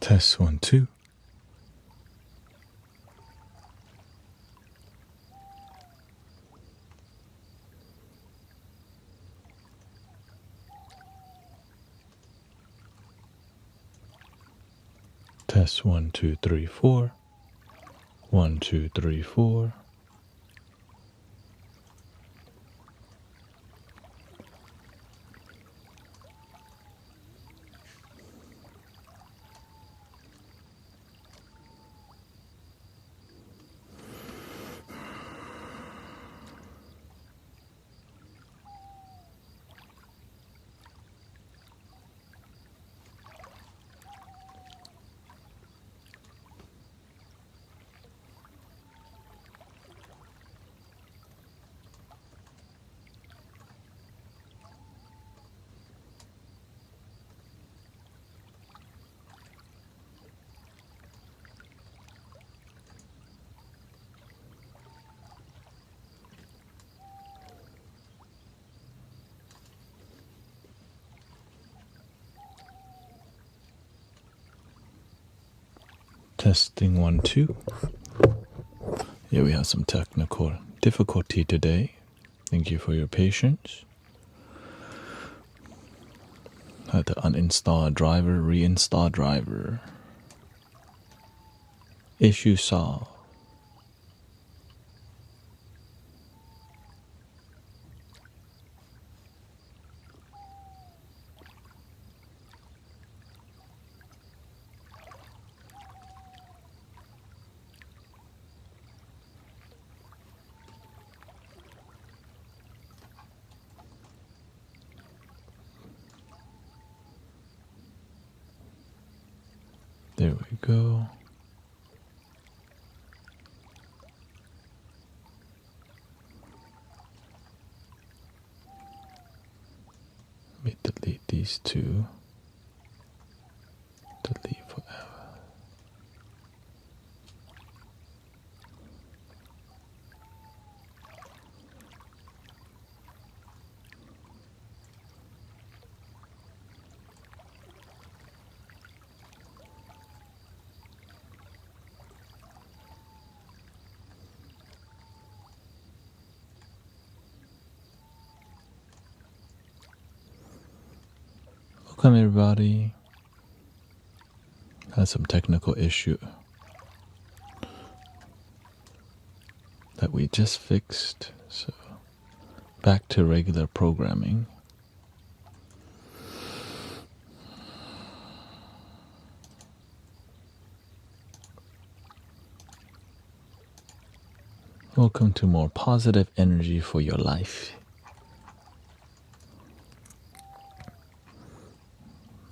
Test 1, 2. Test 1, 2, 3, 4. 1, 2, 3, 4. Testing 1, 2. Yeah, we have some technical difficulty today. Thank you for your patience. Had to uninstall a driver, reinstall driver. Issue solved. There we go. Let me delete these two. Delete forever. Welcome everybody. Had some technical issue that we just fixed, so back to regular programming. Welcome to more positive energy for your life.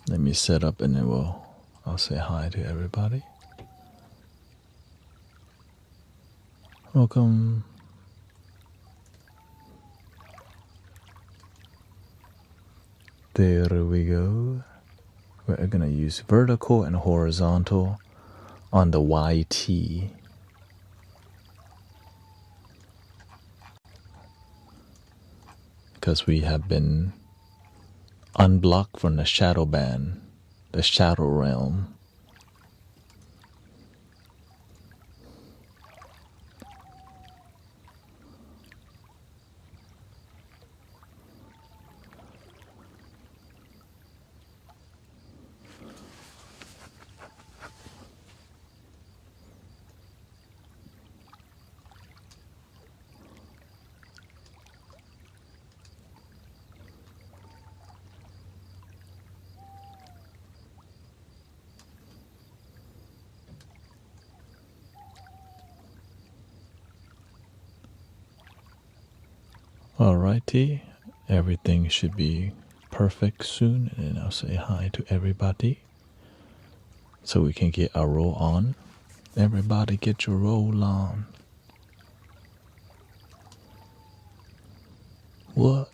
Let me set up and then I'll say hi to everybody. Welcome. There we go. We're gonna use vertical and horizontal on the YT. Because we have been unblocked from the shadow band, the shadow realm. Alrighty, everything should be perfect soon, and then I'll say hi to everybody so we can get our roll on. Everybody get your roll on. What?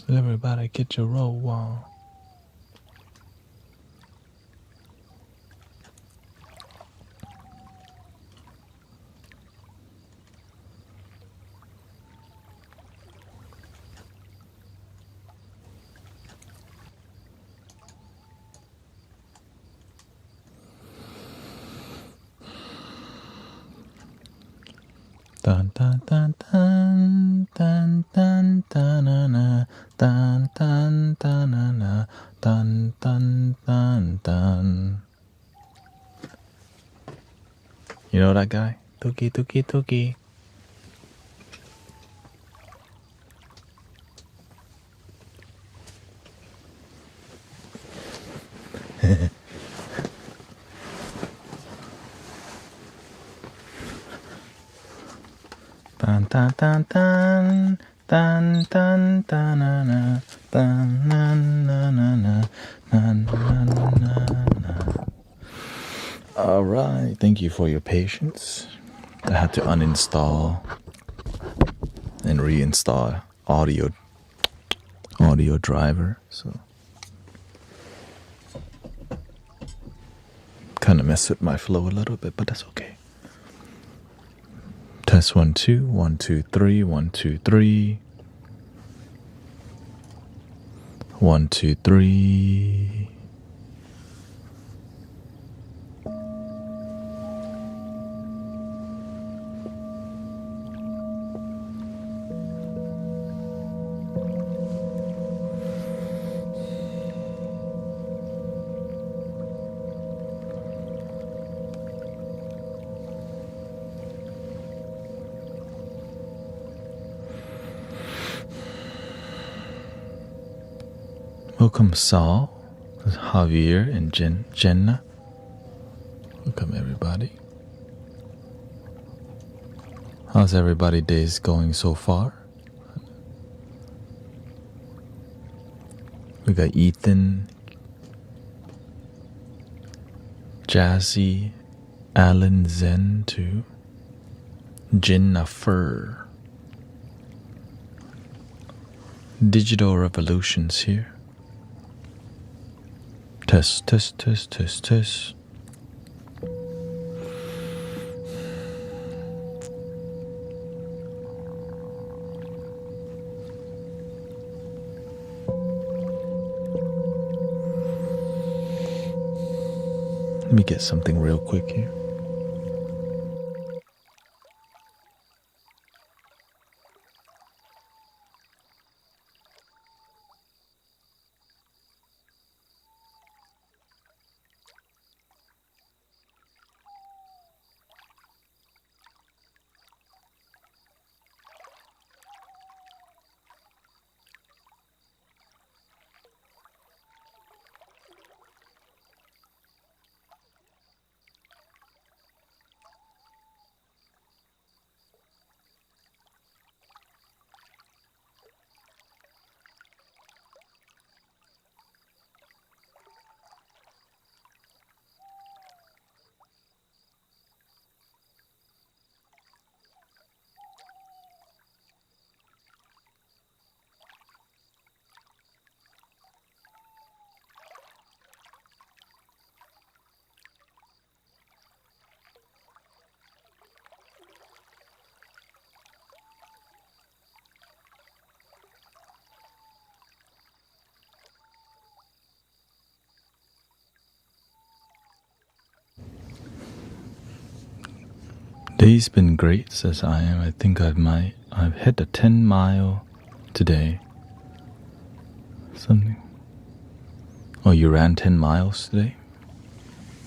Everybody get your roll on. Dun dun dun dun dun dun dun dun dun dun dun dun dun dun dun. You know that guy? Tuki tuki tuki. Dun dun dun dun dun dun dun dun dun dun dun dun. All right, thank you for your patience. I had to uninstall and reinstall audio driver, so kind of messed with my flow a little bit, but that's okay. Test 1 2 1 2 3 1 2 3 1 2 3. Welcome Saul, Javier, and Jenna. Welcome everybody. How's everybody's days going so far? We got Ethan, Jazzy, Alan Zen too, Jennifer. Digital Revolutions here. Test, test, test, test, test. Let me get something real quick here. Day's been great, says I am. I think I've hit a 10-mile today. Something. Oh, you ran 10 miles today?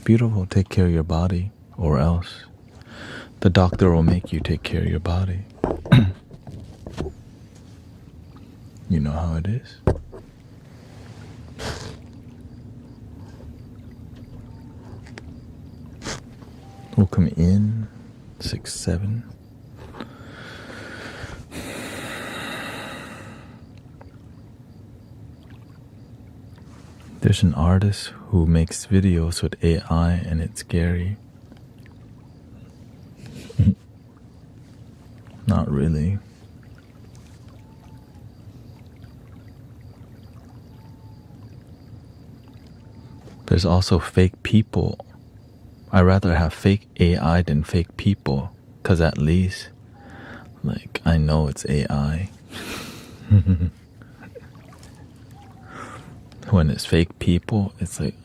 Beautiful. Take care of your body, or else the doctor will make you take care of your body. You know how it is. Welcome in. 6, 7. There's an artist who makes videos with AI and it's scary. Not really. There's also fake people. I'd rather have fake AI than fake people, because at least, like, I know it's AI. When it's fake people, it's like,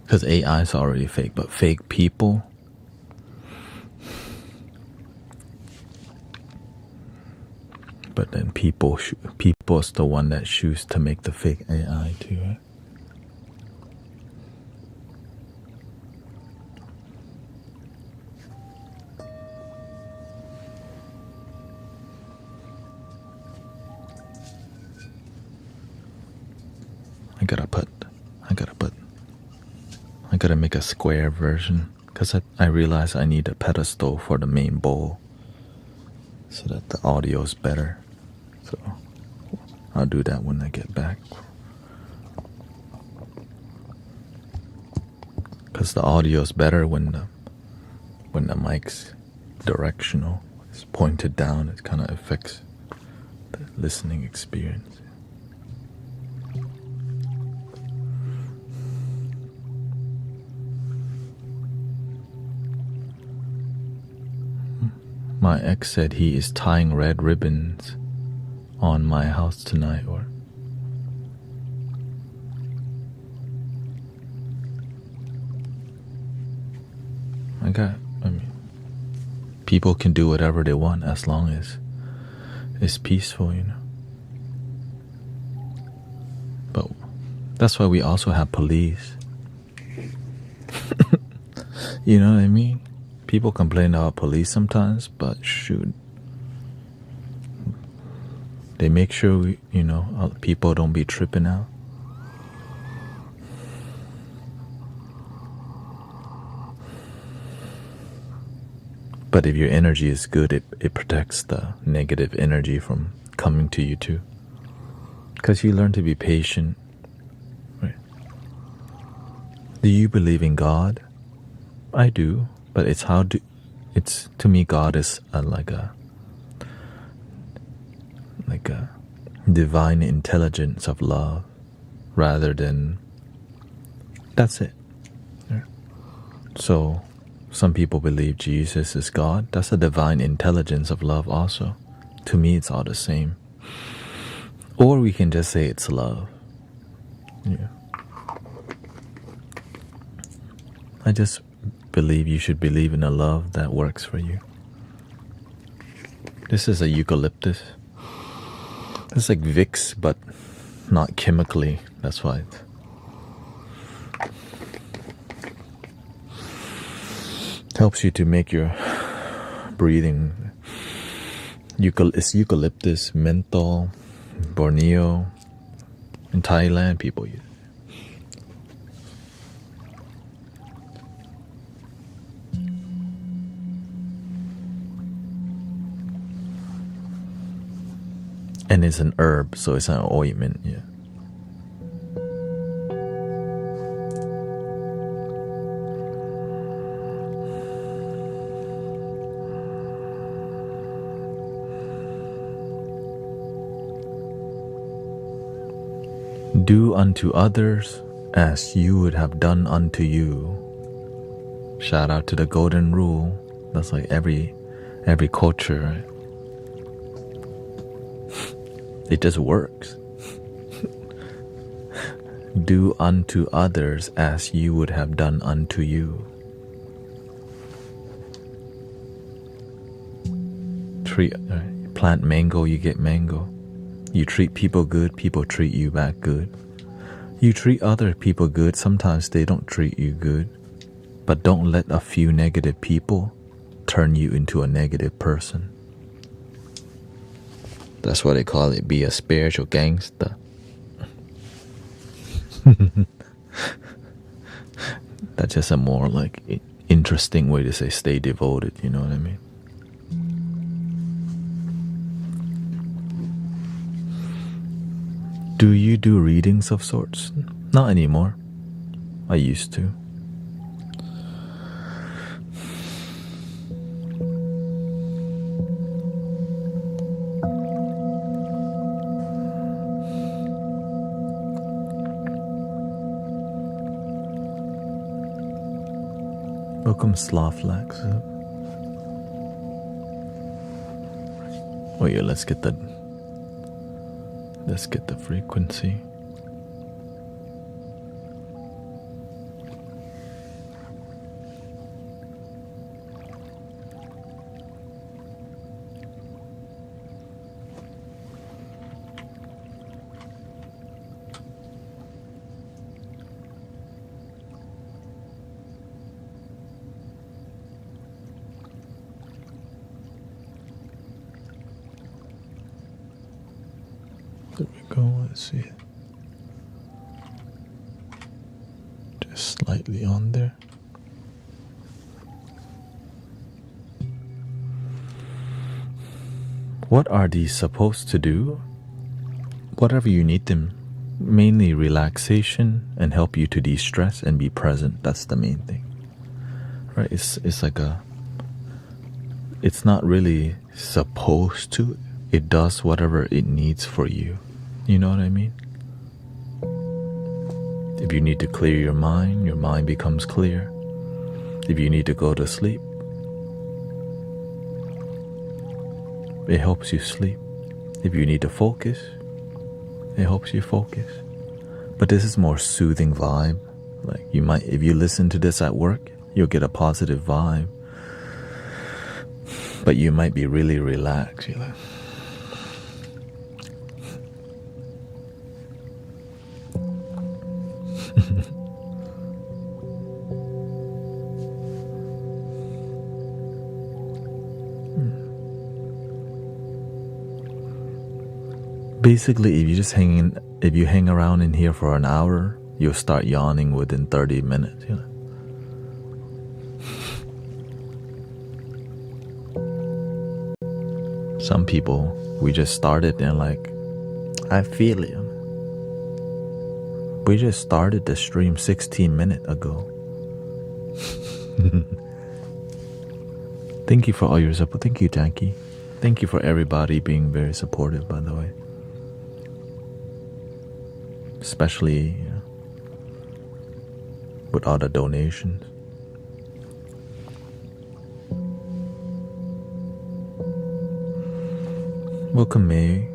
because AI is already fake, but fake people, But then people's the one that choose to make the fake AI too, right? I gotta make a square version because I realize I need a pedestal for the main bowl so that the audio is better. So I'll do that when I get back. Because the audio is better when the mic's directional. It's pointed down. It kind of affects the listening experience. My ex said he is tying red ribbons on my house tonight, or people can do whatever they want as long as it's peaceful, you know. But that's why we also have police. You know what I mean? People complain about police sometimes, but shoot, they make sure people don't be tripping out. But if your energy is good, it protects the negative energy from coming to you too. Because you learn to be patient. Right? Do you believe in God? I do, but to me God is like a divine intelligence of love, rather than that's it. Yeah. So some people believe Jesus is God. That's a divine intelligence of love also. To me, it's all the same. Or we can just say it's love. Yeah. I just believe you should believe in a love that works for you. This is a eucalyptus. It's like Vicks, but not chemically. That's why it helps you to make your breathing. It's eucalyptus, menthol, Borneo. In Thailand, people use it. And it's an herb, so it's an ointment, yeah. Do unto others as you would have done unto you. Shout out to the golden rule. That's like every culture, right? It just works. Do unto others as you would have done unto you. Plant mango, you get mango. You treat people good, people treat you back good. You treat other people good, sometimes they don't treat you good. But don't let a few negative people turn you into a negative person. That's why they call it be a spiritual gangster. That's just a more like interesting way to say stay devoted, you know what I mean? Do you do readings of sorts? Not anymore. I used to. Welcome, Slawflax. Oh yeah, let's get the frequency. There we go. Let's see. Just slightly on there. What are these supposed to do? Whatever you need them. Mainly relaxation and help you to de-stress and be present. That's the main thing. Right? It's like it's not really supposed to. It does whatever it needs for you. You know what I mean? If you need to clear your mind becomes clear. If you need to go to sleep, it helps you sleep. If you need to focus, it helps you focus. But this is more soothing vibe. Like you might, if you listen to this at work, you'll get a positive vibe. But you might be really relaxed. You're like, basically, if you hang around in here for an hour, you'll start yawning within 30 minutes. You know? Some people, we just started and like, I feel it. We just started the stream 16 minutes ago. Thank you for all your support. Thank you, Jackie. Thank you for everybody being very supportive, by the way. Especially, you know, with all the donations. Welcome, May.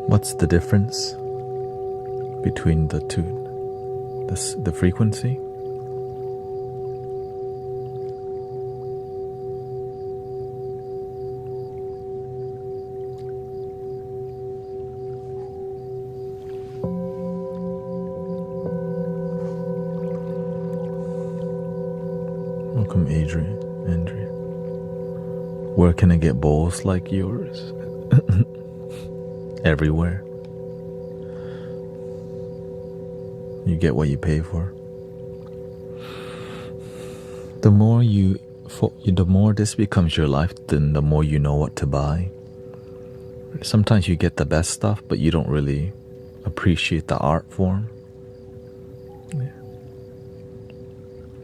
What's the difference between the two? The frequency? Welcome, Andrea. Where can I get bowls like yours? Everywhere. You get what you pay for. The more this becomes your life, then the more you know what to buy. Sometimes you get the best stuff, but you don't really appreciate the art form. Yeah.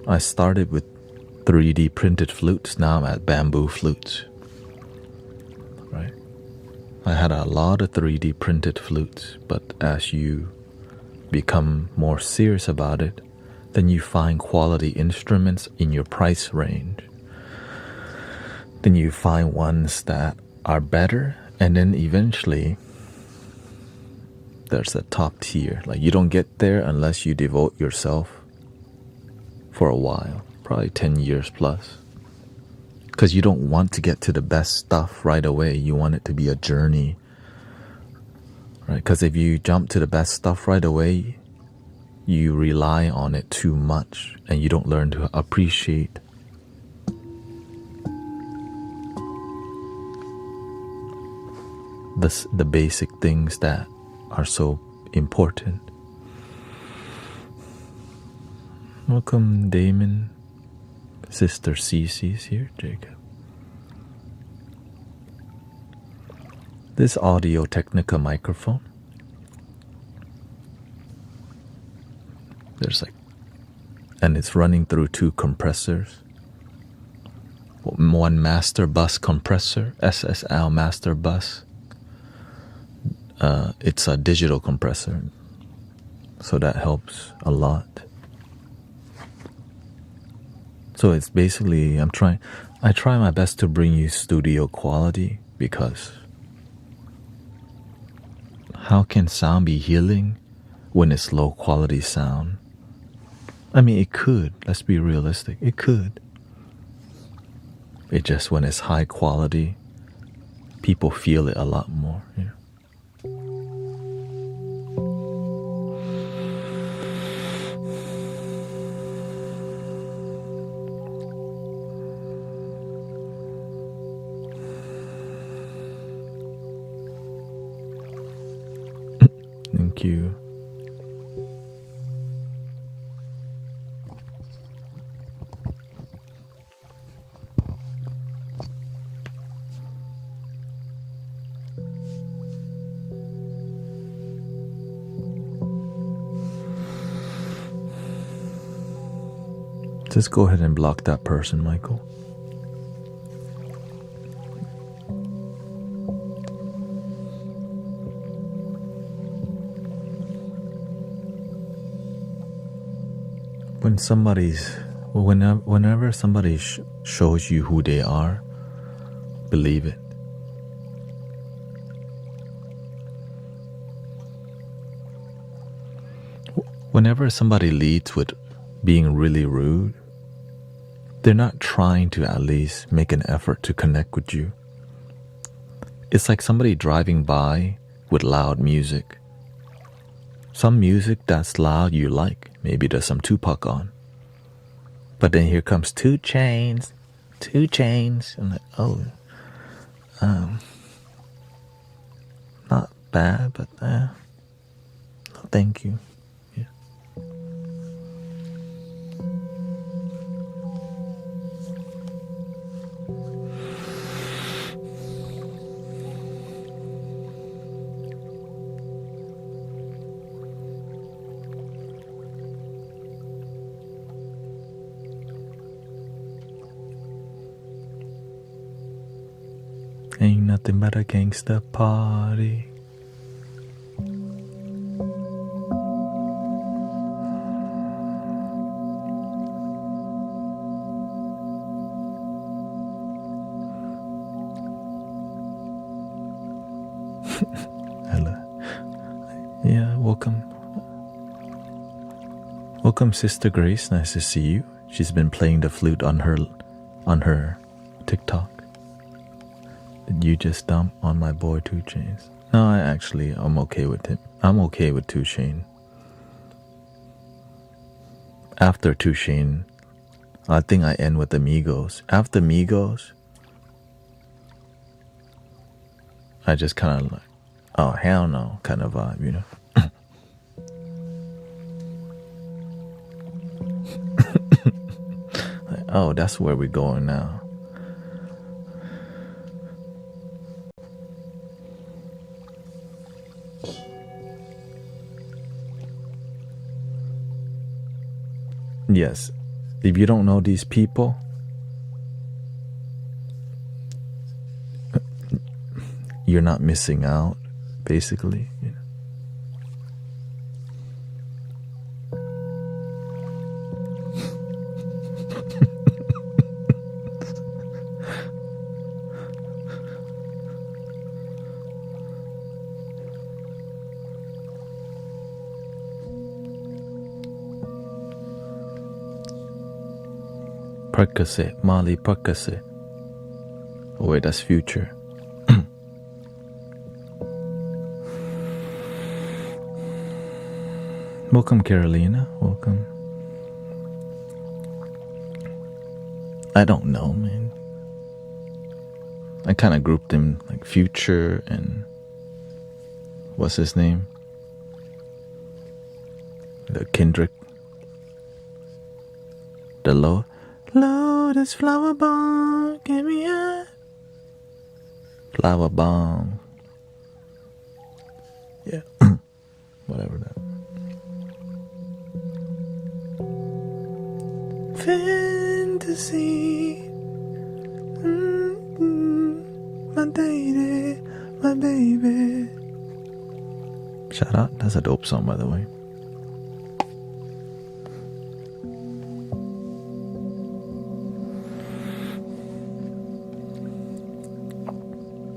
I started with 3D printed flutes. Now I'm at bamboo flutes. Right? I had a lot of 3D printed flutes, but as you become more serious about it, then you find quality instruments in your price range. Then you find ones that are better, and then eventually there's a top tier. Like you don't get there unless you devote yourself for a while, probably 10 years plus. Because you don't want to get to the best stuff right away. You want it to be a journey. Right? Because if you jump to the best stuff right away, you rely on it too much and you don't learn to appreciate the basic things that are so important. Welcome, Damon. Sister Cece's here, Jacob. This Audio Technica microphone, and it's running through 2 compressors. One master bus compressor, SSL master bus. It's a digital compressor, so that helps a lot. So it's basically, I try my best to bring you studio quality, because how can sound be healing when it's low quality sound? I mean, it could. Let's be realistic. It could. It just, when it's high quality, people feel it a lot more. You know? Thank you. Just go ahead and block that person, Michael. Whenever somebody shows you who they are, believe it. Whenever somebody leads with being really rude, they're not trying to at least make an effort to connect with you. It's like somebody driving by with loud music. Some music that's loud you like. Maybe there's some Tupac on. But then here comes 2 Chainz. I'm like, oh, not bad, but no, thank you. Yeah. Ain't nothing but a gangsta party. Hello. Yeah, welcome. Welcome, Sister Grace. Nice to see you. She's been playing the flute on her TikTok. Did you just dump on my boy 2 Chainz? No, I'm okay with him. I'm okay with 2 Chainz. After 2 Chainz, I think I end with Amigos. After Migos, I just kind of like, oh hell no kind of vibe, you know. Like, oh, that's where we're going now. Yes, if you don't know these people, you're not missing out, basically. You know? Percocet, Molly Percocet. Oh wait, that's Future. Welcome, Carolina. Welcome. I don't know, man. I kind of grouped them like Future and what's his name? The Kendrick. The Lotus Flower Bomb, give me a Flower Bomb. Yeah, whatever that. Fantasy, my lady, my baby. Shout out, that's a dope song, by the way.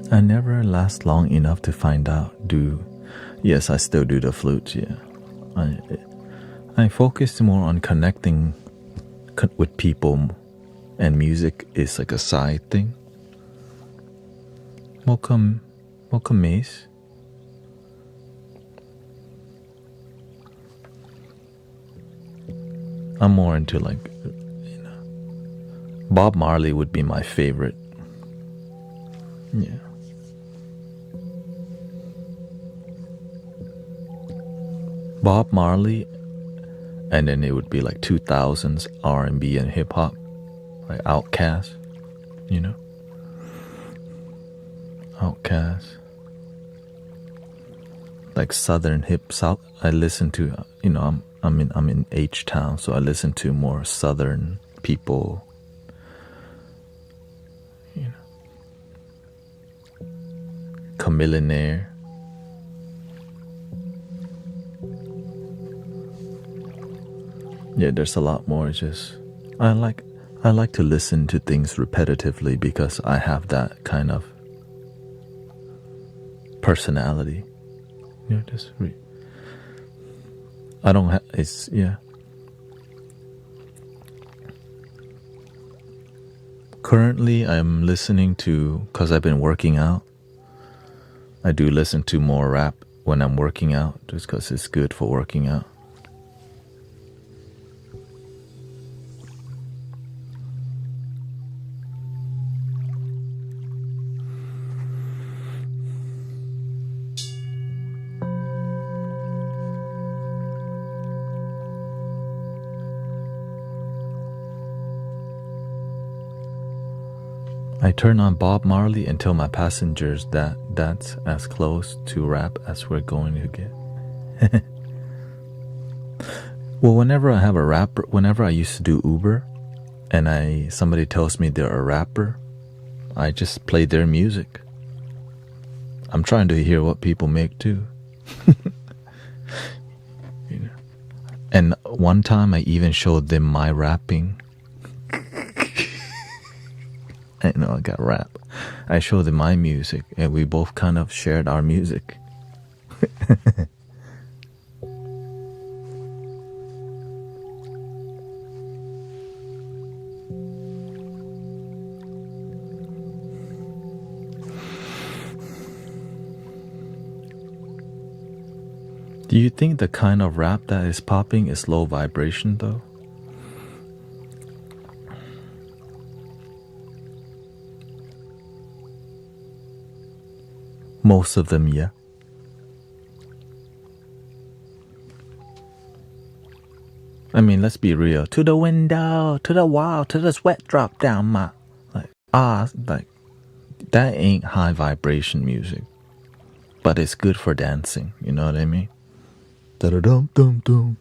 I never last long enough to find out. Yes, I still do the flute. Yeah, I focus more on connecting with people, and music is like a side thing. Welcome, Mace. I'm more into like, Bob Marley would be my favorite. Yeah. Bob Marley, and then it would be like 2000s R&B and hip hop, like Outkast, Outkast, like Southern hip South. I listen to, I'm in H Town, so I listen to more Southern people. Millionaire. Yeah, there's a lot more. Just I like to listen to things repetitively because I have that kind of personality. I don't have. It's Currently, I'm listening to, because I've been working out. I do listen to more rap when I'm working out, just because it's good for working out. I turn on Bob Marley and tell my passengers that that's as close to rap as we're going to get. Well, whenever I used to do Uber, and somebody tells me they're a rapper, I just play their music. I'm trying to hear what people make too. And one time I even showed them my rapping. I got rap. I showed them my music, and we both kind of shared our music. Do you think the kind of rap that is popping is low vibration though? Most of them, yeah. I mean, let's be real. To the window, to the wall, to the sweat drop down my... Like, that ain't high vibration music. But it's good for dancing, you know what I mean? Da-da-dum-dum-dum,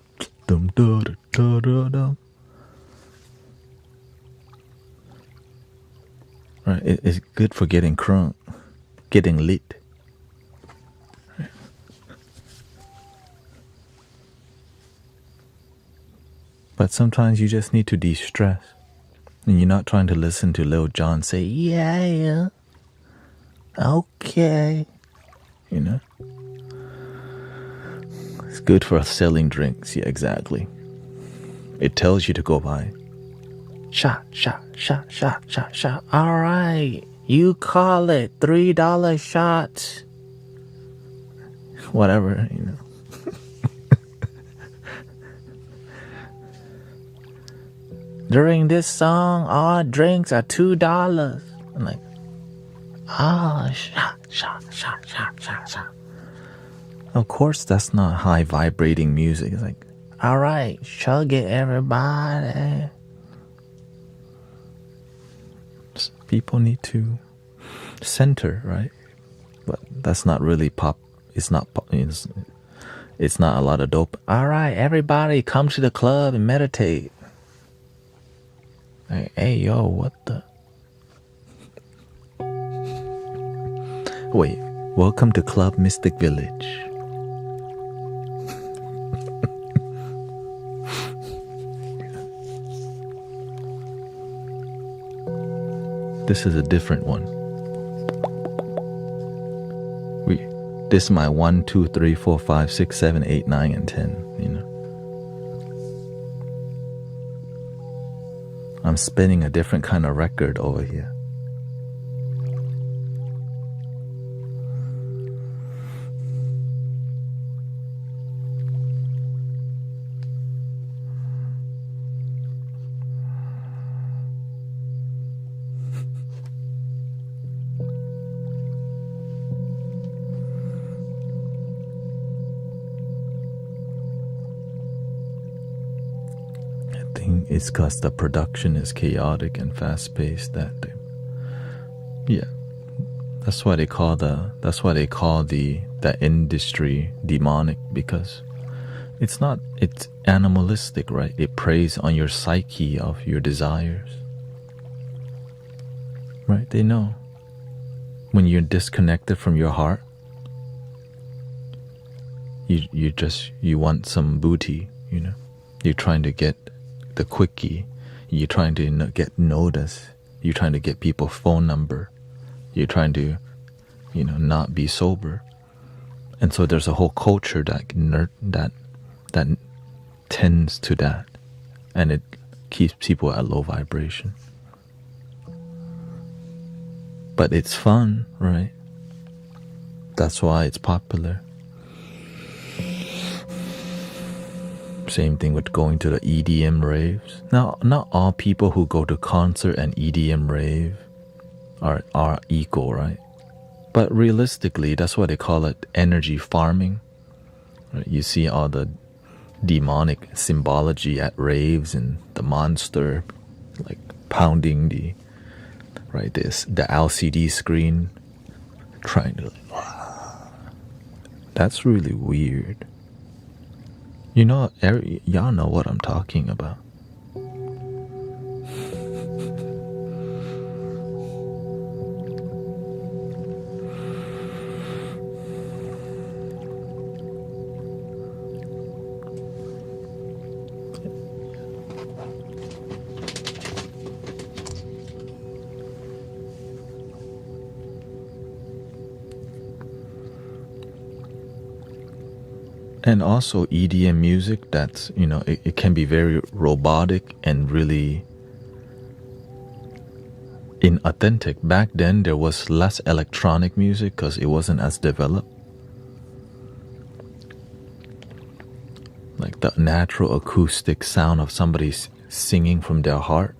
dum-da-da-da-da-dum. Right, it's good for getting crunk, getting lit. But sometimes you just need to de-stress. And you're not trying to listen to Lil Jon say, yeah, okay. It's good for selling drinks. Yeah, exactly. It tells you to go by. Shot, shot, shot, shot, shot, shot. All right. You call it $3 shots. Whatever, During this song, all drinks are $2. I'm like, shot, shot, shot, shot, shot, shot. Of course, that's not high vibrating music. It's like, all right, chug it, everybody. People need to center, right? But that's not really pop. It's not pop. It's not a lot of dope. All right, everybody, come to the club and meditate. Hey, yo, what the? Wait, welcome to Club Mystic Village. This is a different one. This is my 1, 2, 3, 4, 5, 6, 7, 8, 9, and 10, I'm spinning a different kind of record over here. It's because the production is chaotic and fast-paced. That's why they call the industry demonic, because it's animalistic, right? It preys on your psyche of your desires, right? They know when you're disconnected from your heart, you want some booty, You're trying to get the quickie. You're trying to get noticed. You're trying to get people's phone number. You're trying to, not be sober. And so there's a whole culture that tends to that, and it keeps people at low vibration. But it's fun, right? That's why it's popular. Same thing with going to the EDM raves. Now, not all people who go to concert and EDM rave are equal, right? But realistically, that's why they call it energy farming. Right? You see all the demonic symbology at raves and the monster like pounding the LCD screen, trying to that's really weird. Y'all know what I'm talking about. And also EDM music, that's, it can be very robotic and really inauthentic. Back then, there was less electronic music because it wasn't as developed. Like the natural acoustic sound of somebody singing from their heart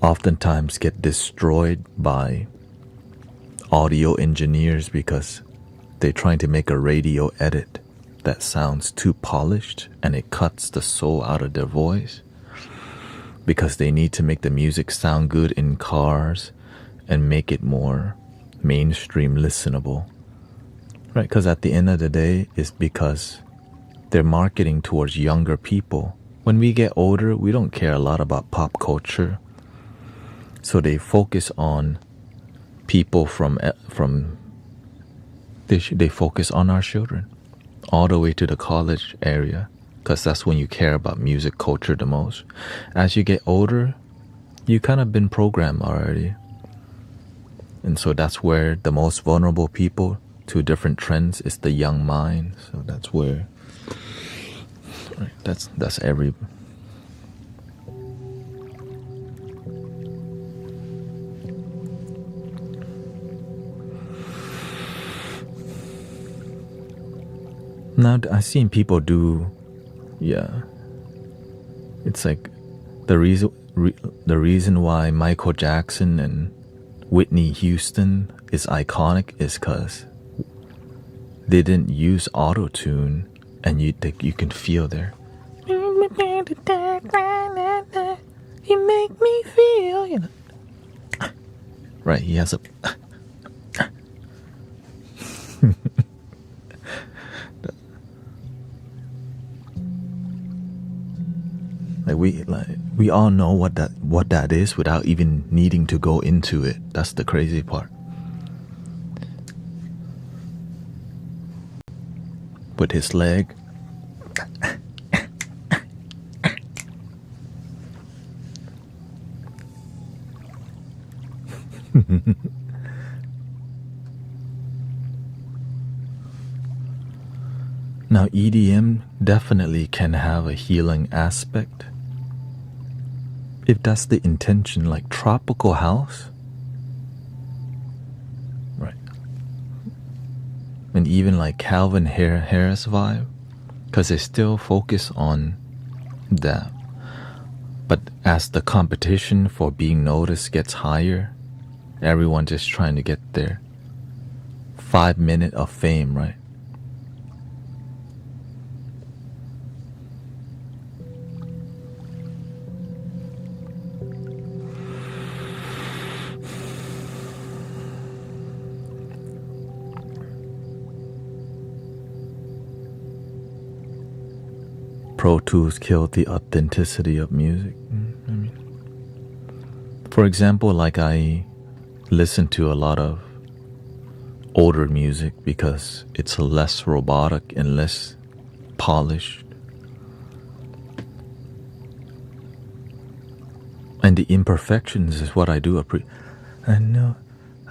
oftentimes get destroyed by audio engineers because they're trying to make a radio edit that sounds too polished, and it cuts the soul out of their voice because they need to make the music sound good in cars and make it more mainstream listenable, right? Because at the end of the day, it's because they're marketing towards younger people. When we get older, we don't care a lot about pop culture, so they focus on people they focus on our children all the way to the college area, because that's when you care about music culture the most. As you get older, you kind of been programmed already, and so that's where the most vulnerable people to different trends is the young mind. So that's where that's every. Now I've seen people do, it's like the reason why Michael Jackson and Whitney Houston is iconic is because they didn't use auto-tune, and you can feel there. You make me feel, right? He has a. We all know what that is without even needing to go into it. That's the crazy part. With his leg. Now, EDM definitely can have a healing aspect, if that's the intention, like tropical house, right? And even like Calvin Harris vibe, because they still focus on that. But as the competition for being noticed gets higher, everyone just trying to get their 5 minutes of fame, right? Pro Tools killed the authenticity of music. I mean, for example, like I listen to a lot of older music because it's less robotic and less polished. And the imperfections is what I do appreciate. I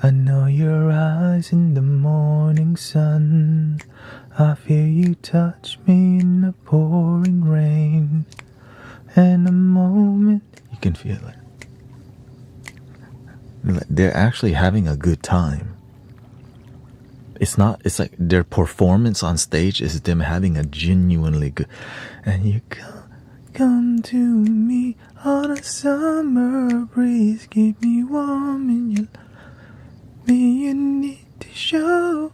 know your eyes in the morning sun. I feel you touch me in the pouring rain. And the moment you can feel it. They're actually having a good time. It's like their performance on stage is them having a genuinely good. And you come to me on a summer breeze, keep me warm in you need to show.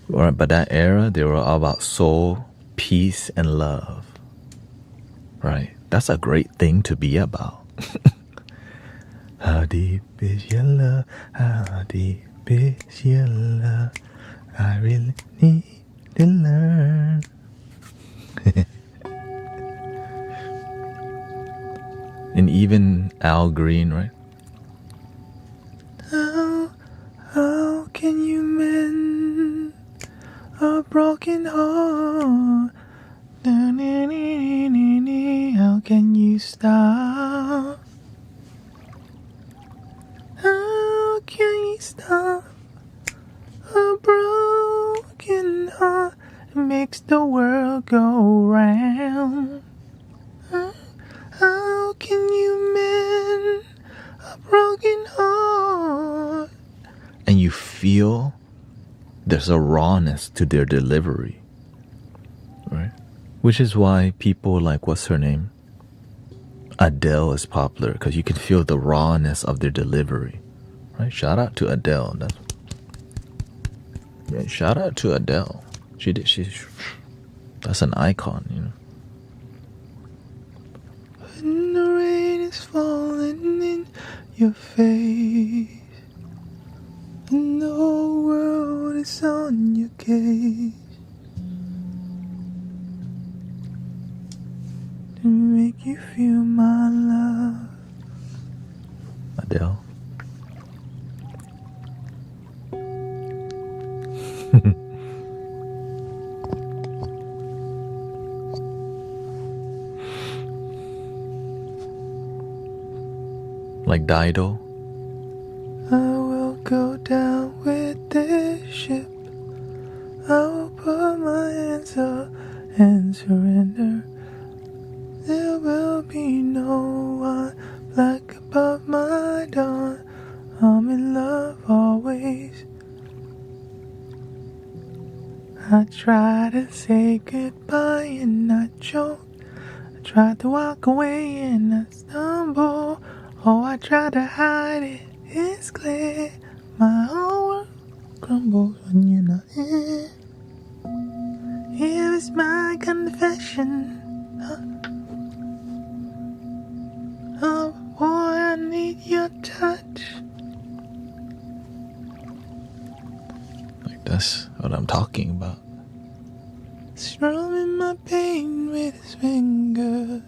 Right, but that era, they were all about soul, peace, and love. Right? That's a great thing to be about. How deep is your love? How deep is your love? I really need to learn. And even Al Green, right? How can you mend a broken heart? How can you stop? How can you stop a broken heart? It makes the world go round. How can you mend a broken heart? And you feel there's a rawness to their delivery, right? Which is why people like, what's her name? Adele is popular, because you can feel the rawness of their delivery, right? Shout out to Adele. Shout out to Adele. That's an icon, you know. When the rain is falling in your face and the whole world is on your case, to make you feel my love. Adele. Like Dido. I will go down with this ship. I will put my hands up and surrender. There will be no one black above my dawn. I'm in love always. I try to say goodbye and I choke. I try to walk away and I stumble. Oh, I try to hide it, it's clear. My whole world crumbles when you're not here. Here is my confession. Oh, boy, I need your touch. Like, that's what I'm talking about. Strumming my pain with his fingers.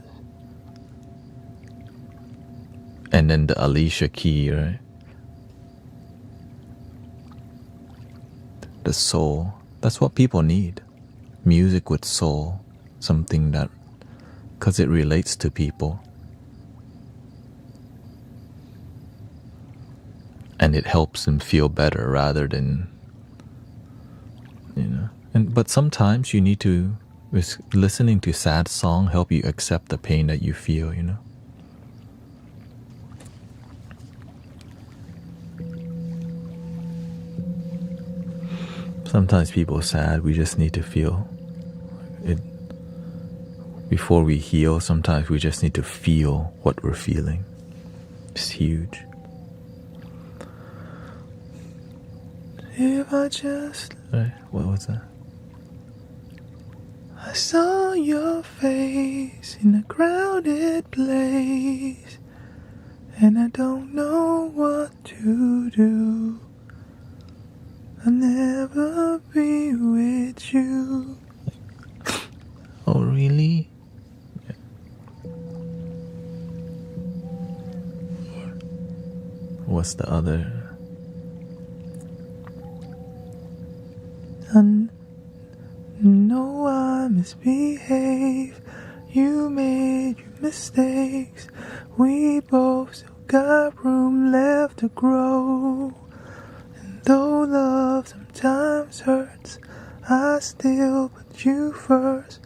And then the Alicia Key, right? The soul. That's what people need. Music with soul. Something that, because it relates to people. And it helps them feel better rather than, you know. But sometimes you need to, listening to sad song help you accept the pain that you feel, you know. Sometimes people are sad, we just need to feel it. Before we heal, sometimes we just need to feel what we're feeling. It's huge. If I just... Right, what was that? I saw your face in a crowded place, and I don't know what to do. I'll never be with you. Oh, really? Yeah. What's the other? I know I misbehave. You made your mistakes. We both still got room left to grow. And though love sometimes hurts, I still put you first.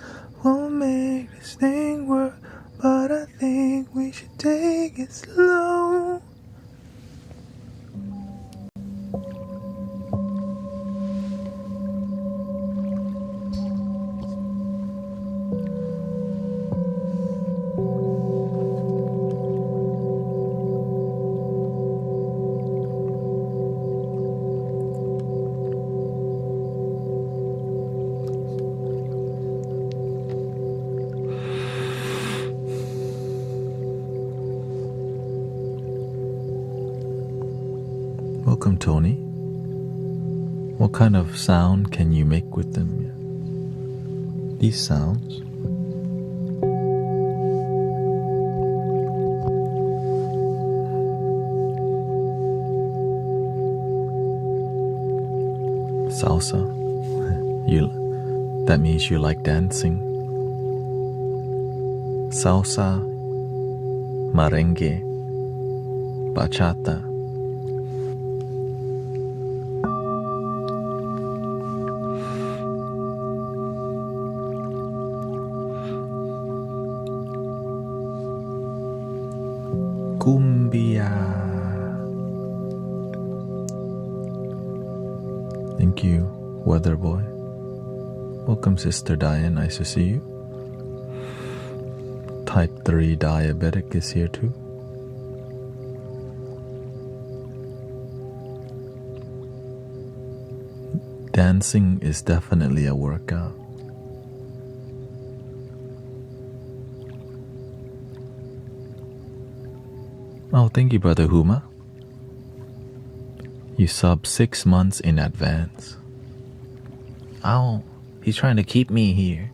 Won't make this thing work, but I think we should take it slow. Welcome, Tony. What kind of sound can you make with them? These sounds. Salsa. That means you like dancing. Salsa, merengue, bachata. Cumbia. Thank you, Weather Boy. Welcome, Sister Diane. Nice to see you. Type 3 diabetic is here too. Dancing is definitely a workout. Oh, thank you, Brother Huma. You sub 6 months in advance. Oh, he's trying to keep me here.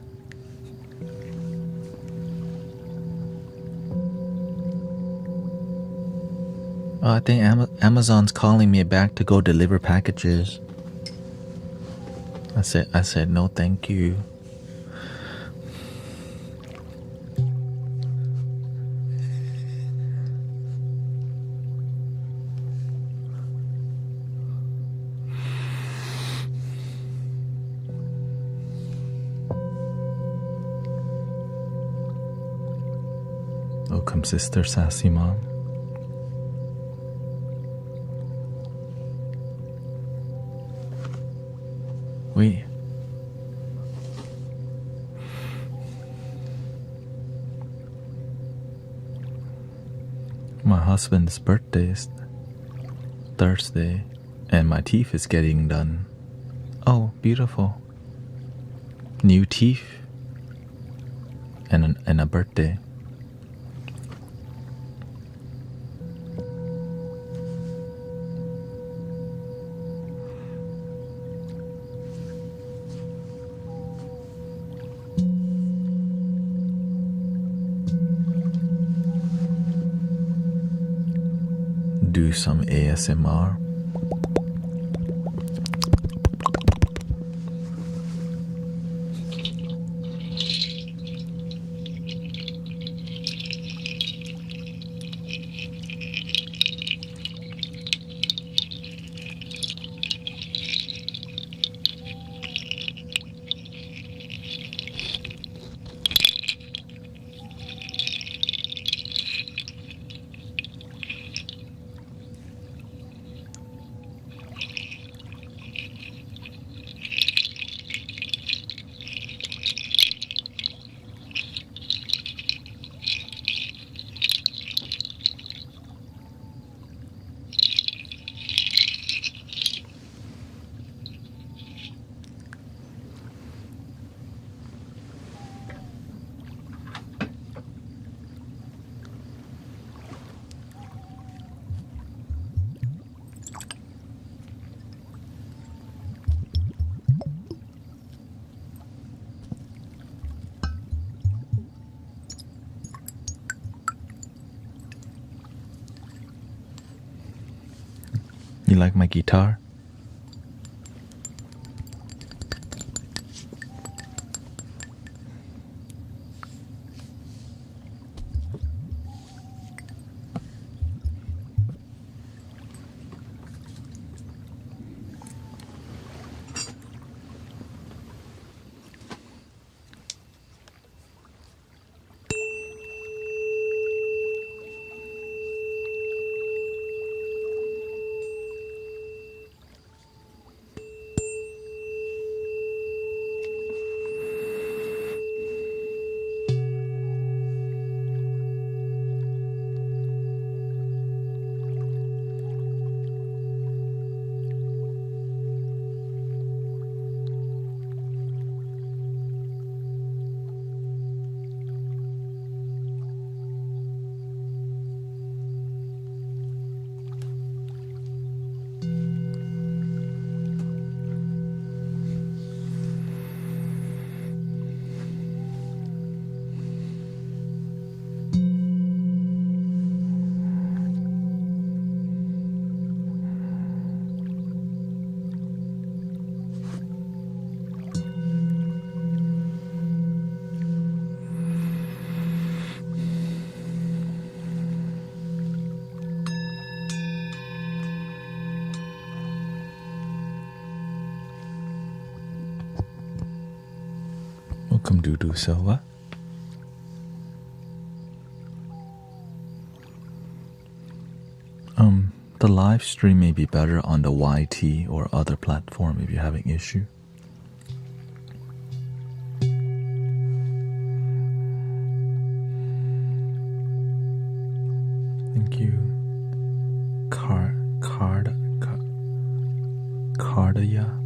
Oh, I think Amazon's calling me back to go deliver packages. I said no, thank you. Welcome, Sister Sassy Mom. Wait. My husband's birthday is Thursday, and my teeth is getting done. Oh, beautiful. New teeth and a birthday. Do some ASMR. You like my guitar? Welcome, Dudu Silva. The live stream may be better on the YT or other platform if you're having issue. Thank you. Cardaya.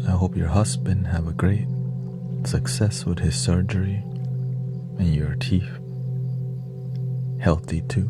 I hope your husband have a great success with his surgery and your teeth healthy too.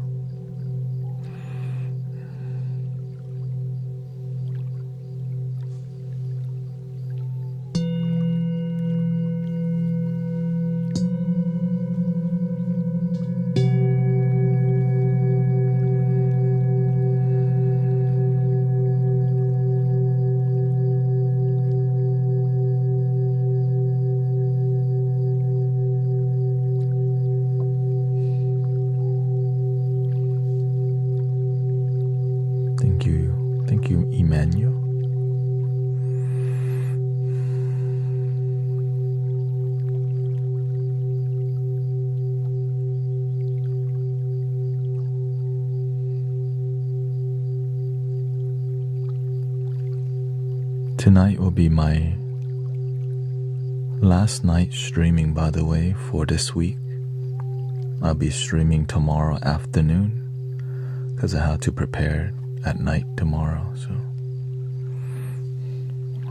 Tonight will be my last night streaming, by the way, for this week. I'll be streaming tomorrow afternoon because I have to prepare at night tomorrow. So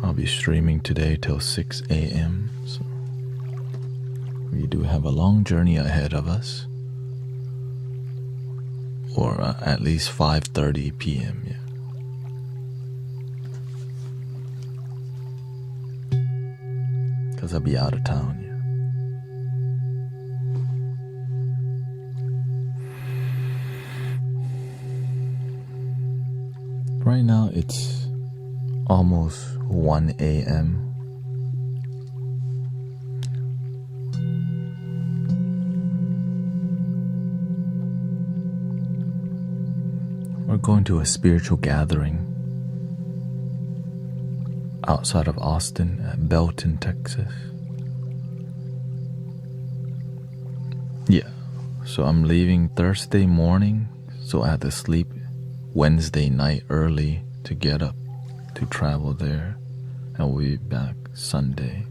I'll be streaming today till 6 a.m. So we do have a long journey ahead of us, or at least 5:30 p.m. Yeah. Because I'll be out of town, yeah. Right now it's almost 1 a.m. We're going to a spiritual gathering outside of Austin at Belton, Texas. Yeah, so I'm leaving Thursday morning, so I had to sleep Wednesday night early to get up to travel there, and we'll be back Sunday.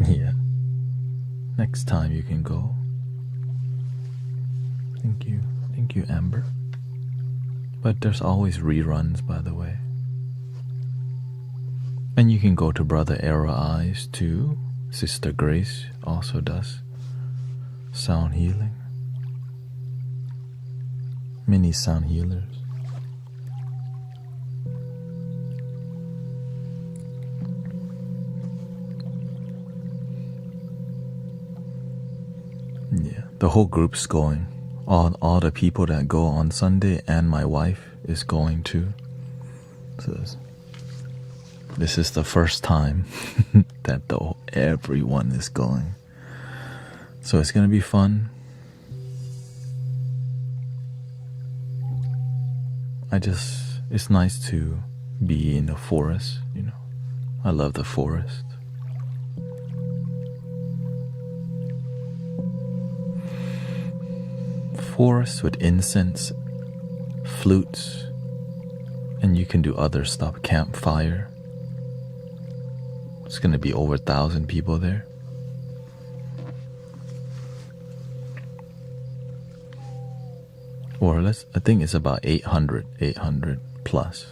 Yeah, next time you can go. Thank you, Amber. But there's always reruns, by the way. And you can go to Brother Arrow Eyes too. Sister Grace also does sound healing. Many sound healers. Yeah, the whole group's going. All the people that go on Sunday, and my wife is going too. So this is the first time that everyone is going. So it's gonna be fun. It's nice to be in the forest, you know. I love the forest. Forest with incense, flutes, and you can do other stuff, campfire. It's gonna be over 1,000 people there. Or I think it's about 800 plus.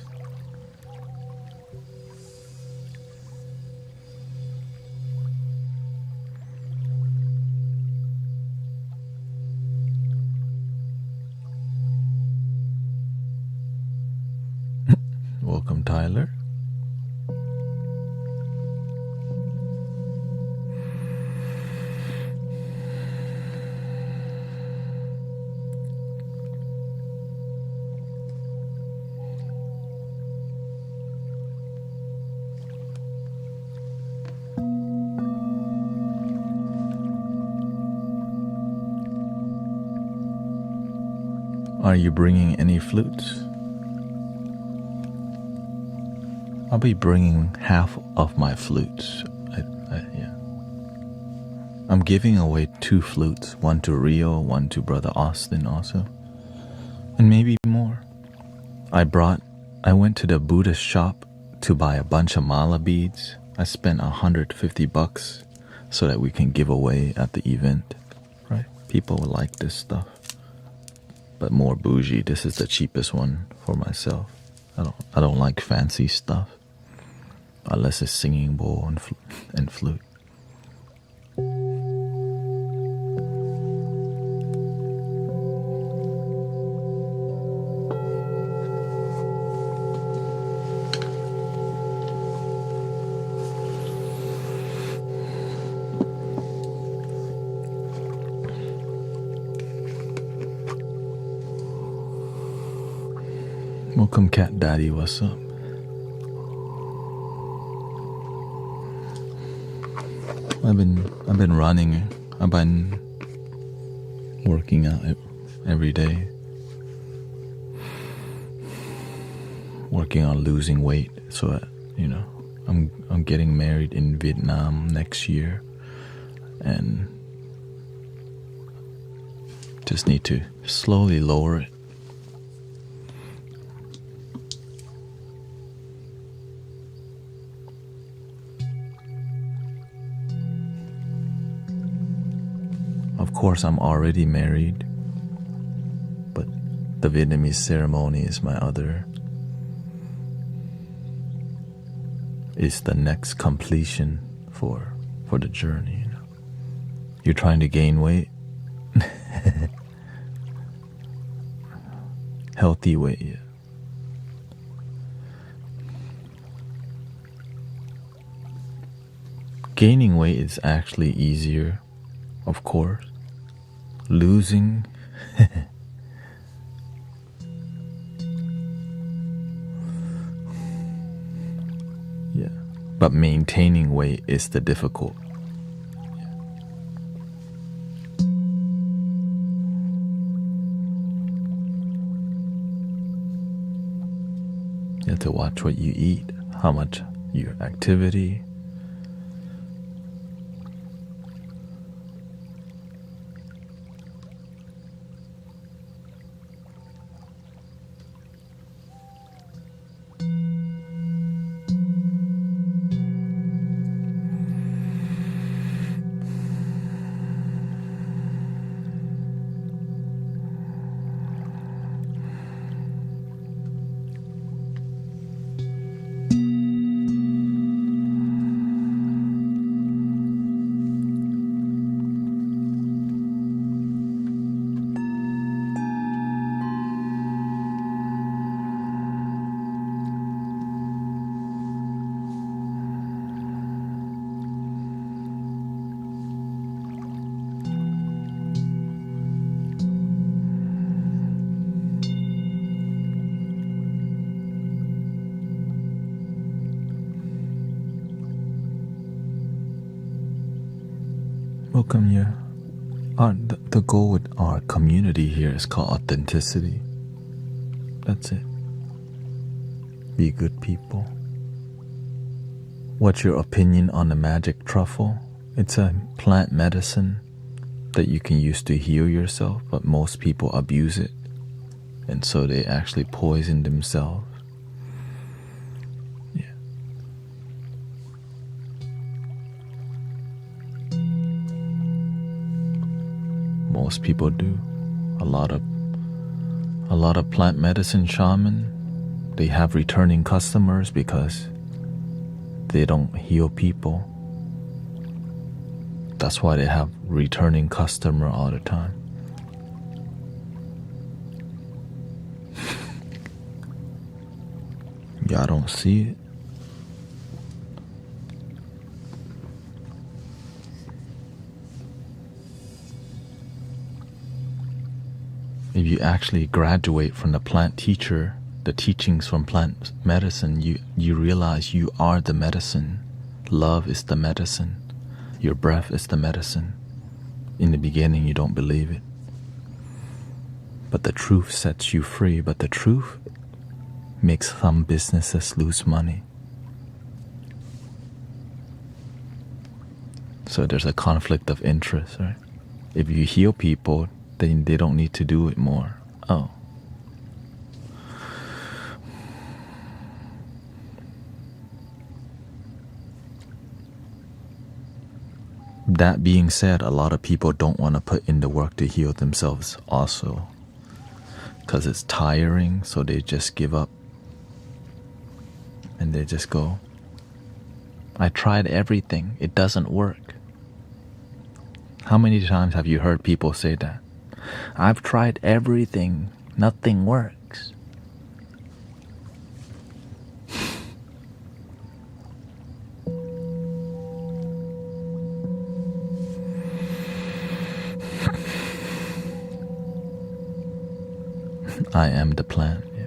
Welcome, Tyler. Are you bringing any flutes? I'll be bringing half of my flutes. Yeah. I'm giving away 2 flutes, one to Rio, one to Brother Austin also, and maybe more. I went to the Buddhist shop to buy a bunch of mala beads. I spent $150 so that we can give away at the event, right? People will like this stuff, but more bougie. This is the cheapest one for myself. I don't like fancy stuff unless it's singing bowl and flute. Welcome, Cat Daddy. What's up? I've been running. I've been working out every day. Working on losing weight, so that, you know, I'm getting married in Vietnam next year, and just need to slowly lower it. course, I'm already married, but the Vietnamese ceremony is is the next completion for the journey. You know? You're trying to gain weight, healthy weight. Yeah. Gaining weight is actually easier, of course. Losing, yeah. But maintaining weight is the difficult. You have to watch what you eat, how much your activity. Welcome here. The goal with our community here is called authenticity. That's it. Be good people. What's your opinion on the magic truffle? It's a plant medicine that you can use to heal yourself, but most people abuse it, and so they actually poison themselves. Most people do. A lot of plant medicine shaman, they have returning customers because they don't heal people. That's why they have returning customer all the time. Y'all don't see it. If you actually graduate from the plant teacher, the teachings from plant medicine, you realize you are the medicine. Love is the medicine. Your breath is the medicine. In the beginning, you don't believe it. But the truth sets you free. But the truth makes some businesses lose money. So there's a conflict of interest, right? If you heal people, then they don't need to do it more. Oh. That being said, a lot of people don't want to put in the work to heal themselves also, because it's tiring, so they just give up. And they just go, I tried everything, it doesn't work. How many times have you heard people say that? I've tried everything, nothing works. I am the plant. Yeah.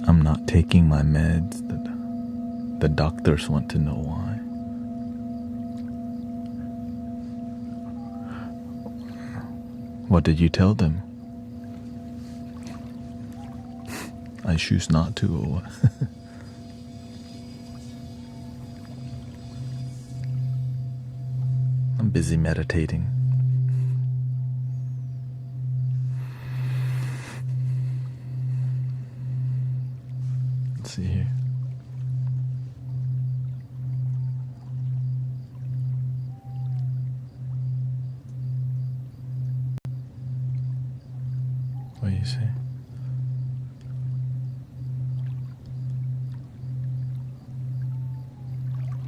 I'm not taking my meds. The doctors want to know why. What did you tell them? I choose not to, or what? I'm busy meditating. you see.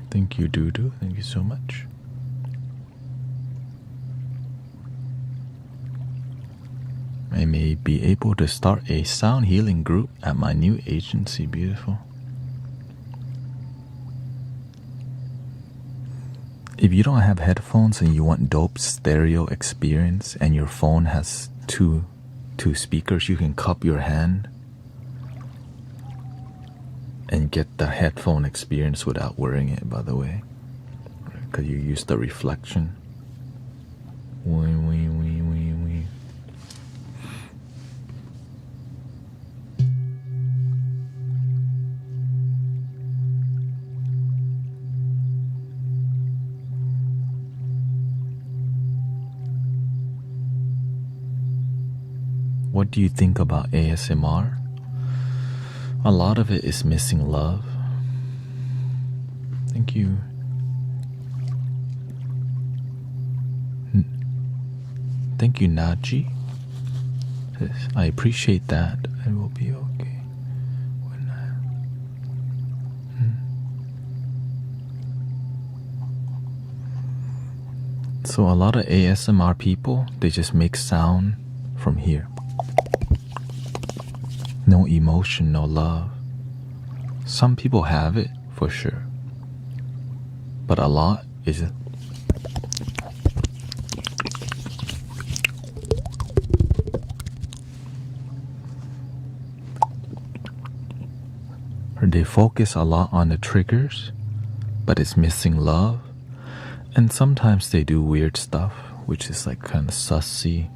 Thank you, Dudu. Thank you so much. I may be able to start a sound healing group at my new agency. Beautiful. If you don't have headphones and you want dope stereo experience and your phone has two speakers, you can cup your hand and get the headphone experience without wearing it, by the way, because you use the reflection. What do you think about ASMR? A lot of it is missing love. Thank you. Thank you, Naji. I appreciate that. It will be okay. So a lot of ASMR people, they just make sound from here. No emotion, no love. Some people have it, for sure. But a lot is it. They focus a lot on the triggers, but it's missing love. And sometimes they do weird stuff, which is like kind of sussy,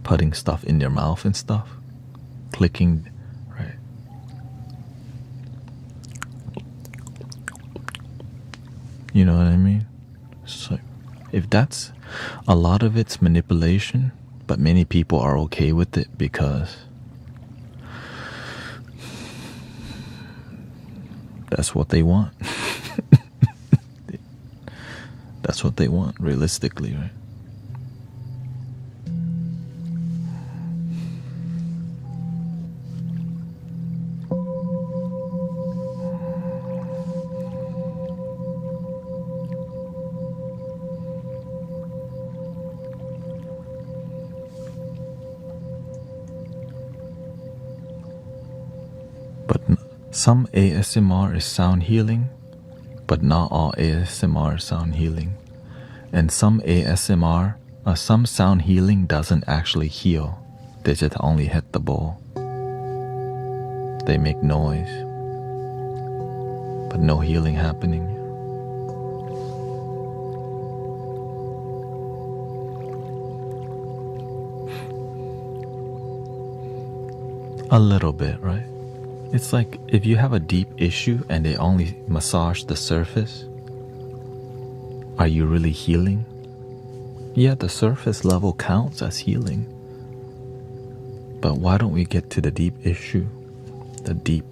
putting stuff in their mouth and stuff. Clicking, right? You know what I mean? So if that's a lot of it's manipulation, but many people are okay with it because that's what they want. That's what they want, realistically, right? Some ASMR is sound healing, but not all ASMR is sound healing. And some ASMR, some sound healing doesn't actually heal. They just only hit the ball. They make noise, but no healing happening. A little bit, right? It's like if you have a deep issue and they only massage the surface, are you really healing? Yeah, the surface level counts as healing. But why don't we get to the deep issue? The deep.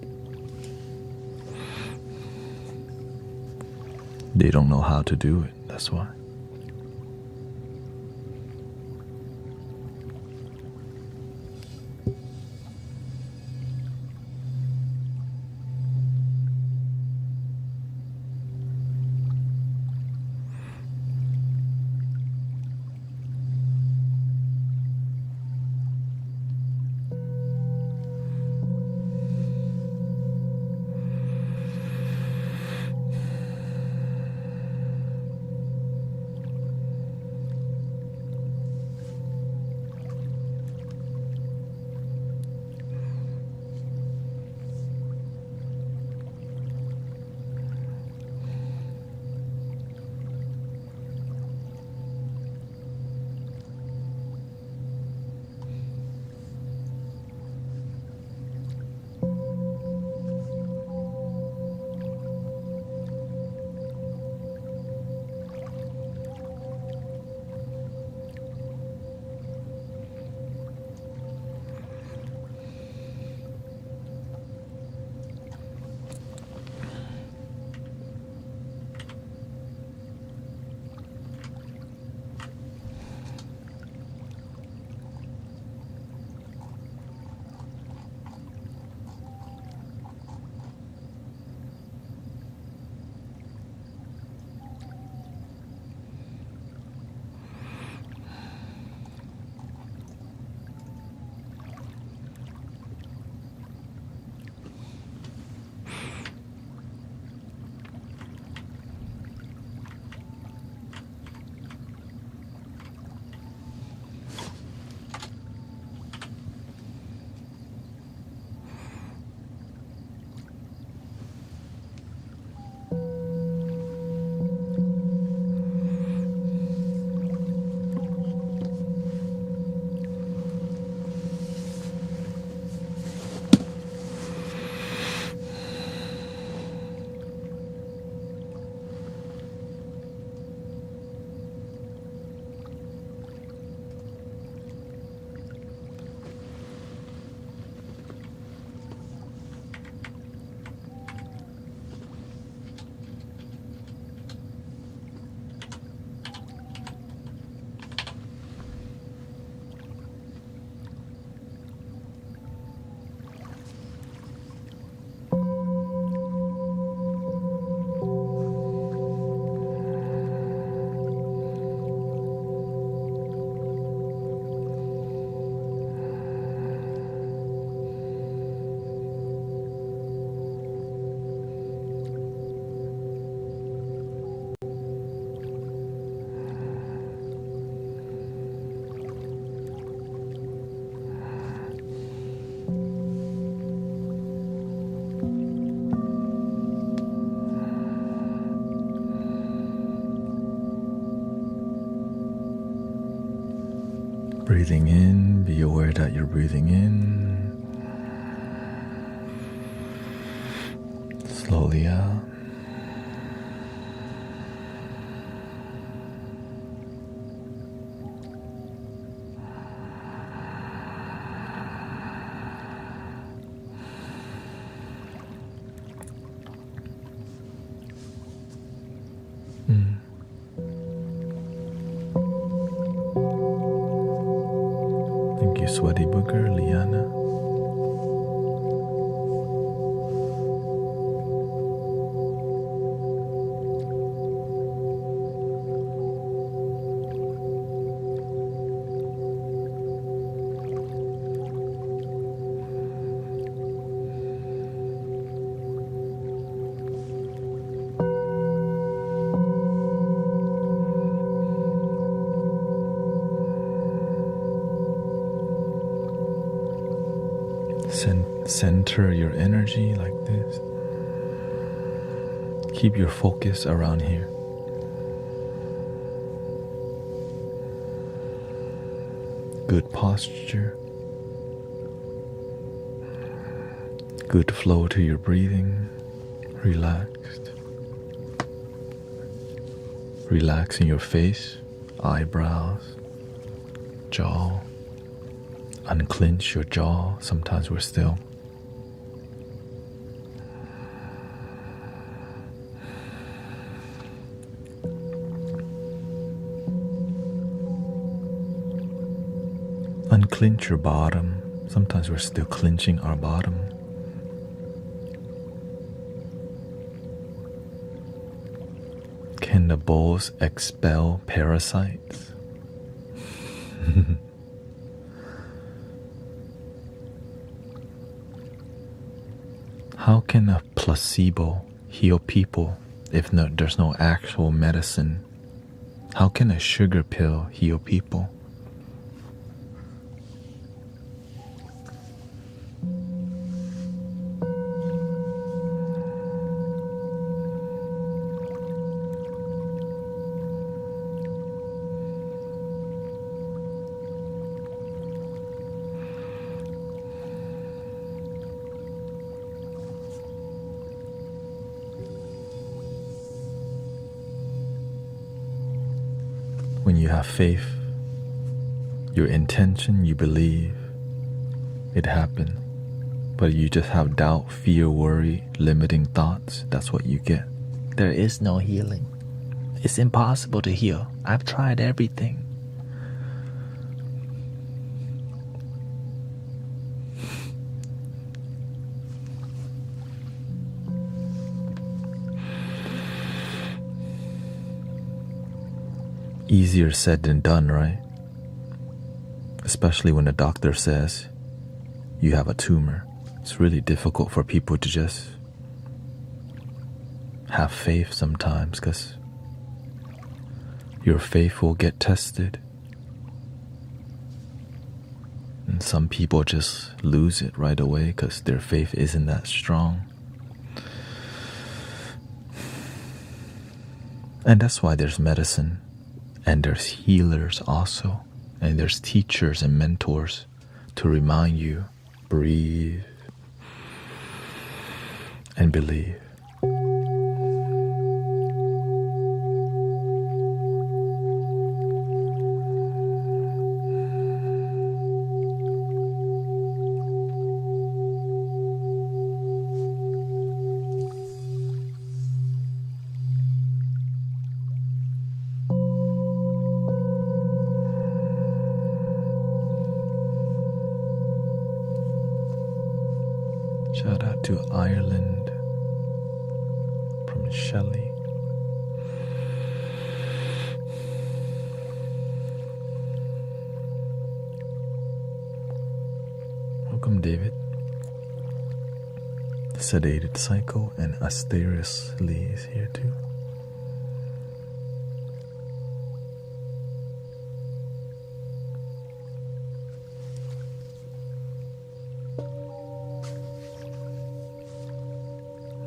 They don't know how to do it, that's why. Breathing in, be aware that you're breathing in. Slowly out. Thank you, Sweaty Booger, Liana. Center your energy like this. Keep your focus around here. Good posture. Good flow to your breathing. Relaxed. Relaxing your face, eyebrows, jaw. Unclench your jaw. Sometimes we're still. Unclench your bottom. Sometimes we're still clenching our bottom. Can the bowls expel parasites? How can a placebo heal people if there's no actual medicine? How can a sugar pill heal people? When you have faith, your intention, you believe, it happened. But you just have doubt, fear, worry, limiting thoughts, that's what you get. There is no healing. It's impossible to heal. I've tried everything. Easier said than done, right? Especially when the doctor says you have a tumor. It's really difficult for people to just have faith sometimes, because your faith will get tested. And some people just lose it right away because their faith isn't that strong. And that's why there's medicine. And there's healers also, and there's teachers and mentors to remind you, breathe and believe. Shout out to Ireland from Shelley. Welcome, David. Sedated Psycho and Asterius Lee is here too.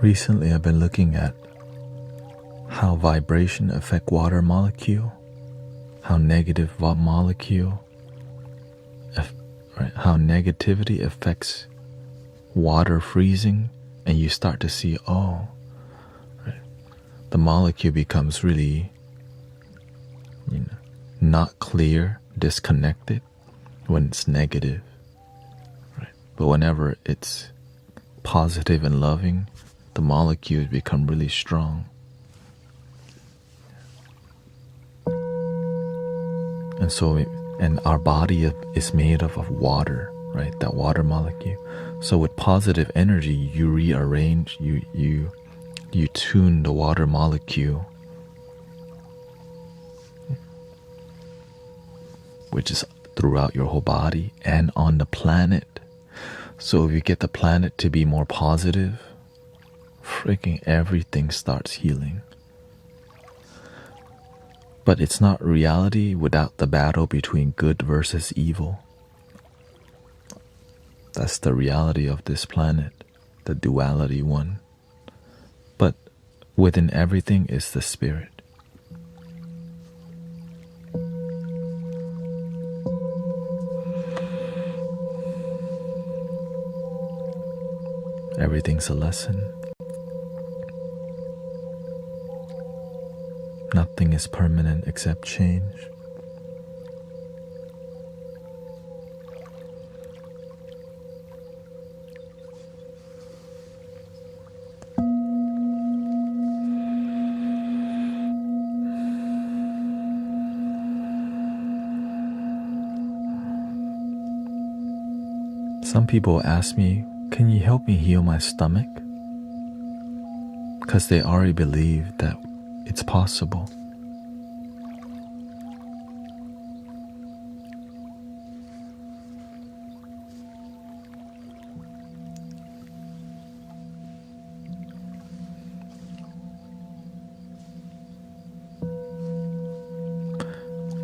Recently, I've been looking at how vibration affect water molecule, how negative molecule right? How negativity affects water freezing, and you start to see, oh, right, the molecule becomes really, not clear, disconnected when it's negative, right? But whenever it's positive and loving, the molecules become really strong. And so, and our body is made of water, right? That water molecule. So with positive energy, you rearrange, you tune the water molecule, which is throughout your whole body and on the planet. So if you get the planet to be more positive, freaking everything starts healing. But it's not reality without the battle between good versus evil. That's the reality of this planet, the duality one. But within everything is the spirit. Everything's a lesson. Nothing is permanent except change. Some people ask me, can you help me heal my stomach? Because they already believe that it's possible.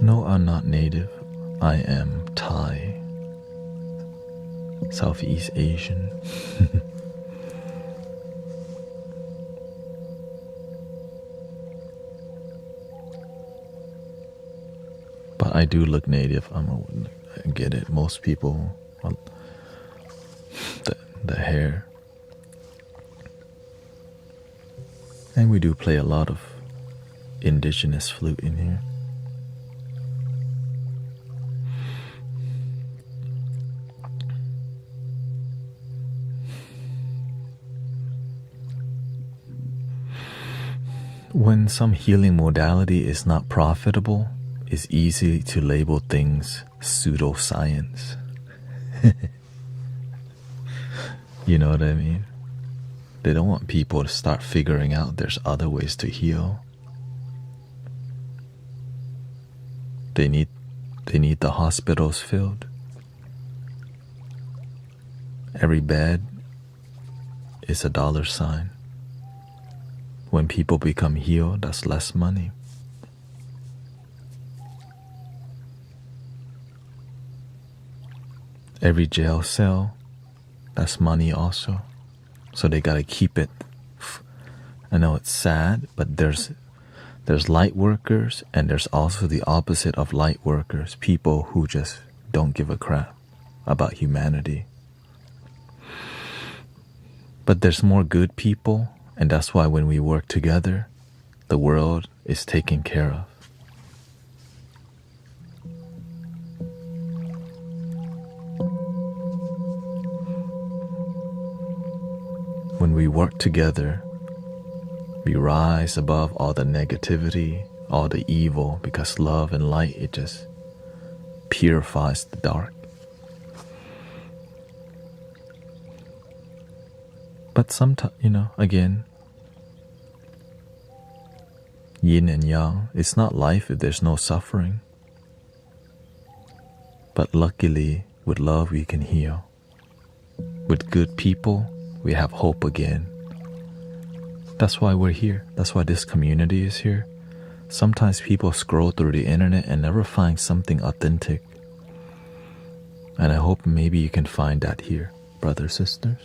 No, I'm not native. I am Thai, Southeast Asian. But I do look native. I get it. Most people, well, the hair. And we do play a lot of indigenous flute in here. When some healing modality is not profitable, it's easy to label things pseudoscience. You know what I mean? They don't want people to start figuring out there's other ways to heal. They need the hospitals filled. Every bed is a dollar sign. When people become healed, that's less money. Every jail cell, that's money also. So they gotta keep it. I know it's sad, but there's light workers, and there's also the opposite of light workers, people who just don't give a crap about humanity. But there's more good people, and that's why when we work together, the world is taken care of. When we work together, we rise above all the negativity, all the evil, because love and light, it just purifies the dark. But sometimes, again, yin and yang, it's not life if there's no suffering. But luckily, with love we can heal. With good people, we have hope again. That's why we're here. That's why this community is here. Sometimes people scroll through the internet and never find something authentic. And I hope maybe you can find that here, brothers, sisters.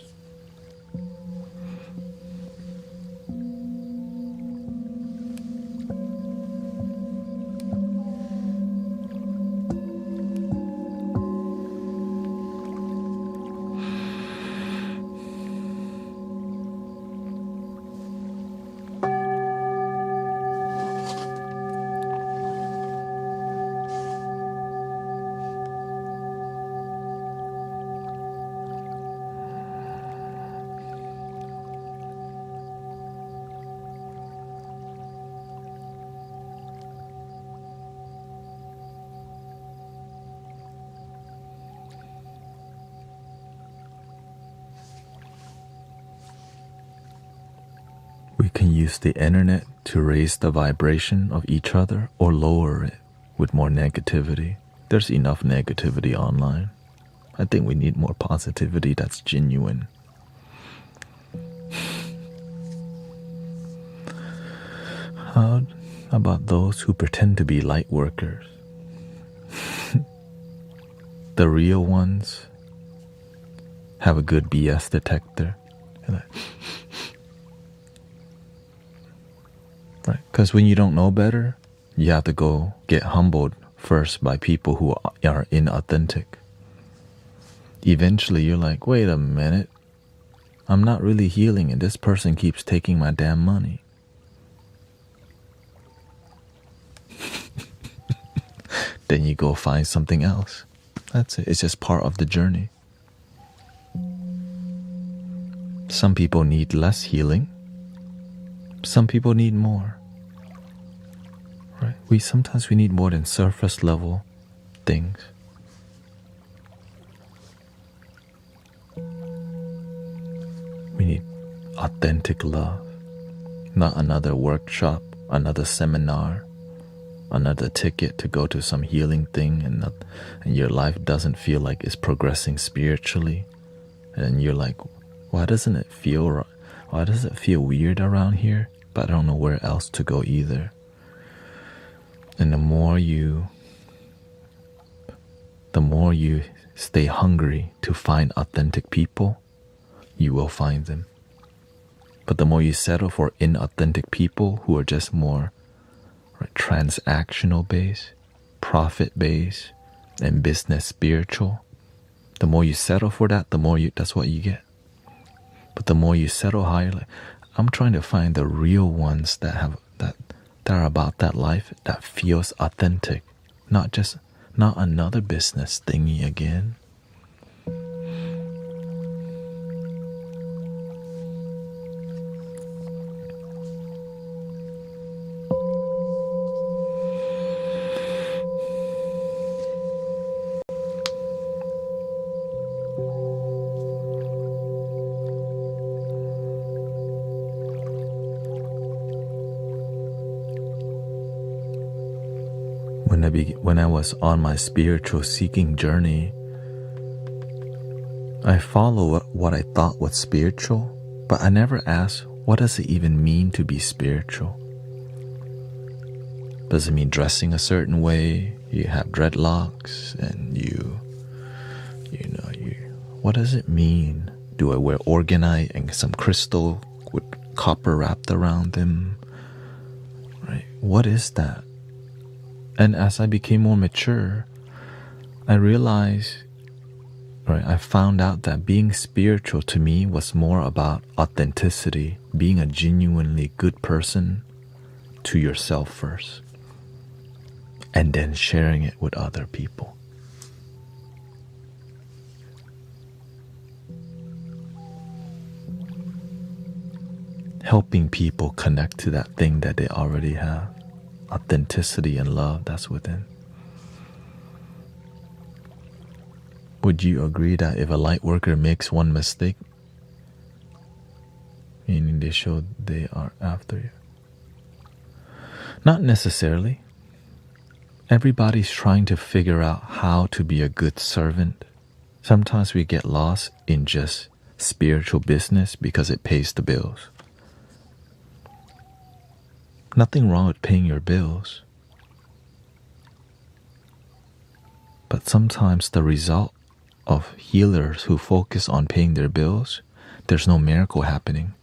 We can use the internet to raise the vibration of each other or lower it with more negativity. There's enough negativity online. I think we need more positivity that's genuine. How about those who pretend to be light workers? The real ones have a good BS detector. Right? Because when you don't know better, you have to go get humbled first by people who are inauthentic. Eventually, you're like, wait a minute. I'm not really healing and this person keeps taking my damn money. Then you go find something else. That's it. It's just part of the journey. Some people need less healing. Some people need more. Right? Sometimes we need more than surface level things. We need authentic love. Not another workshop, another seminar, another ticket to go to some healing thing, and your life doesn't feel like it's progressing spiritually. And you're like, why does it feel weird around here? But I don't know where else to go either. And the more you stay hungry to find authentic people, you will find them. But the more you settle for inauthentic people who are just more transactional based, profit based, and business spiritual, the more you settle for that, that's what you get. But the more you settle higher, like, I'm trying to find the real ones that are about that life that feels authentic, not another business thingy again. When I was on my spiritual seeking journey, I followed what I thought was spiritual, but I never asked, what does it even mean to be spiritual? Does it mean dressing a certain way? You have dreadlocks and what does it mean? Do I wear organite and some crystal with copper wrapped around them? Right? What is that? And as I became more mature, I realized, I found out that being spiritual to me was more about authenticity, being a genuinely good person to yourself first, and then sharing it with other people. Helping people connect to that thing that they already have. Authenticity and love that's within. Would you agree that if a light worker makes one mistake, meaning they show they are after you? Not necessarily. Everybody's trying to figure out how to be a good servant. Sometimes we get lost in just spiritual business because it pays the bills. Nothing wrong with paying your bills. But sometimes the result of healers who focus on paying their bills, there's no miracle happening.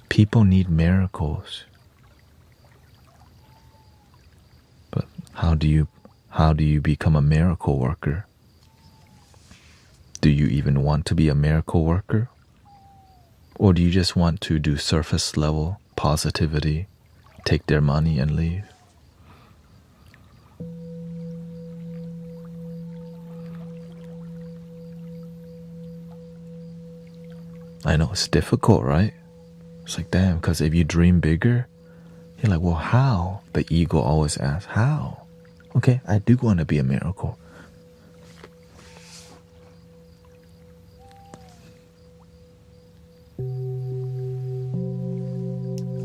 People need miracles. But how do you become a miracle worker? Do you even want to be a miracle worker? Or do you just want to do surface level positivity, take their money and leave? I know it's difficult, right? It's like, damn, because if you dream bigger, you're like, well, how? The ego always asks, how? Okay, I do want to be a miracle.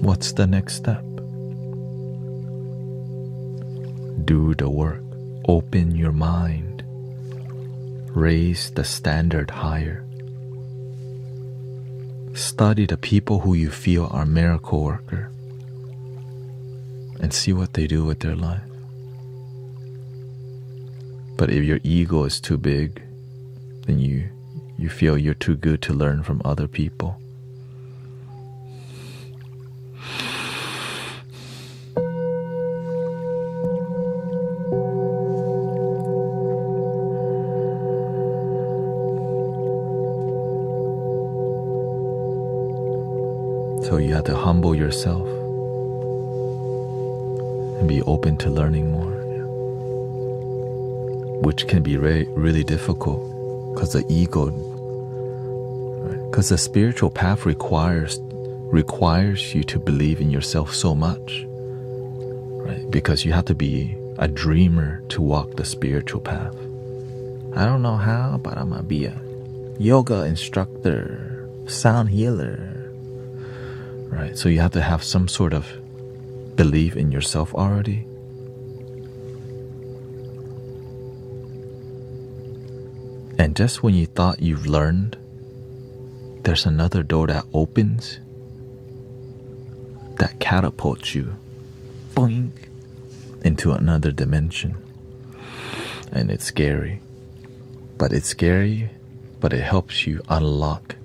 What's the next step? Do the work. Open your mind. Raise the standard higher. Study the people who you feel are miracle worker and see what they do with their life. But if your ego is too big, then you feel you're too good to learn from other people. So you have to humble yourself and be open to learning more, which can be really difficult because the ego, because the spiritual path requires you to believe in yourself so much, right? Because you have to be a dreamer to walk the spiritual path. I don't know how, but I'm gonna be a yoga instructor, sound healer. Right, so you have to have some sort of belief in yourself already. And just when you thought you've learned, there's another door that opens that catapults you, boing, into another dimension. And it's scary. But it's scary, but it helps you unlock.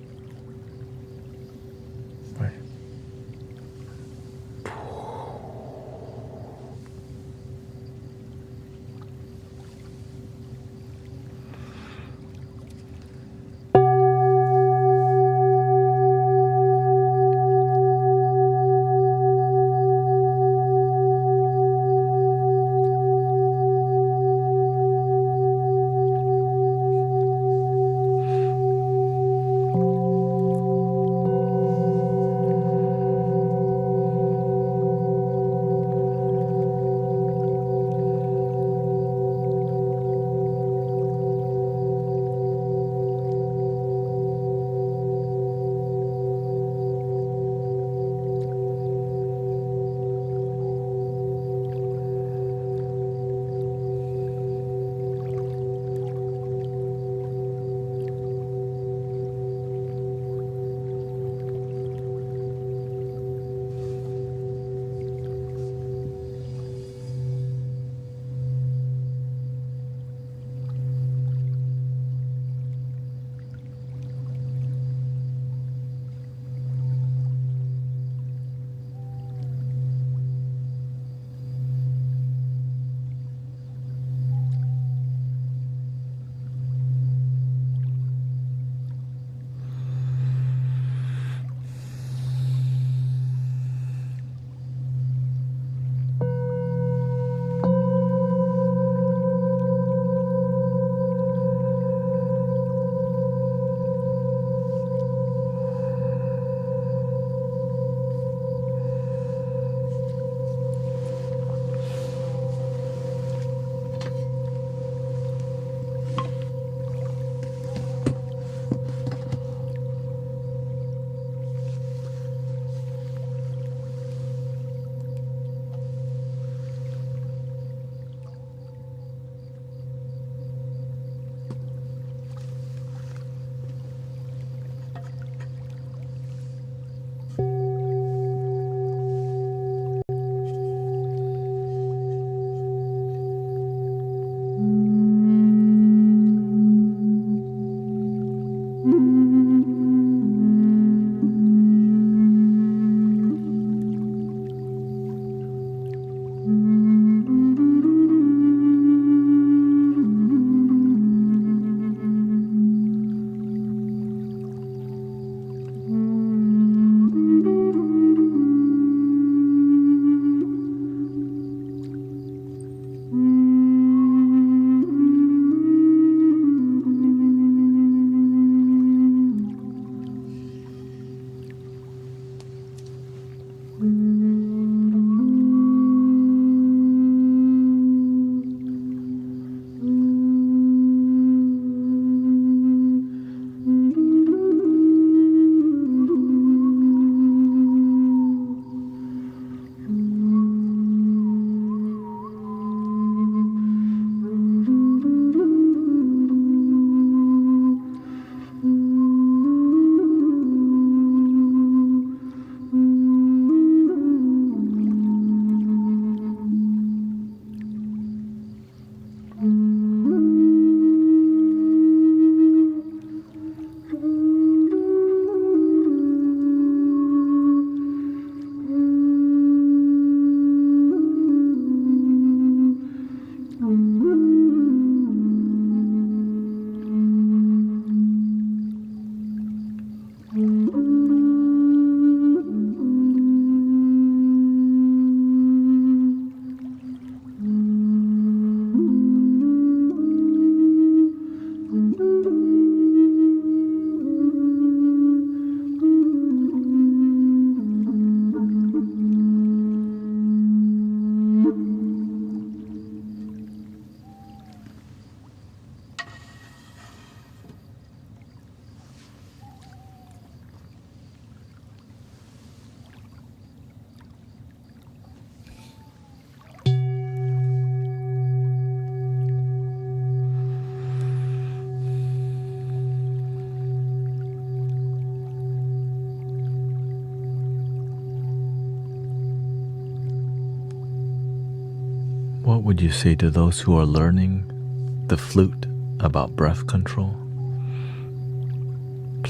What would you say to those who are learning the flute about breath control?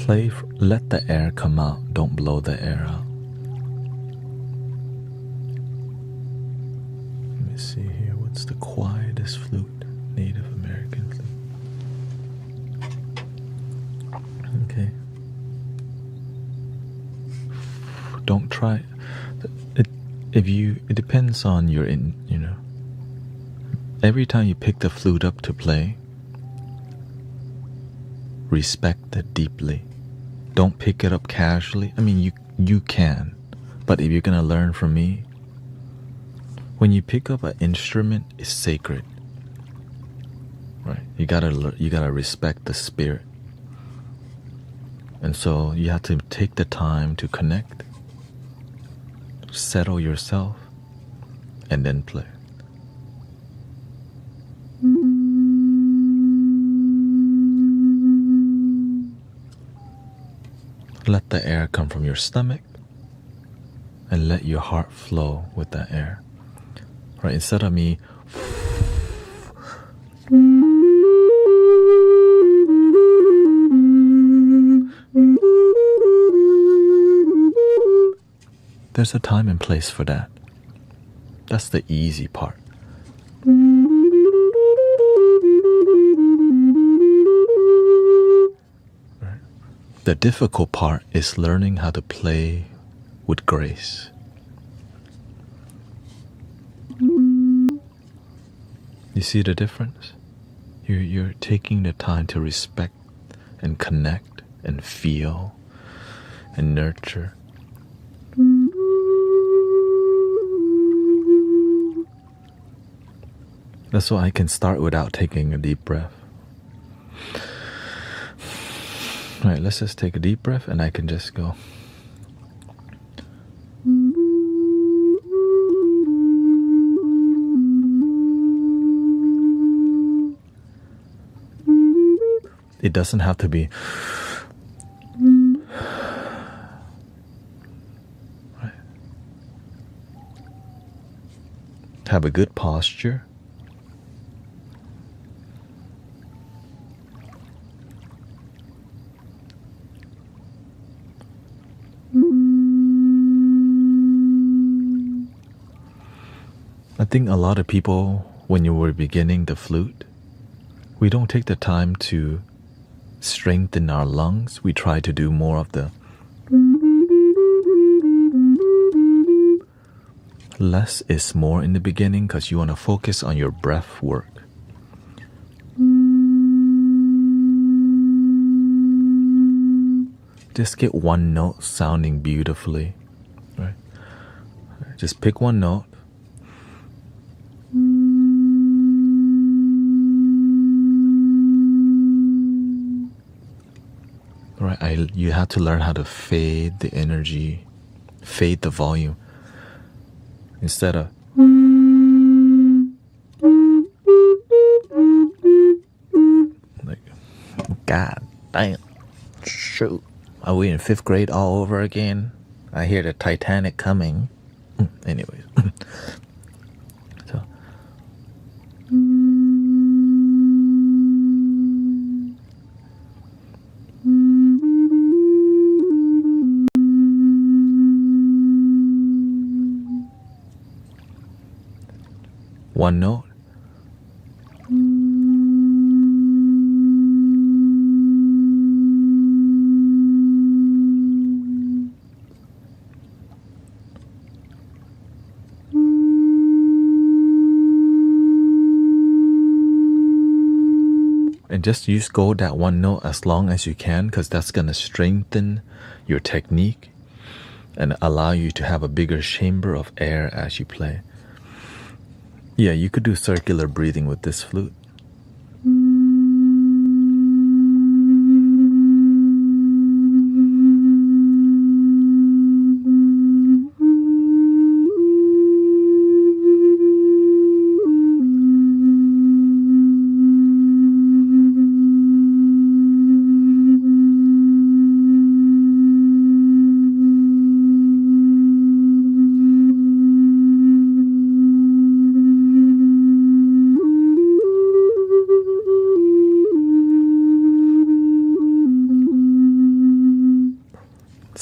Let the air come out, don't blow the air out. Let me see here, what's the quietest flute? Native American flute. Okay. Don't try it. It depends on your every time you pick the flute up to play, respect it deeply. Don't pick it up casually. I mean, you can, but if you're gonna learn from me, when you pick up an instrument, it's sacred, right? You gotta respect the spirit, and so you have to take the time to connect, settle yourself, and then play. Let the air come from your stomach and let your heart flow with that air. Right? Instead of me there's a time and place for that. That's the easy part. The difficult part is learning how to play with grace. You see the difference? You're taking the time to respect and connect and feel and nurture. That's why I can start without taking a deep breath. All right, let's just take a deep breath and I can just go. It doesn't have to be. Right. Have a good posture. I think a lot of people, when you were beginning the flute, we don't take the time to strengthen our lungs. We try to do more of the less is more in the beginning because you want to focus on your breath work. Just get one note sounding beautifully, right? Just pick one note. Right, you have to learn how to fade the energy, fade the volume. Instead of like, God damn, shoot, are we in 5th grade all over again? I hear the Titanic coming. Anyways, so. One note. And just go that one note as long as you can, because that's going to strengthen your technique and allow you to have a bigger chamber of air as you play. Yeah, you could do circular breathing with this flute.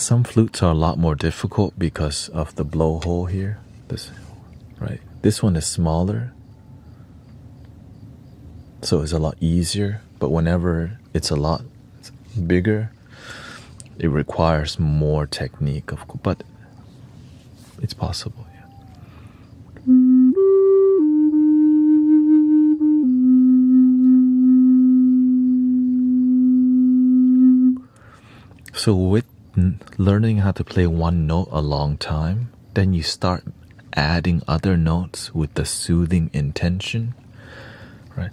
some flutes are a lot more difficult because of the blowhole here. This, right? This one is smaller, so it's a lot easier. But whenever it's a lot bigger, it requires more technique, of course. But it's possible. Yeah. So with learning how to play one note a long time, then you start adding other notes with the soothing intention, right?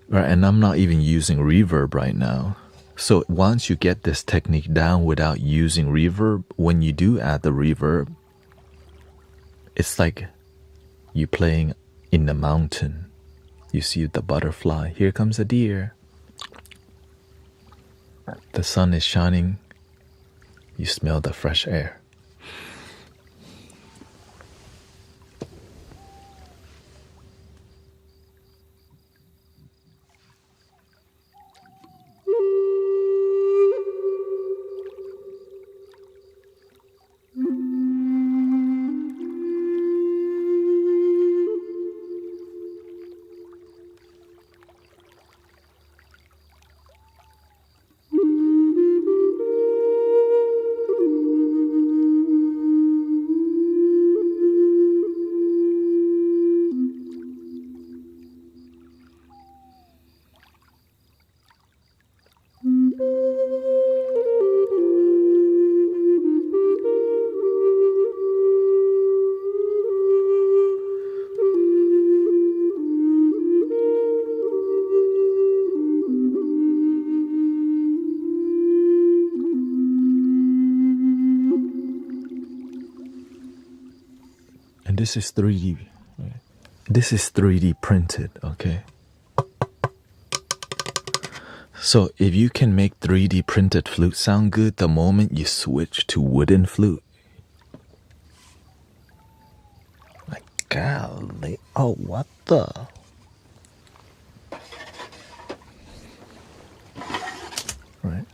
Right, and I'm not even using reverb right now. So once you get this technique down without using reverb, when you do add the reverb, it's like you playing in the mountain. You see the butterfly. Here comes a deer. The sun is shining. You smell the fresh air. And this is 3D. Right? This is 3D printed, okay? So if you can make 3D printed flute sound good the moment you switch to wooden flute, like golly, oh what the? Right?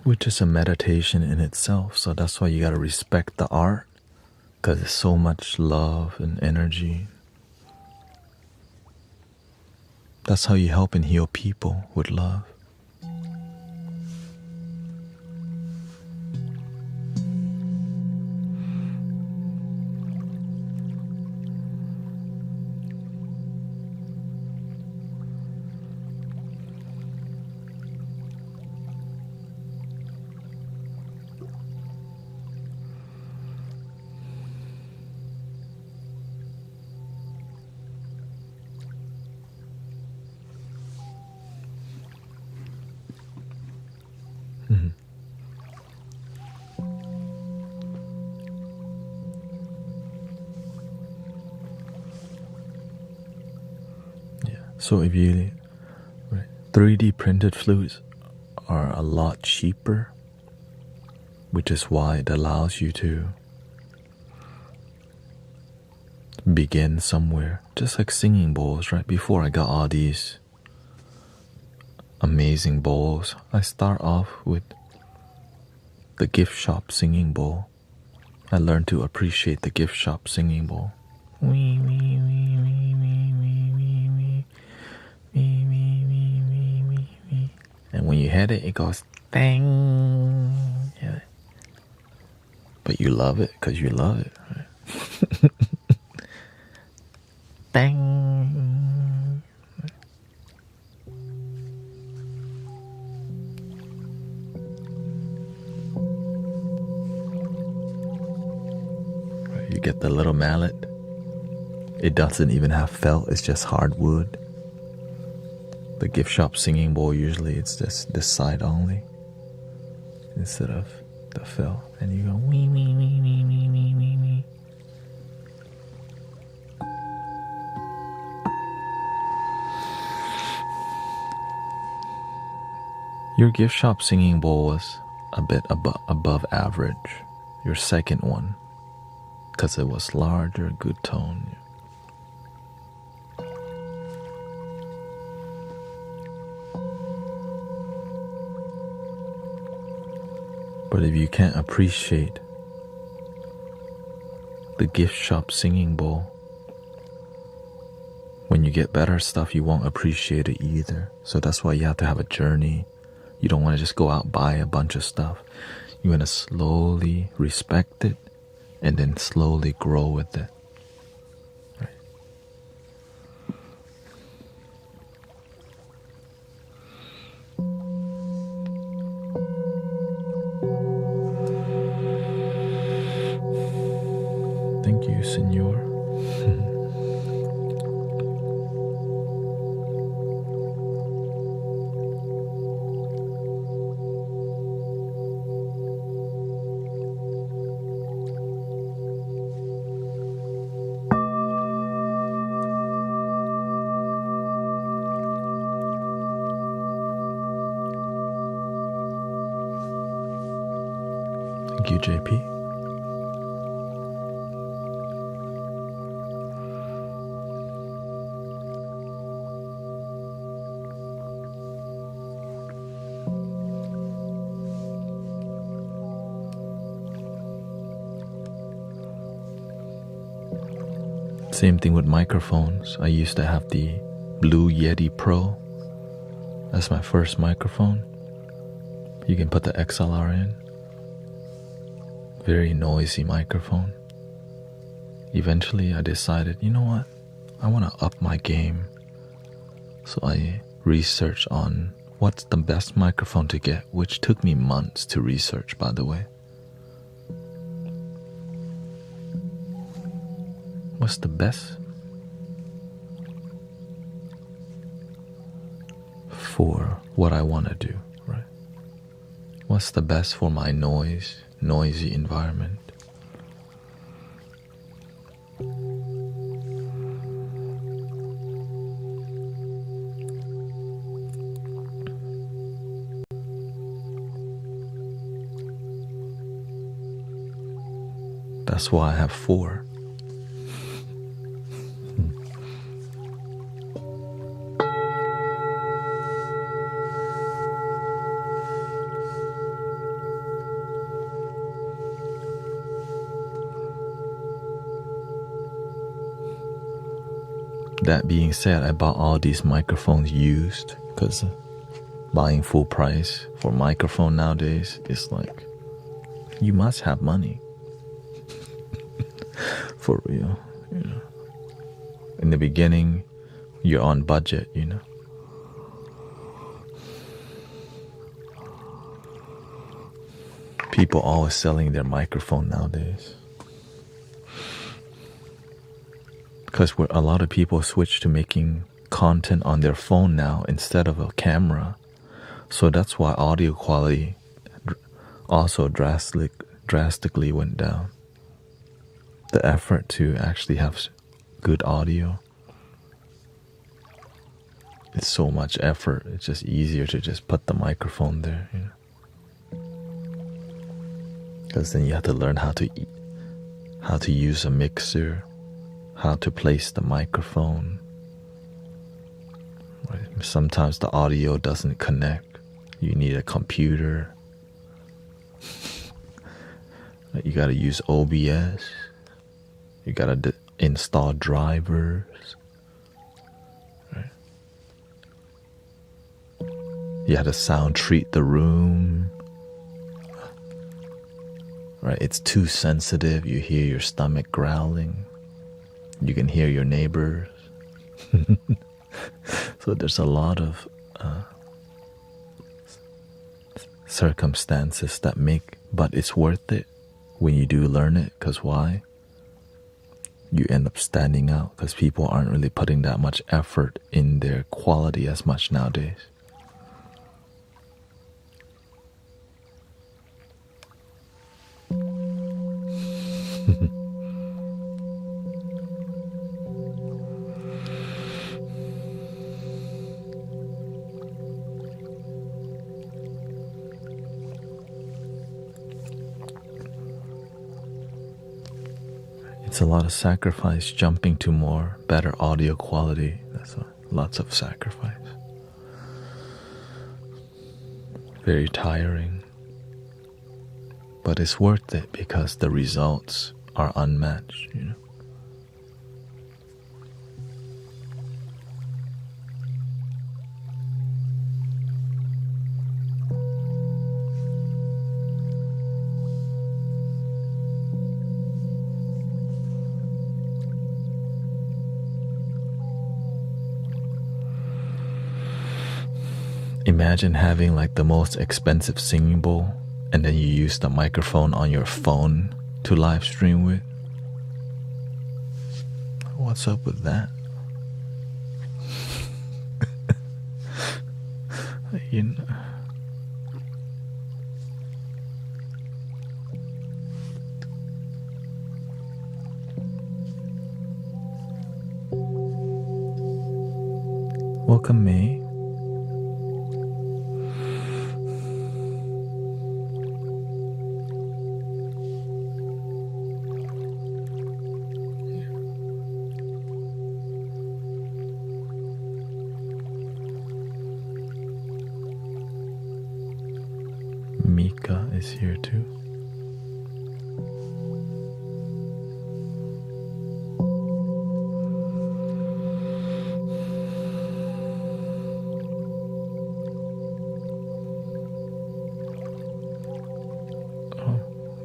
which is a meditation in itself. So that's why you got to respect the art, because there's so much love and energy. That's how you help and heal people, with love. Mhm. Yeah. So if you 3D printed flutes are a lot cheaper, which is why it allows you to begin somewhere, just like singing bowls, right? Before I got all these amazing bowls, I start off with the gift shop singing bowl. I learned to appreciate the gift shop singing bowl. Wee, wee, wee, wee, wee, wee, wee, wee. Wee, wee, wee, wee, wee, wee. And when you hit it, it goes dang. Yeah. But you love it because you love it, right? Dang. You get the little mallet. It doesn't even have felt, it's just hardwood. The gift shop singing bowl, usually it's just this side only instead of the felt. And you go wee, wee, wee, wee, wee, wee, wee, wee. Your gift shop singing bowl was a bit above average. Your second one, because it was larger, good tone. But if you can't appreciate the gift shop singing bowl, when you get better stuff, you won't appreciate it either. So that's why you have to have a journey. You don't want to just go out, buy a bunch of stuff. You want to slowly respect it and then slowly grow with it. Right? Thank you, Senor. Thank you, JP. Same thing with microphones. I used to have the Blue Yeti Pro. That's my first microphone. You can put the XLR in. Very noisy microphone. Eventually I decided, you know what? I want to up my game. So I researched on what's the best microphone to get, which took me months to research, by the way. What's the best for what I want to do, right? What's the best for my noisy environment? That's why I have 4. That being said, I bought all these microphones used because buying full price for microphone nowadays is like, you must have money. For real, you know. In the beginning, you're on budget, you know. People always selling their microphone nowadays. Because a lot of people switch to making content on their phone now instead of a camera. So that's why audio quality also drastically went down. The effort to actually have good audio, it's so much effort. It's just easier to just put the microphone there, you know. Because then you have to learn how to use a mixer, how to place the microphone. Right? Sometimes the audio doesn't connect. You need a computer. You gotta use OBS. You gotta install drivers. Right? You have to sound treat the room. Right? It's too sensitive. You hear your stomach growling. You can hear your neighbors. So there's a lot of circumstances that but it's worth it when you do learn it. Because why? You end up standing out because people aren't really putting that much effort in their quality as much nowadays. It's a lot of sacrifice jumping to better audio quality. That's lots of sacrifice. Very tiring. But it's worth it because the results are unmatched, you know. Imagine having like the most expensive singing bowl and then you use the microphone on your phone to live stream with. What's up with that? You know. Welcome, May. Mika is here too.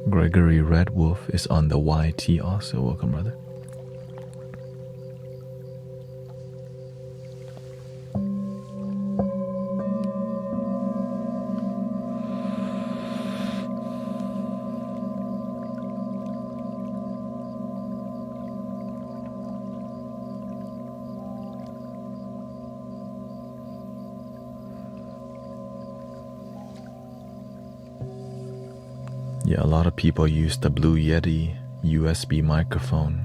Gregory Red Wolf is on the YT also. Welcome, brother. Yeah, a lot of people use the Blue Yeti USB microphone.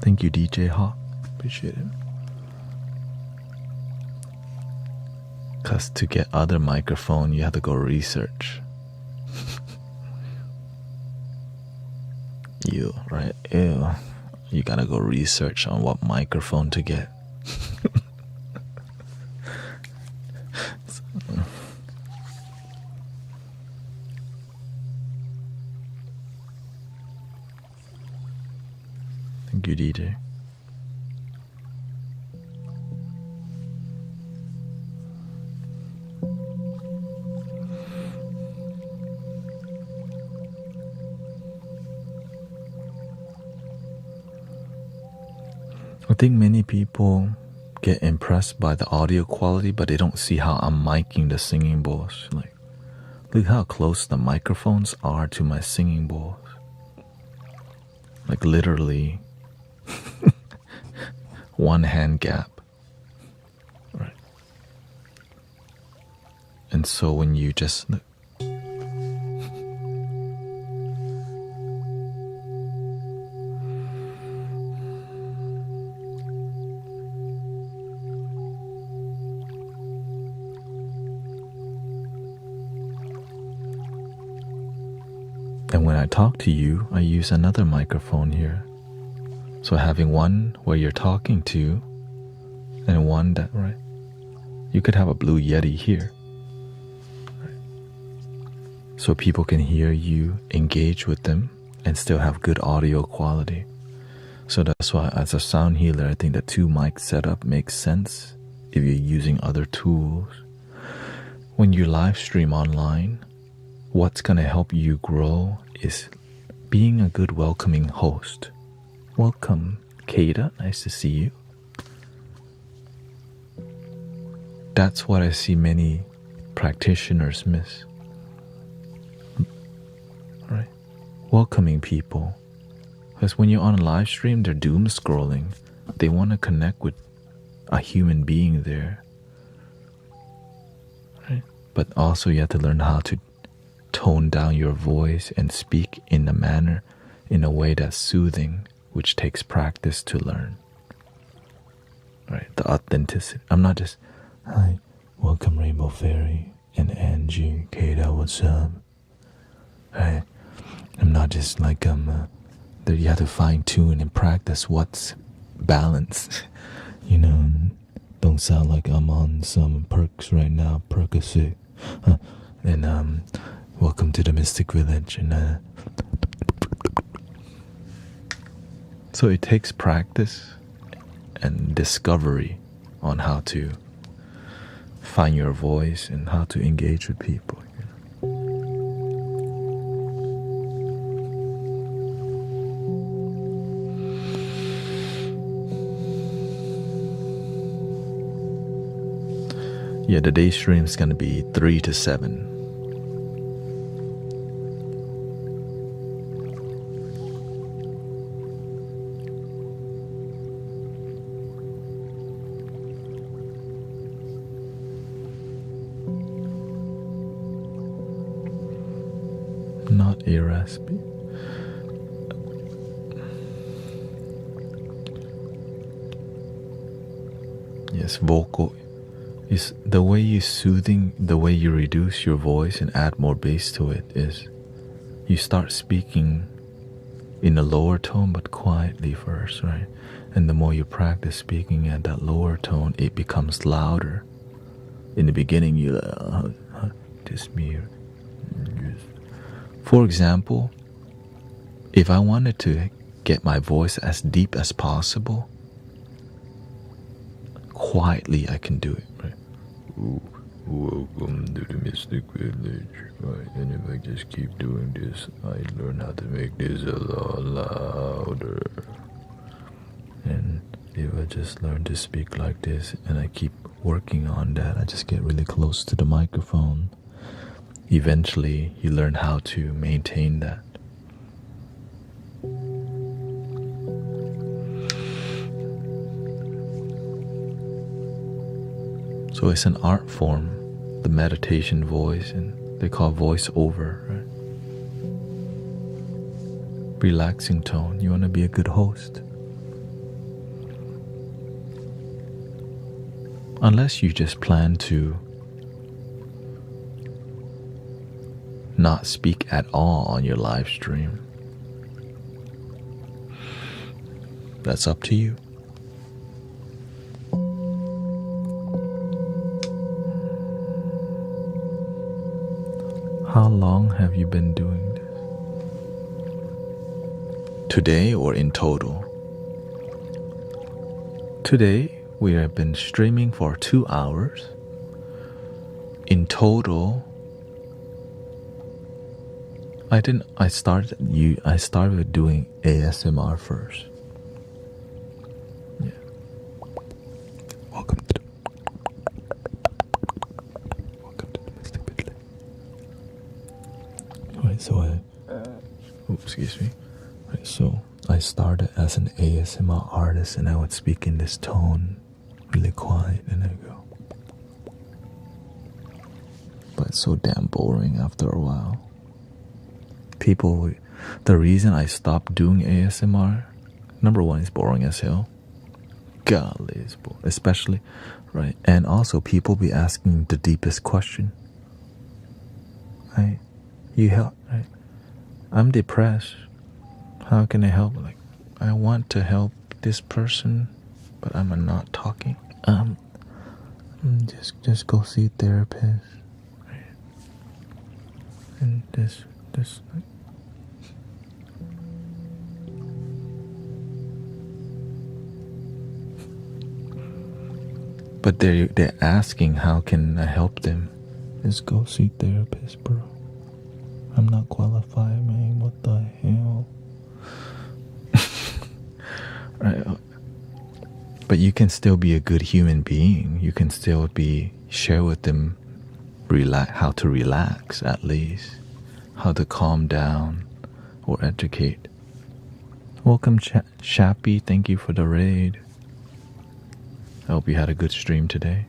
Thank you, DJ Hawk. Appreciate it. Because to get other microphone, you have to go research. Right? Ew. You gotta go research on what microphone to get. you, DJ. I think many people get impressed by the audio quality, but they don't see how I'm miking the singing bowls. Like, look how close the microphones are to my singing bowls. Like literally one hand gap. Right. And so when you just look, and when I talk to you, I use another microphone here. So having one where you're talking to and one that, right? You could have a Blue Yeti here. Right? So people can hear you, engage with them, and still have good audio quality. So that's why as a sound healer, I think the 2 mic setup makes sense if you're using other tools. When you live stream online, what's going to help you grow is being a good welcoming host. Welcome, Kata. Nice to see you. That's what I see many practitioners miss. Right? Welcoming people. Because when you're on a live stream, they're doom scrolling. They want to connect with a human being there. Right? But also you have to learn how to tone down your voice and speak in a way that's soothing, which takes practice to learn. Right? The authenticity. I'm not just, hi, welcome Rainbow Fairy and Angie, Kata, what's up? Right? I'm not just like that you have to fine tune and practice what's balanced. You know, don't sound like I'm on some perks right now, Percocet. And welcome to the Mystic Village. And so it takes practice and discovery on how to find your voice and how to engage with people. Yeah, the day stream is going to be 3 to 7. Not a raspy. Yes, vocal is the way you soothing, the way you reduce your voice and add more bass to it is you start speaking in a lower tone but quietly first, right? And the more you practice speaking at that lower tone, it becomes louder. In the beginning, you just me. For example, if I wanted to get my voice as deep as possible, quietly I can do it, right? Ooh, welcome to the Mystic Village, right? And if I just keep doing this, I learn how to make this a lot louder. And if I just learn to speak like this and I keep working on that, I just get really close to the microphone. Eventually, you learn how to maintain that. So it's an art form, the meditation voice, and they call voice over, right? Relaxing tone. You want to be a good host. Unless you just plan to not speak at all on your live stream. That's up to you. How long have you been doing this? Today or in total? Today we have been streaming for 2 hours. In total, I started with doing ASMR first. Yeah. Welcome to the Mystic Midland. Right, so excuse me. Right, so I started as an ASMR artist and I would speak in this tone, really quiet, and I go. But it's so damn boring after a while. The reason I stopped doing ASMR, number one, is boring as hell. Golly, it's boring. Especially, right? And also, people be asking the deepest question. Right? You help, right? I'm depressed. How can I help? Like, I want to help this person, but I'm not talking. Just go see a therapist. Right? And this. Like, but they're asking how can I help them. Just go see therapist, bro. I'm not qualified, man. What the hell? Right. But you can still be a good human being. You can still share with them how to relax, at least. How to calm down or educate. Welcome, Shappy. Thank you for the raid. I hope you had a good stream today.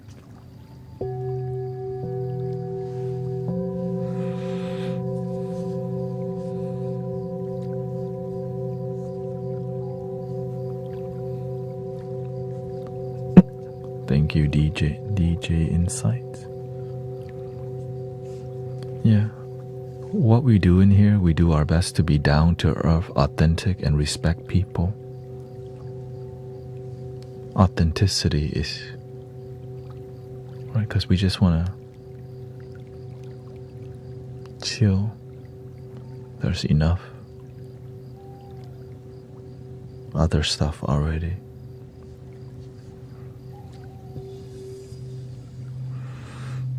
Thank you, DJ Insights. Yeah. What we do in here, we do our best to be down to earth, authentic, and respect people. Authenticity is right, because we just want to chill. There's enough other stuff already.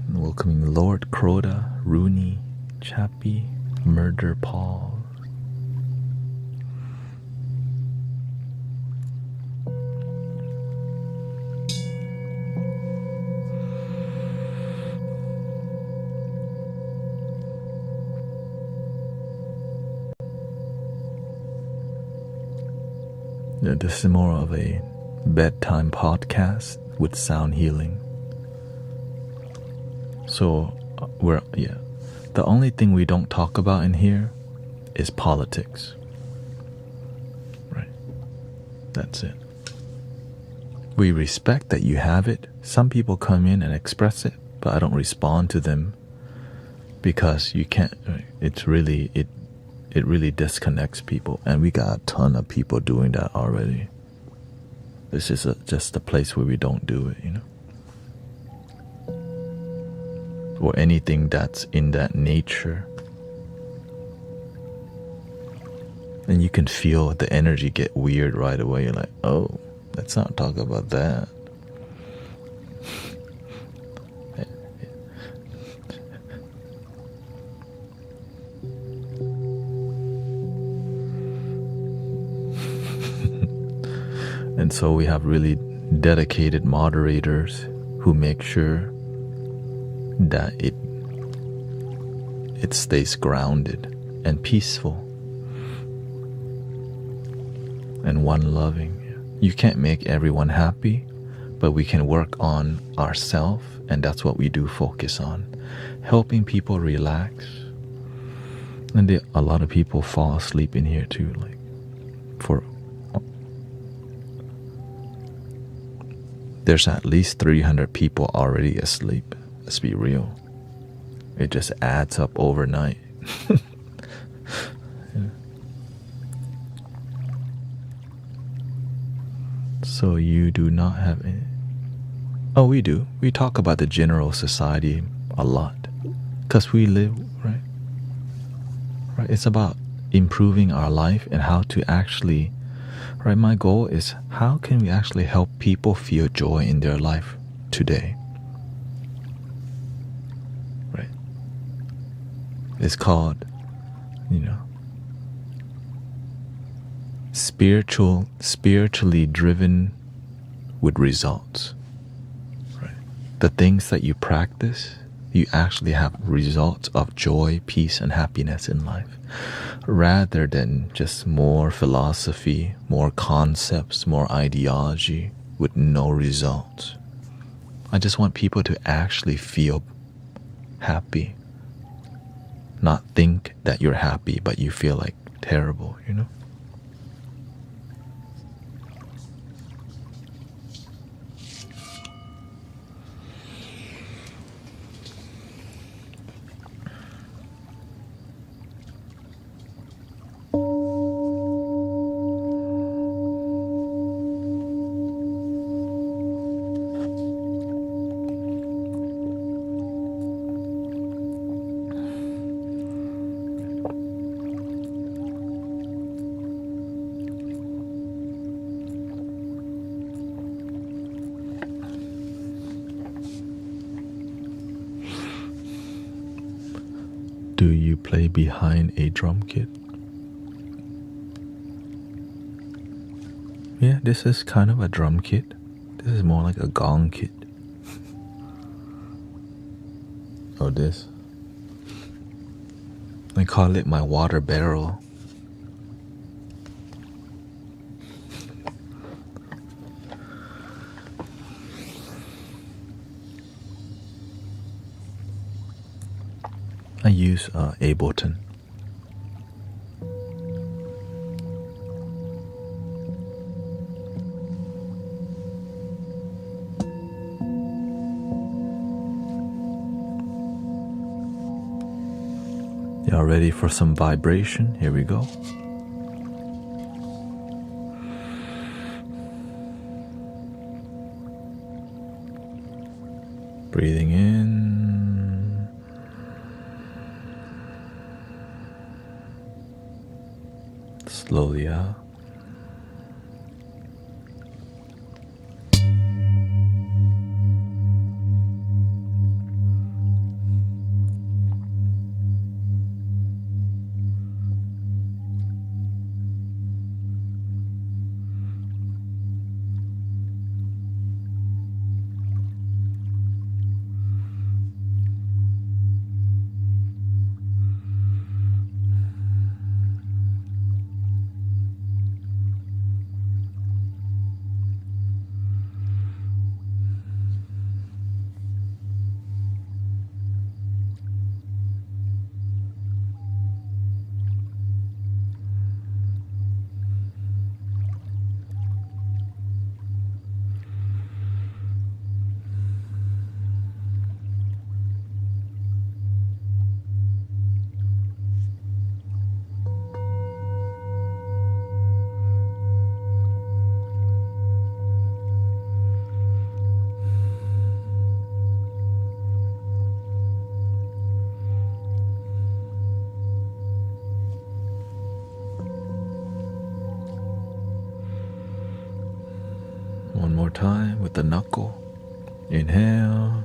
And welcoming Lord Crota, Rooney, Chappie, Murder Paul. This is more of a bedtime podcast with sound healing. So the only thing we don't talk about in here is politics. Right. That's it. We respect that you have it. Some people come in and express it, but I don't respond to them because you can't. It really disconnects people, and we got a ton of people doing that already. This is just a place where we don't do it, or anything that's in that nature. And you can feel the energy get weird right away. You're like, oh, let's not talk about that. And so we have really dedicated moderators who make sure that it stays grounded and peaceful and one loving. You can't make everyone happy, but we can work on ourselves, and that's what we do focus on, helping people relax. And a lot of people fall asleep in here too, there's at least 300 people already asleep. Let's be real. It just adds up overnight. Yeah. So you do not have any. Oh, we do. We talk about the general society a lot. Because we live, right? Right. It's about improving our life and how to actually, Right? My goal is how can we actually help people feel joy in their life today? Right? It's called, spiritually driven with results. Right? The things that you practice, you actually have results of joy, peace, and happiness in life, rather than just more philosophy, more concepts, more ideology with no results. I just want people to actually feel happy, not think that you're happy, but you feel like terrible, Do you play behind a drum kit? Yeah, this is kind of a drum kit. This is more like a gong kit. Oh, this. I call it my water barrel. I use Ableton. Y'all ready for some vibration? Here we go. Breathing in. Slowly out. One more time with the knuckle. Inhale.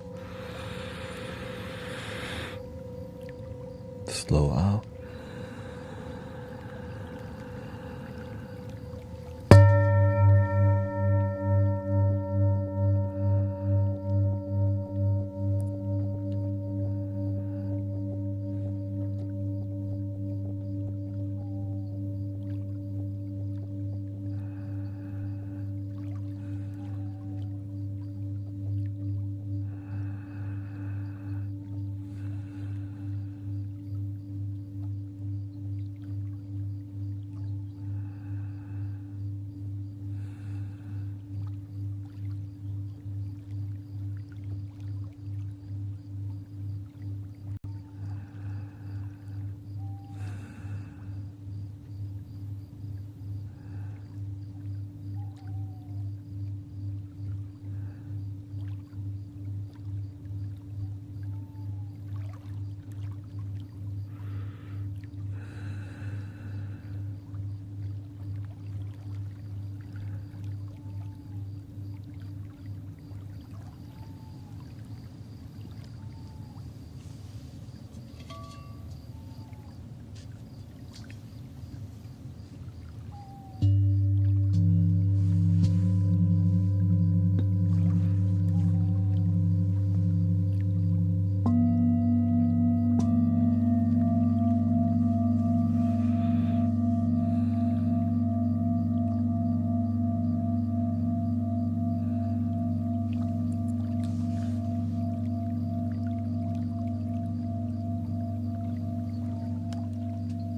Slow out.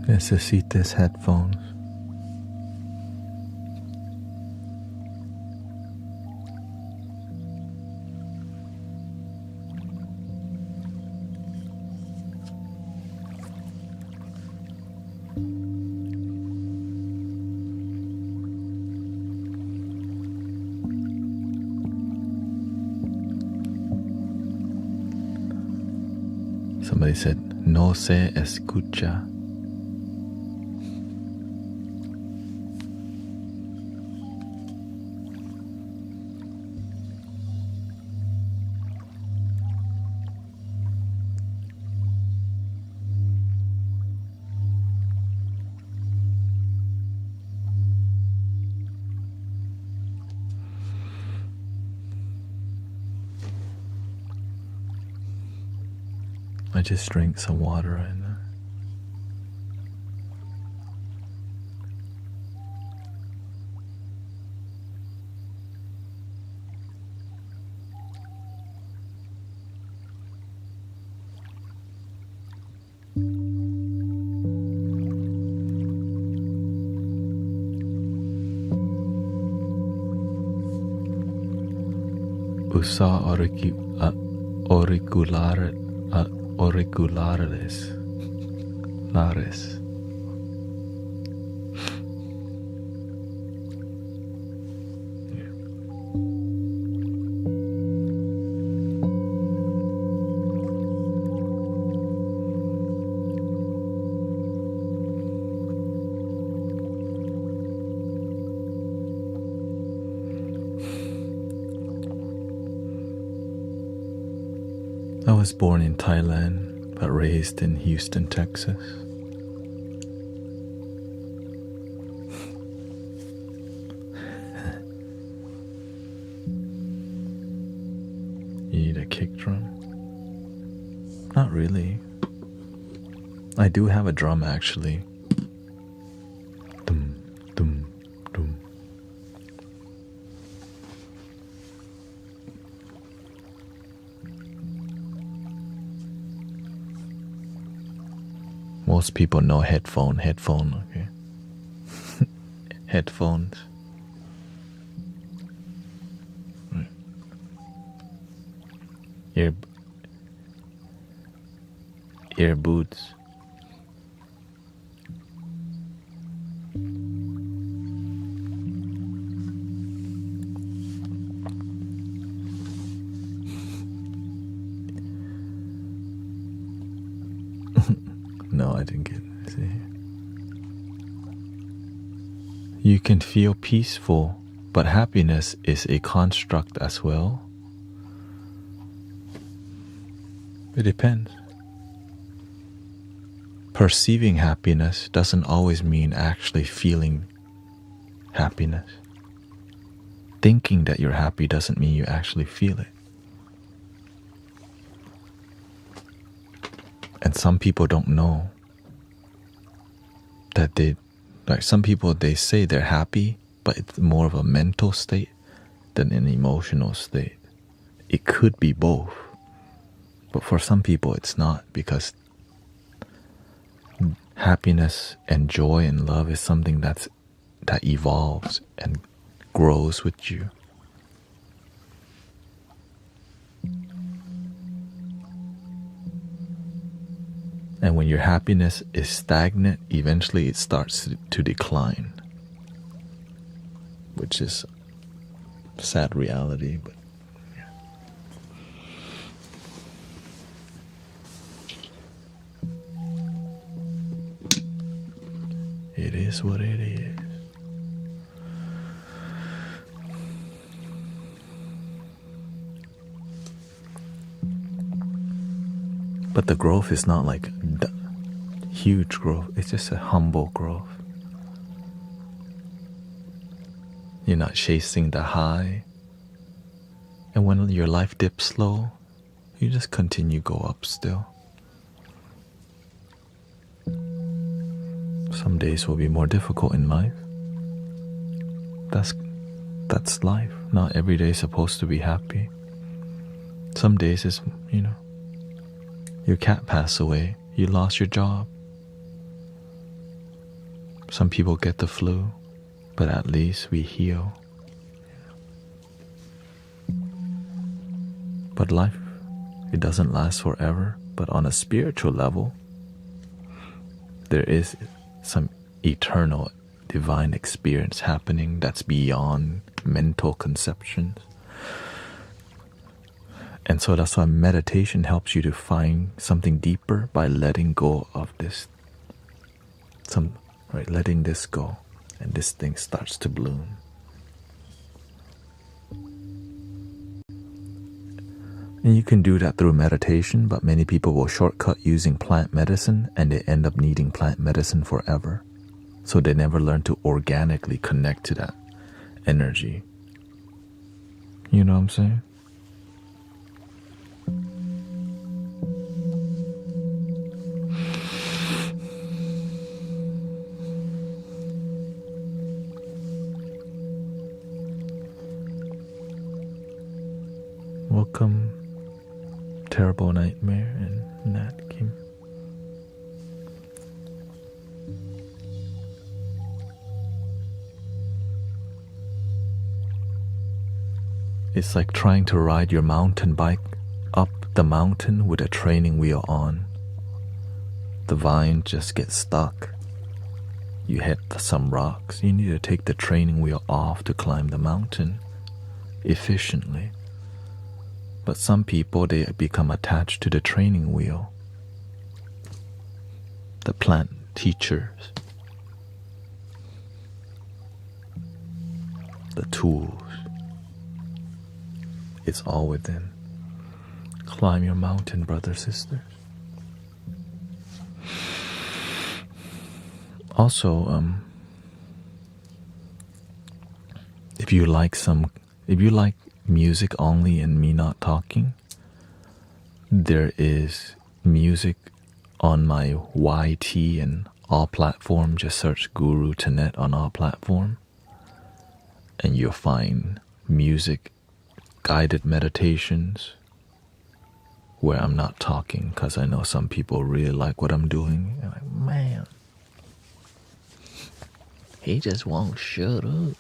Necesitas headphones. Somebody said, no se escucha. I just drank some water and usa auriculares. Lares. I was born in Thailand, but raised in Houston, Texas. You need a kick drum? Not really. I do have a drum actually. Dum, dum, dum. Most people know headphone, okay? Headphones. Right. Earbuds. No, I didn't get it. See? You can feel peaceful, but happiness is a construct as well. It depends. Perceiving happiness doesn't always mean actually feeling happiness. Thinking that you're happy doesn't mean you actually feel it. And some people don't know that some people, they say they're happy, but it's more of a mental state than an emotional state. It could be both, but for some people it's not, because happiness and joy and love is something that evolves and grows with you. And when your happiness is stagnant, eventually it starts to decline, which is a sad reality, but yeah. It is what it is. But the growth is not like huge growth. It's just a humble growth. You're not chasing the high. And when your life dips low, you just continue go up still. Some days will be more difficult in life. That's life. Not every day is supposed to be happy. Some days is, your cat passed away, you lost your job. Some people get the flu, but at least we heal. But life, it doesn't last forever. But on a spiritual level, there is some eternal divine experience happening that's beyond mental conceptions. And so that's why meditation helps you to find something deeper by letting go of this. Letting this go, and this thing starts to bloom. And you can do that through meditation, but many people will shortcut using plant medicine, and they end up needing plant medicine forever. So they never learn to organically connect to that energy. You know what I'm saying? Welcome, Terrible Nightmare and Nat Kim. It's like trying to ride your mountain bike up the mountain with a training wheel on. The vine just gets stuck. You hit some rocks. You need to take the training wheel off to climb the mountain efficiently. But some people, they become attached to the training wheel. The plant teachers. The tools. It's all within. Climb your mountain, brothers, sisters. Also, if you like music only and me not talking, there is music on my YT and all platform. Just search Guru Thanet on all platform, and you'll find music, guided meditations where I'm not talking, because I know some people really like what I'm doing. I'm like, man, he just won't shut up.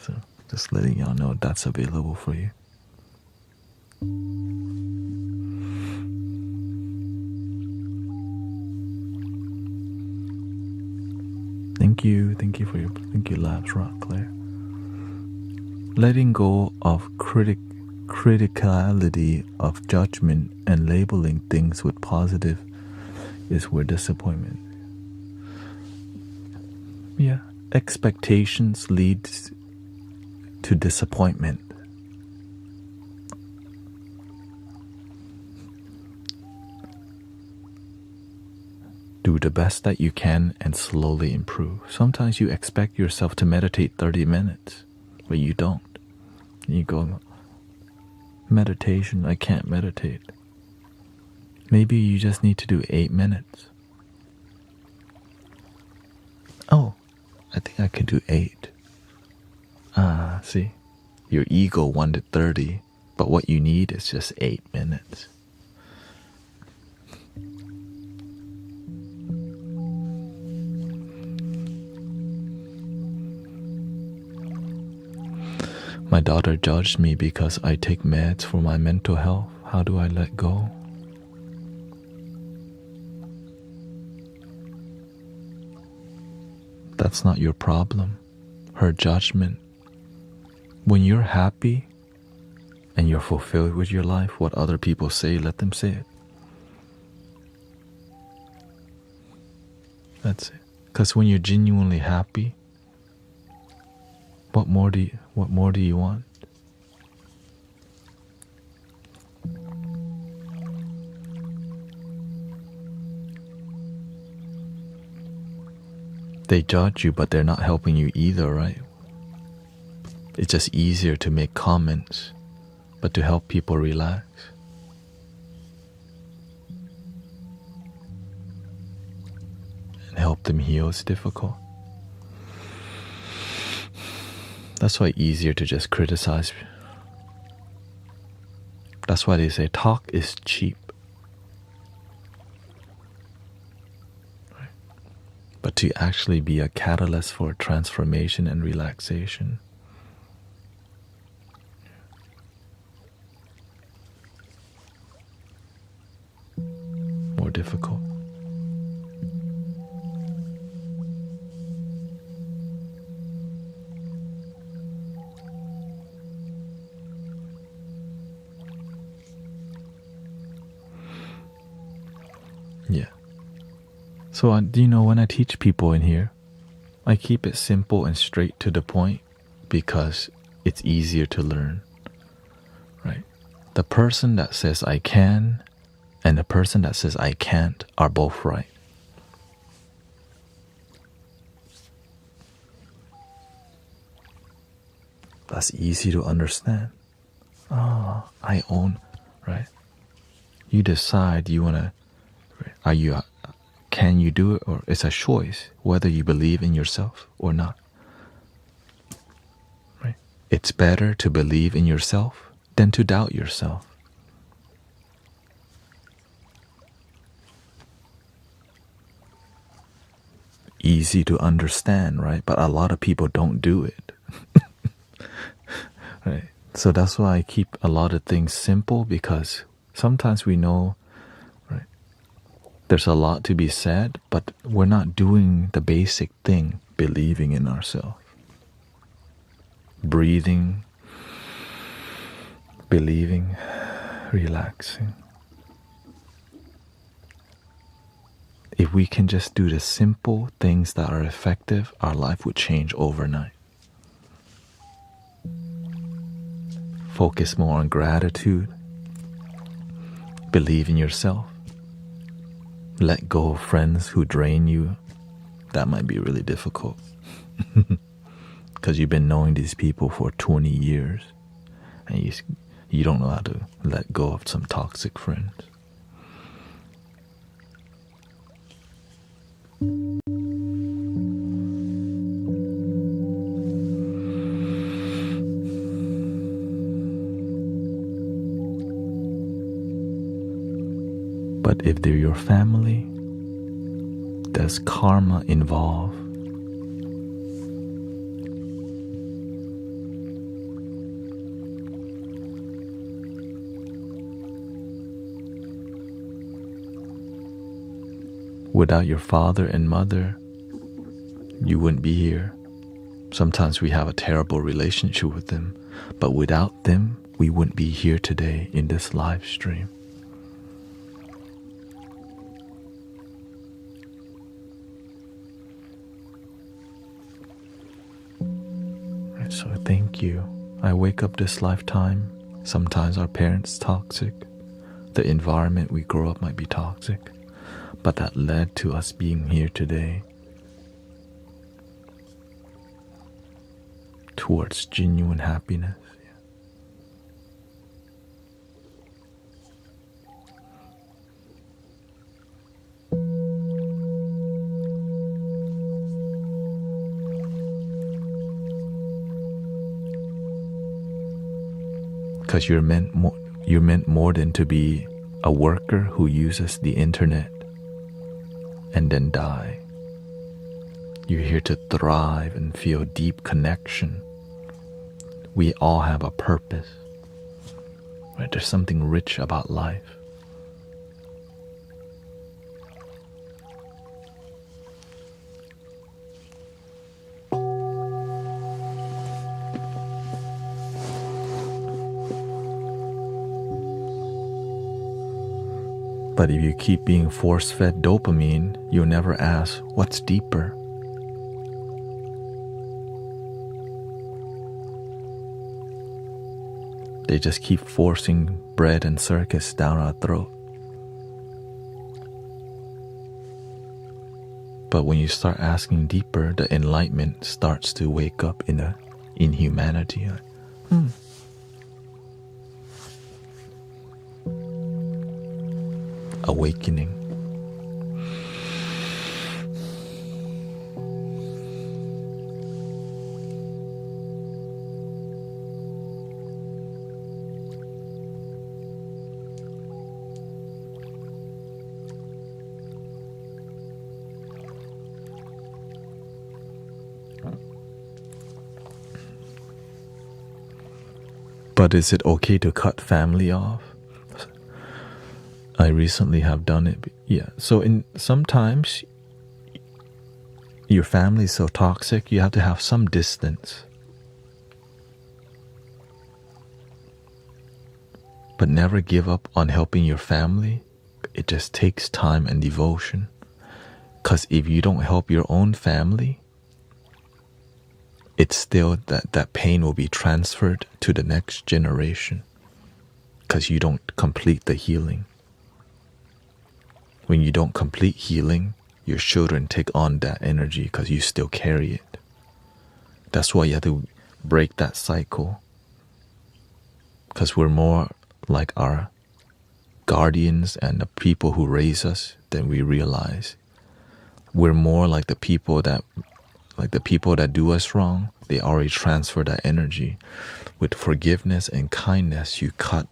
So just letting y'all know that's available for you. Thank you, Labs Rock Claire. Letting go of criticality of judgment and labeling things with positive is where disappointment. Yeah, expectations leads to disappointment. Do the best that you can and slowly improve. Sometimes you expect yourself to meditate 30 minutes, but you don't. You go, meditation, I can't meditate. Maybe you just need to do 8 minutes. Oh, I think I can do 8. See, your ego wanted 30, but what you need is just 8 minutes. My daughter judged me because I take meds for my mental health. How do I let go? That's not your problem. Her judgment. When you're happy and you're fulfilled with your life, what other people say, let them say it. That's it. Because when you're genuinely happy, what more do you want? They judge you, but they're not helping you either, right? It's just easier to make comments, but to help people relax. And help them heal is difficult. That's why it's easier to just criticize. That's why they say talk is cheap. to actually be a catalyst for transformation and relaxation. More difficult. Yeah. So, when I teach people in here, I keep it simple and straight to the point because it's easier to learn, right? The person that says I can and the person that says I can't are both right. That's easy to understand. I own, right? You decide you want to, can you do it, or it's a choice whether you believe in yourself or not, right? It's better to believe in yourself than to doubt yourself. Easy to understand, right? But a lot of people don't do it. Right? So that's why I keep a lot of things simple, because sometimes we know, right, there's a lot to be said, but we're not doing the basic thing, believing in ourselves. Breathing, believing, relaxing. If we can just do the simple things that are effective, our life would change overnight. Focus more on gratitude. Believe in yourself. Let go of friends who drain you. That might be really difficult. Because you've been knowing these people for 20 years. And you don't know how to let go of some toxic friends. But if they're your family, there's karma involved. Without your father and mother, you wouldn't be here. Sometimes we have a terrible relationship with them, but without them, we wouldn't be here today in this live stream. So thank you. I wake up this lifetime. Sometimes our parents toxic. The environment we grow up might be toxic. But that led to us being here today. Towards genuine happiness. Because you're meant more than to be a worker who uses the internet and then die. You're here to thrive and feel deep connection. We all have a purpose. Right? There's something rich about life. But if you keep being force-fed dopamine, you'll never ask, what's deeper? They just keep forcing bread and circus down our throat. But when you start asking deeper, the enlightenment starts to wake up in humanity. Awakening. But is it okay to cut family off? I recently have done it. Yeah. So sometimes your family is so toxic, you have to have some distance. But never give up on helping your family. It just takes time and devotion. Because if you don't help your own family, it's still that pain will be transferred to the next generation. Because you don't complete the healing. When you don't complete healing, your children take on that energy because you still carry it. That's why you have to break that cycle. Because we're more like our guardians and the people who raise us than we realize. We're more like the people that do us wrong. They already transfer that energy. With forgiveness and kindness, you cut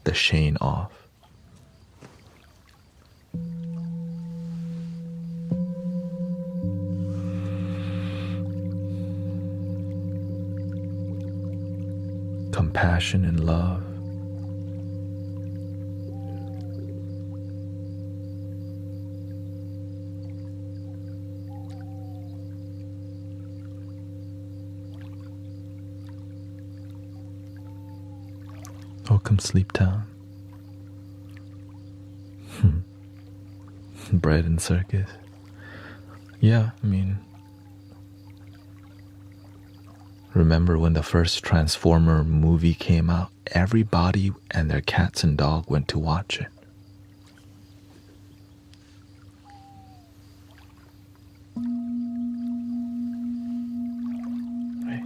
the chain off. Compassion and love. Welcome, Sleep Town. Bread and circus. Yeah, I mean, remember when the first Transformer movie came out, everybody and their cats and dog went to watch it. Right.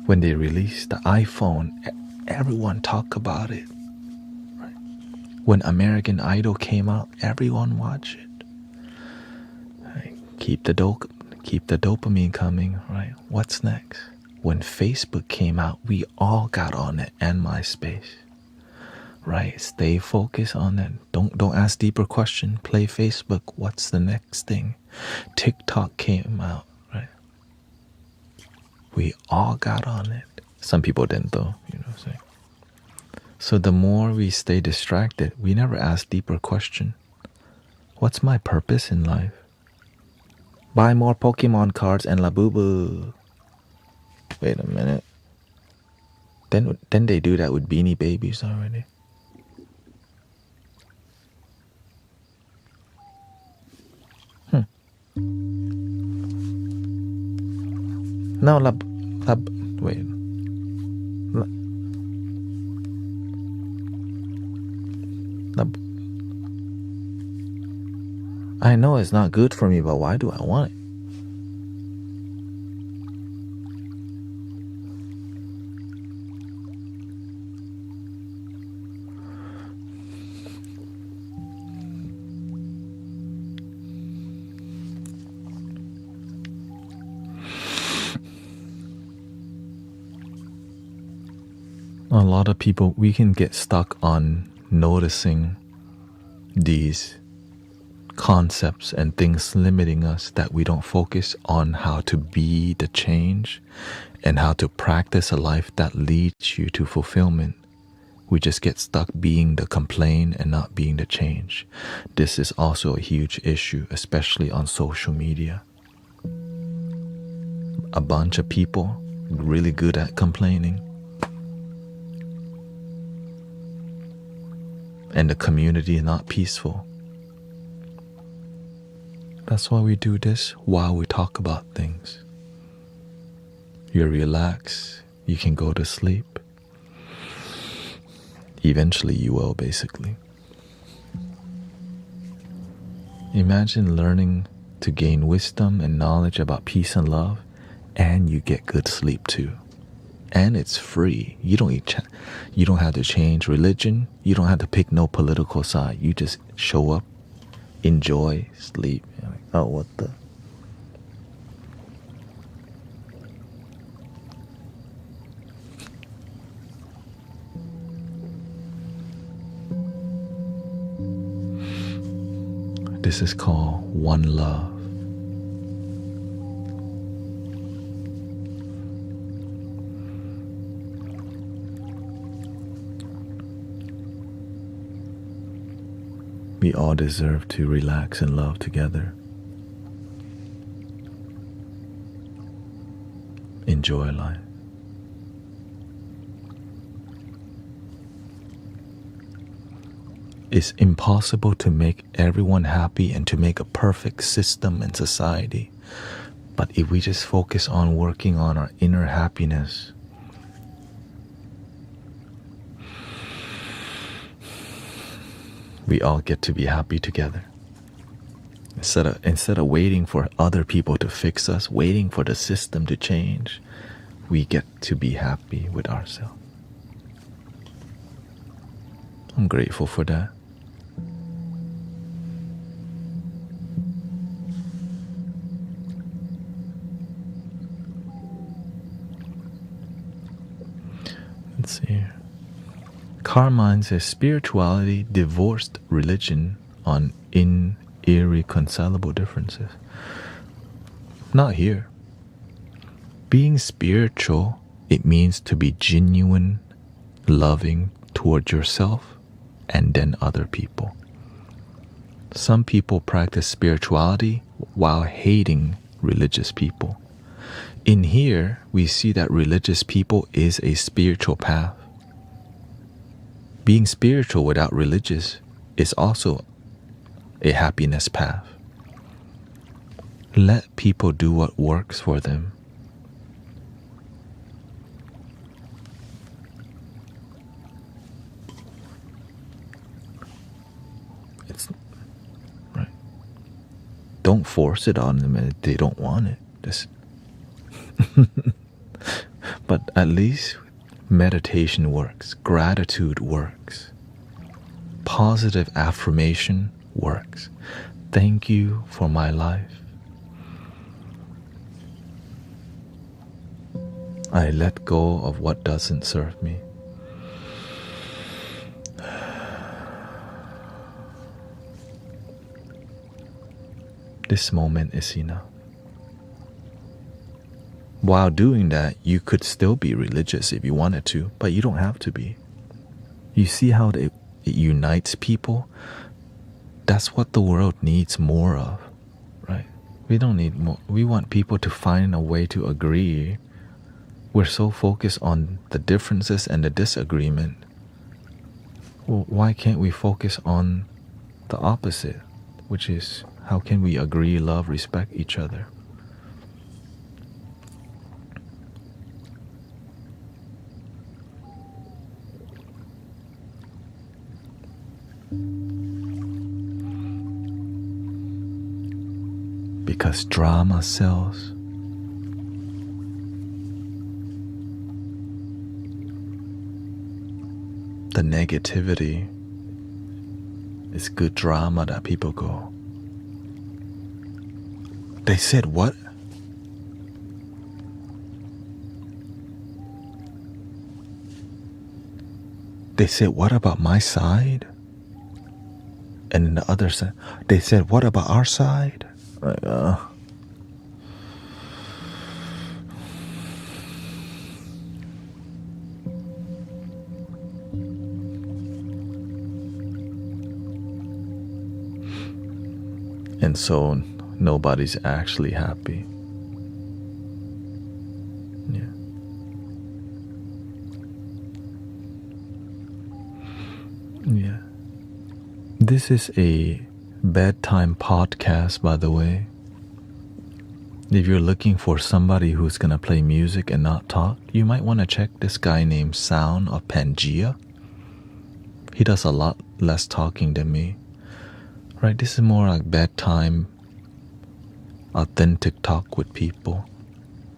When they released the iPhone, everyone talked about it. Right. When American Idol came out, everyone watched it. Right. Keep the dopamine coming, right? What's next? When Facebook came out, we all got on it, and MySpace. Right? Stay focused on it. Don't ask deeper questions. Play Facebook. What's the next thing? TikTok came out, right? We all got on it. Some people didn't though, you know what I'm saying? So the more we stay distracted, we never ask deeper questions. What's my purpose in life? Buy more Pokemon cards and Labubu. Wait a minute. Then they do that with Beanie Babies already. No, wait. I know it's not good for me, but why do I want it? A lot of people, we can get stuck on noticing these concepts and things limiting us, that we don't focus on how to be the change and how to practice a life that leads you to fulfillment. We just get stuck being the complaint and not being the change. This is also a huge issue, especially on social media. A bunch of people really good at complaining, and the community is not peaceful. That's why we do this while we talk about things. You relax, you can go to sleep. Eventually you will, basically. Imagine learning to gain wisdom and knowledge about peace and love, and you get good sleep too. And it's free. You don't have to change religion. You don't have to pick no political side. You just show up, enjoy, sleep. You're like, oh, what the? This is called one love. We all deserve to relax and love together. Enjoy life. It's impossible to make everyone happy and to make a perfect system and society. But if we just focus on working on our inner happiness, we all get to be happy together. Instead of waiting for other people to fix us, waiting for the system to change, we get to be happy with ourselves. I'm grateful for that. Let's see here. Carmine says spirituality divorced religion on irreconcilable differences. Not here. Being spiritual, it means to be genuine, loving towards yourself and then other people. Some people practice spirituality while hating religious people. In here, we see that religious people is a spiritual path. Being spiritual without religious is also a happiness path. Let people do what works for them. It's right. Don't force it on them if they don't want it. But at least meditation works, gratitude works, positive affirmation works. Thank you for my life. I let go of what doesn't serve me. This moment is enough. While doing that, you could still be religious if you wanted to, but you don't have to be. You see how it unites people? That's what the world needs more of, right? We don't need more. We want people to find a way to agree. We're so focused on the differences and the disagreement. Well, why can't we focus on the opposite, which is how can we agree, love, respect each other? Because drama sells. The negativity is good drama that people go, they said what? They said what about my side? And then the other side, they said what about our side? Like, and so nobody's actually happy. Yeah. Yeah. This is a bedtime podcast, by the way. If you're looking for somebody who's gonna play music and not talk, you might want to check this guy named Sound of Pangea. He does a lot less talking than me. Right, this is more like bedtime, authentic talk with people.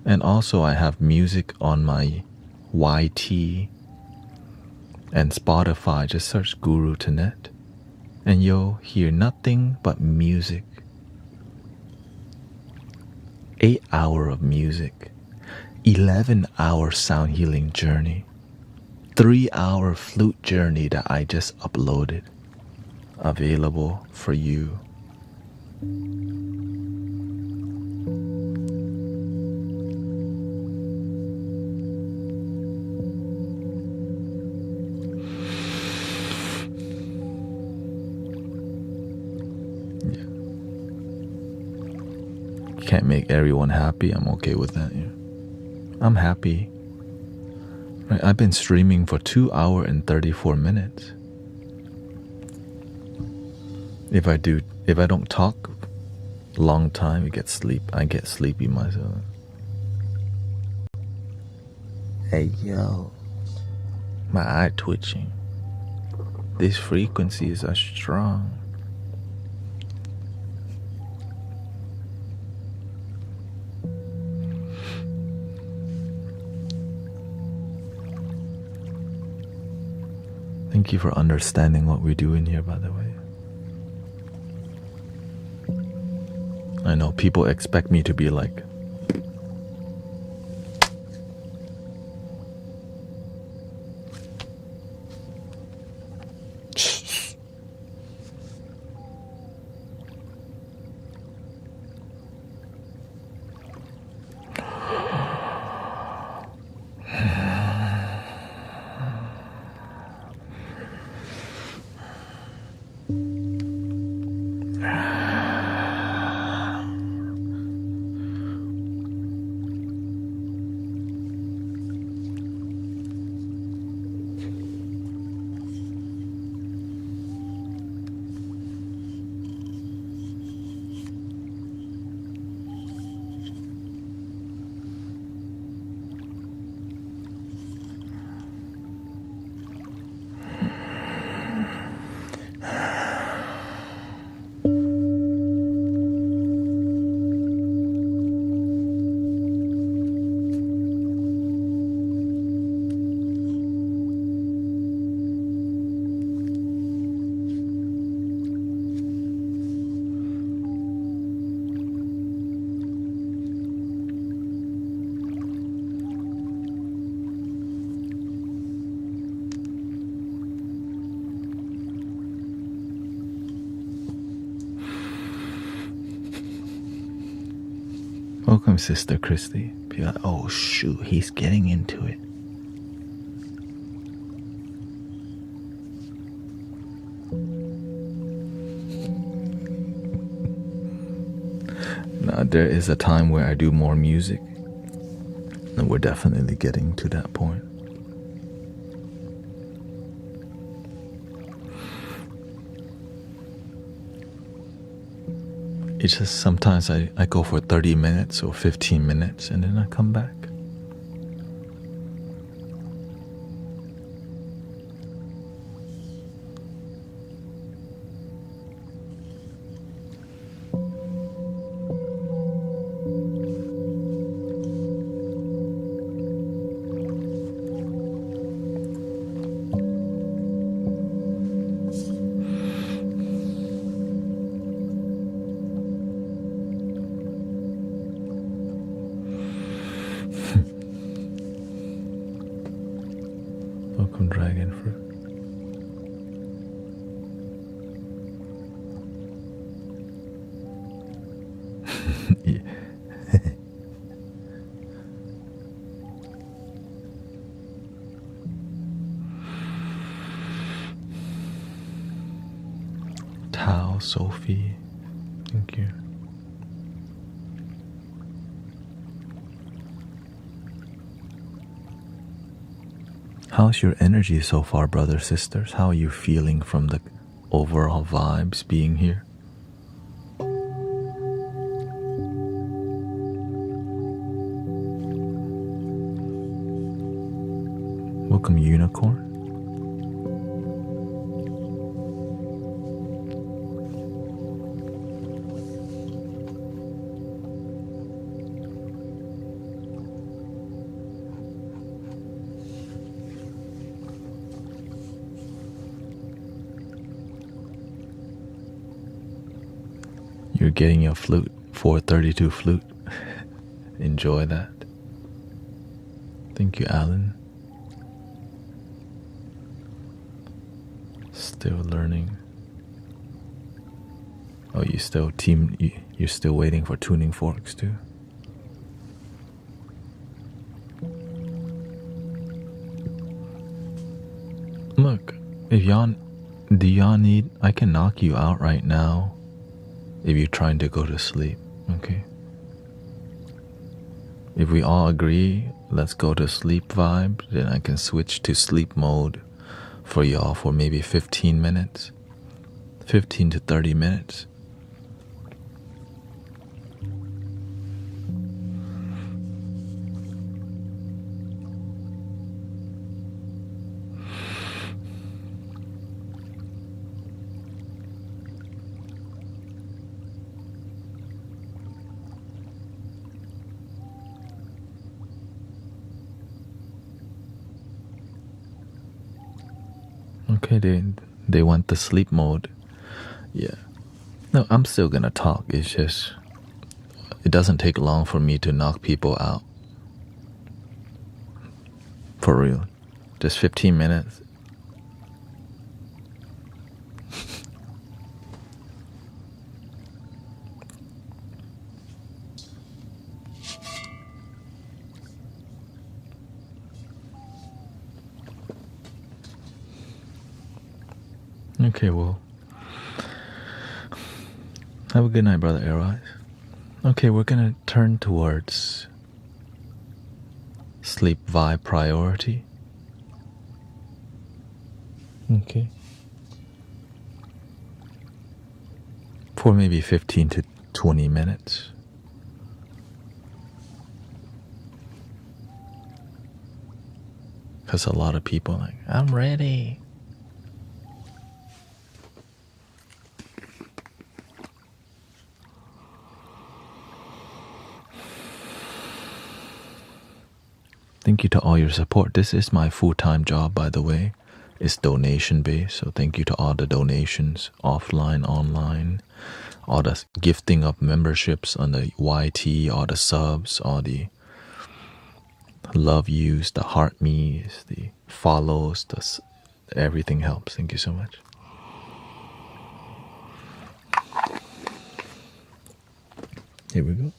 And also I have music on my YT and Spotify. Just search Guru Thanet and you'll hear nothing but music. 8 hours of music, 11-hour sound healing journey, 3-hour flute journey that I just uploaded, available for you. can't make everyone happy. I'm okay with that. Yeah. I'm happy. Right? I've been streaming for 2 hours and 34 minutes. If I don't talk a long time, I get sleepy myself. Hey yo, my eye twitching. These frequencies are strong. Thank you for understanding what we do in here, by the way. I know people expect me to be like, welcome, Sister Christy. Be like, oh shoot, he's getting into it. Now, there is a time where I do more music, and we're definitely getting to that point. It's just sometimes I go for 30 minutes or 15 minutes and then I come back. Welcome, Dragon Fruit. Yeah. Tao, Sophie, thank you. How's your energy so far, brothers, sisters? How are you feeling from the overall vibes being here? Welcome, Unicorn. You're getting your flute, 432 flute. Enjoy that. Thank you, Alan. Still learning. Oh, you're still waiting for tuning forks too? Look, do y'all need, I can knock you out right now if you're trying to go to sleep, okay? If we all agree, let's go to sleep vibe, then I can switch to sleep mode for y'all for maybe 15 minutes, 15 to 30 minutes. Okay, they want the sleep mode. Yeah. No, I'm still gonna talk. It's just, it doesn't take long for me to knock people out. For real. Just 15 minutes. Okay, well, have a good night, Brother Airwise. Okay, we're gonna turn towards sleep vibe priority. Okay. For maybe 15 to 20 minutes. Because a lot of people are like, I'm ready. Thank you to all your support. This is my full-time job, by the way. It's donation-based, so thank you to all the donations, offline, online, all the gifting of memberships on the YT, all the subs, all the love yous, the heart me's, the follows, everything helps. Thank you so much. Here we go.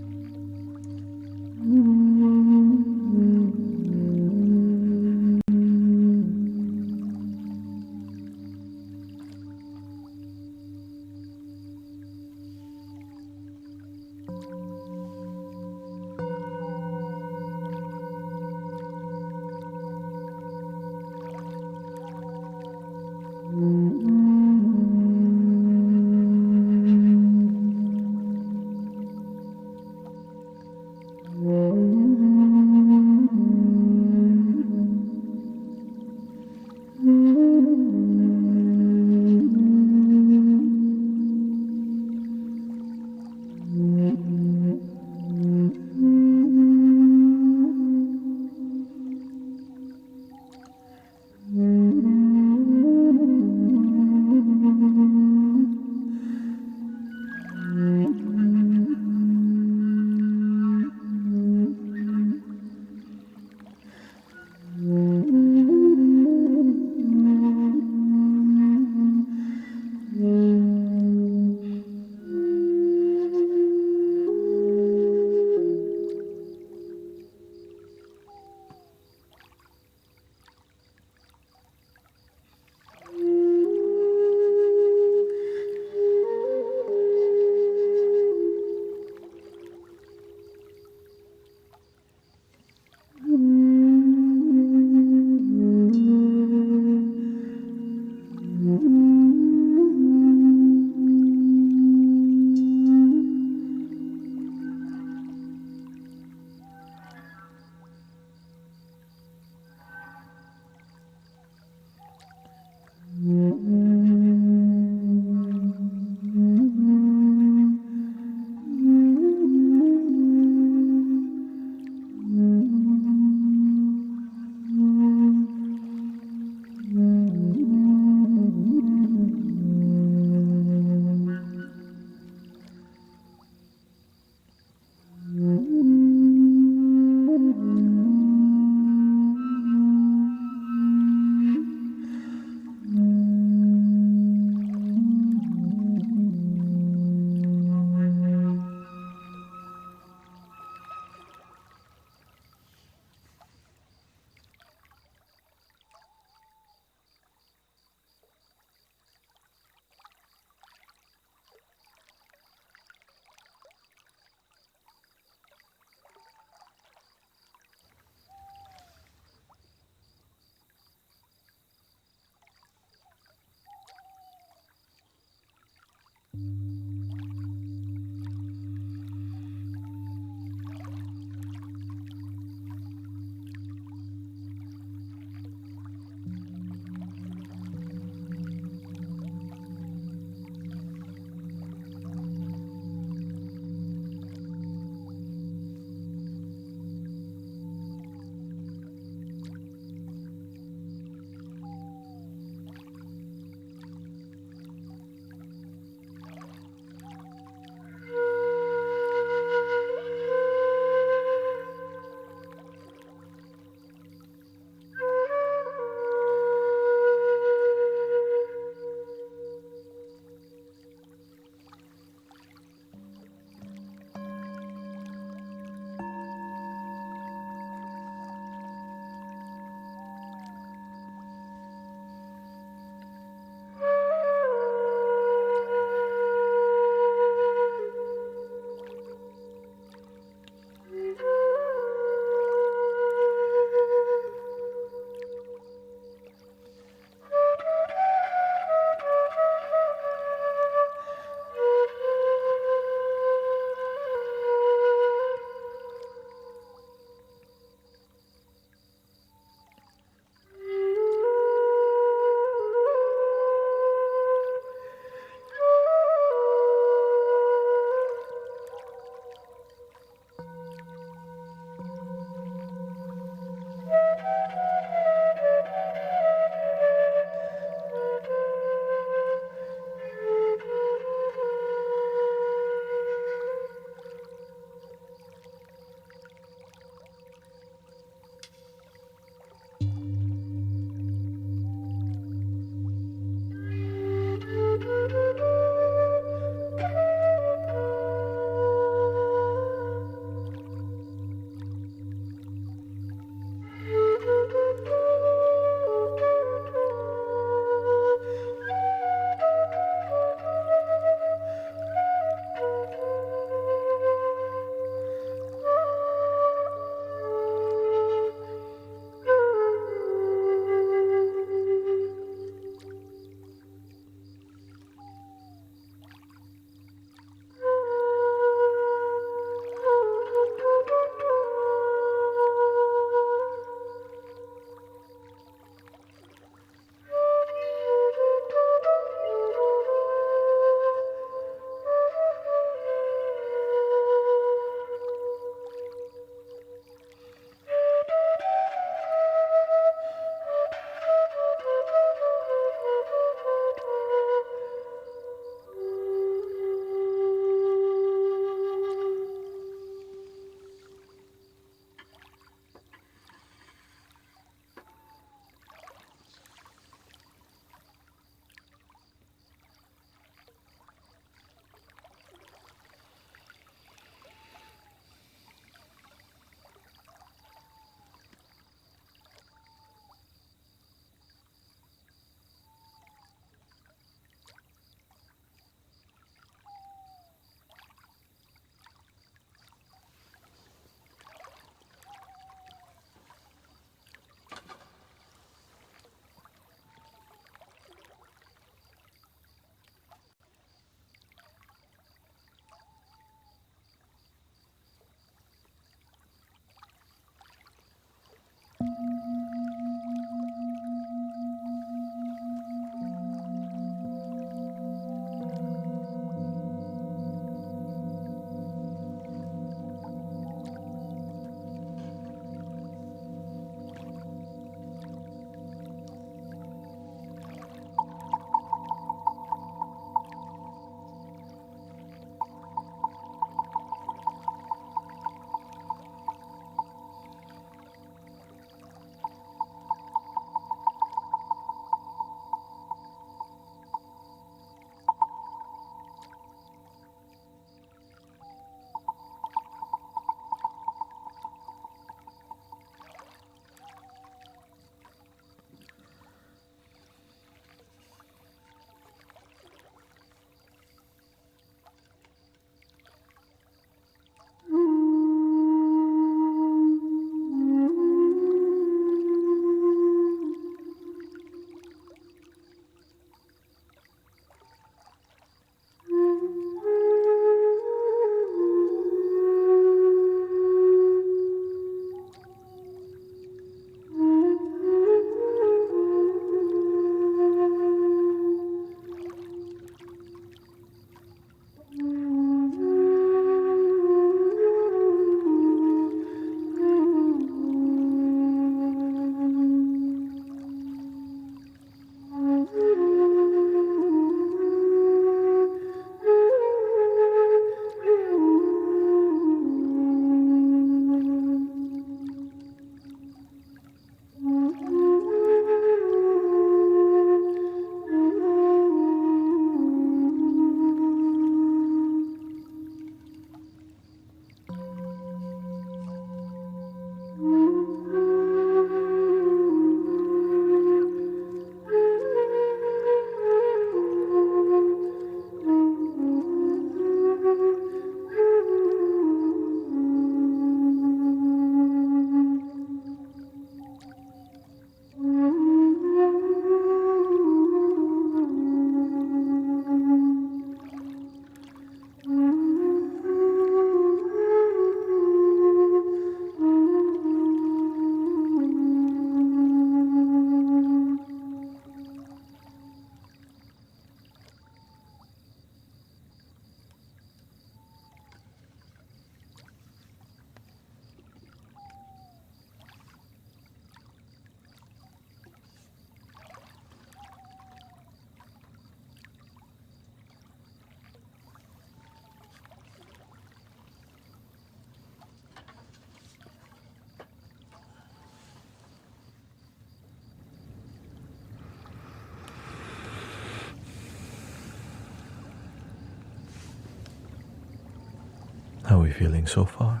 How are we feeling so far?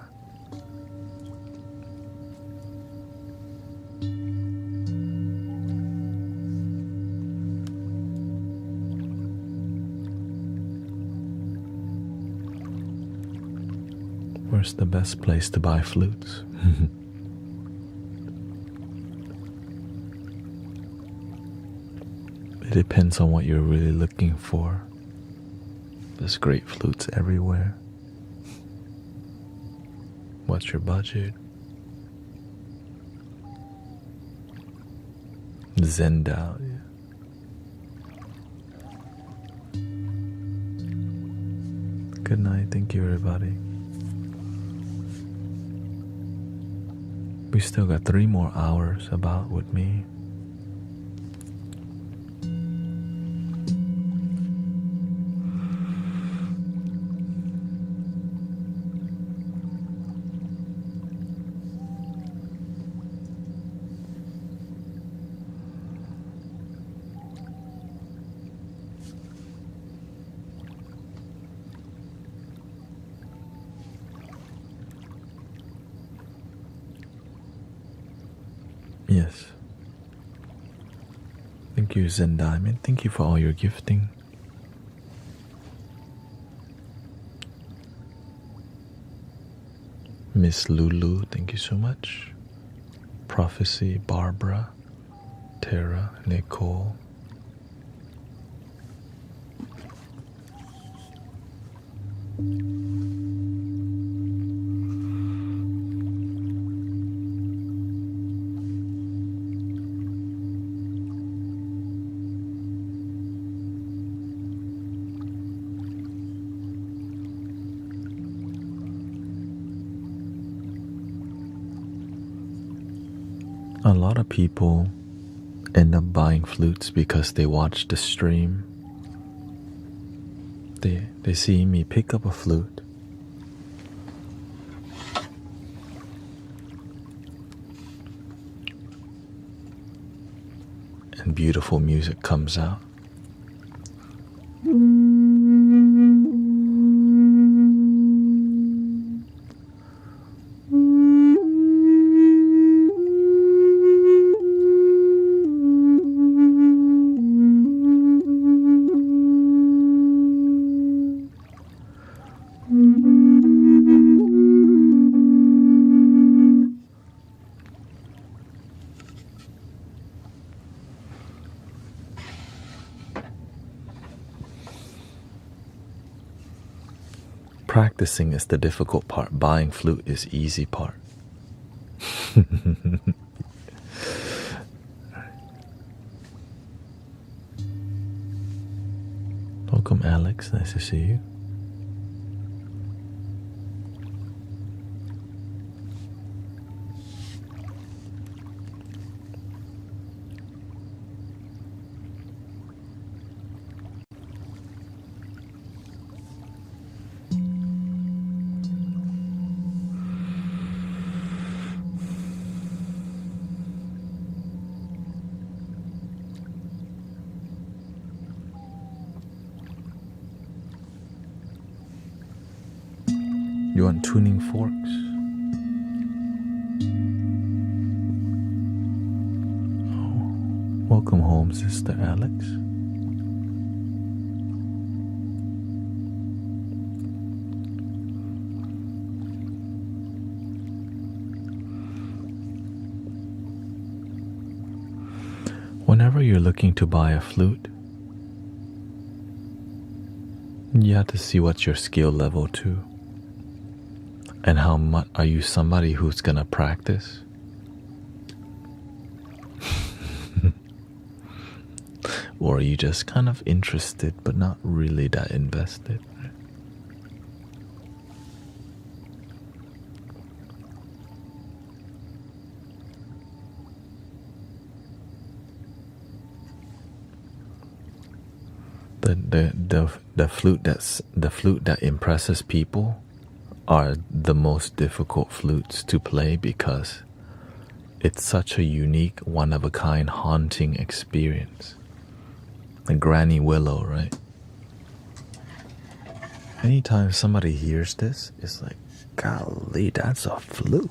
Where's the best place to buy flutes? It depends on what you're really looking for. There's great flutes everywhere. What's your budget? Zendao, yeah. Good night, thank you everybody. We still got 3 more hours about with me. Yes. Thank you, Zen Diamond. Thank you for all your gifting. Miss Lulu, thank you so much. Prophecy, Barbara, Tara, Nicole. A lot of people end up buying flutes because they watch the stream. They see me pick up a flute and beautiful music comes out. Practicing is the difficult part. Buying flute is easy part. Welcome, Alex. Nice to see you. You want tuning forks? Oh, welcome home, Sister Alex. Whenever you're looking to buy a flute, you have to see what's your skill level too. And how much are you somebody who's gonna practice? Or are you just kind of interested but not really that invested? The flute that impresses people are the most difficult flutes to play because it's such a unique, one-of-a-kind, haunting experience. Like Granny Willow, right? Anytime somebody hears this, it's like, Golly, that's a flute.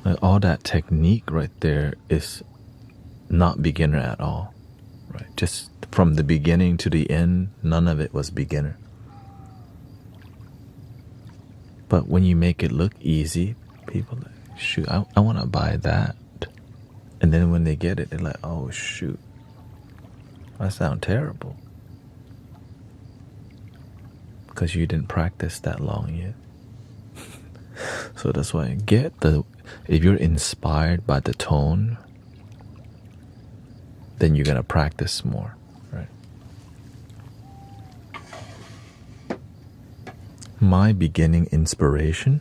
Like all that technique right there is not beginner at all, right? Just from the beginning to the end, none of it was beginner. But when you make it look easy, people are like, shoot, I want to buy that. And then when they get it, they're like, oh shoot, I sound terrible. Because you didn't practice that long yet. So that's why if you're inspired by the tone, then you're going to practice more, right? My beginning inspiration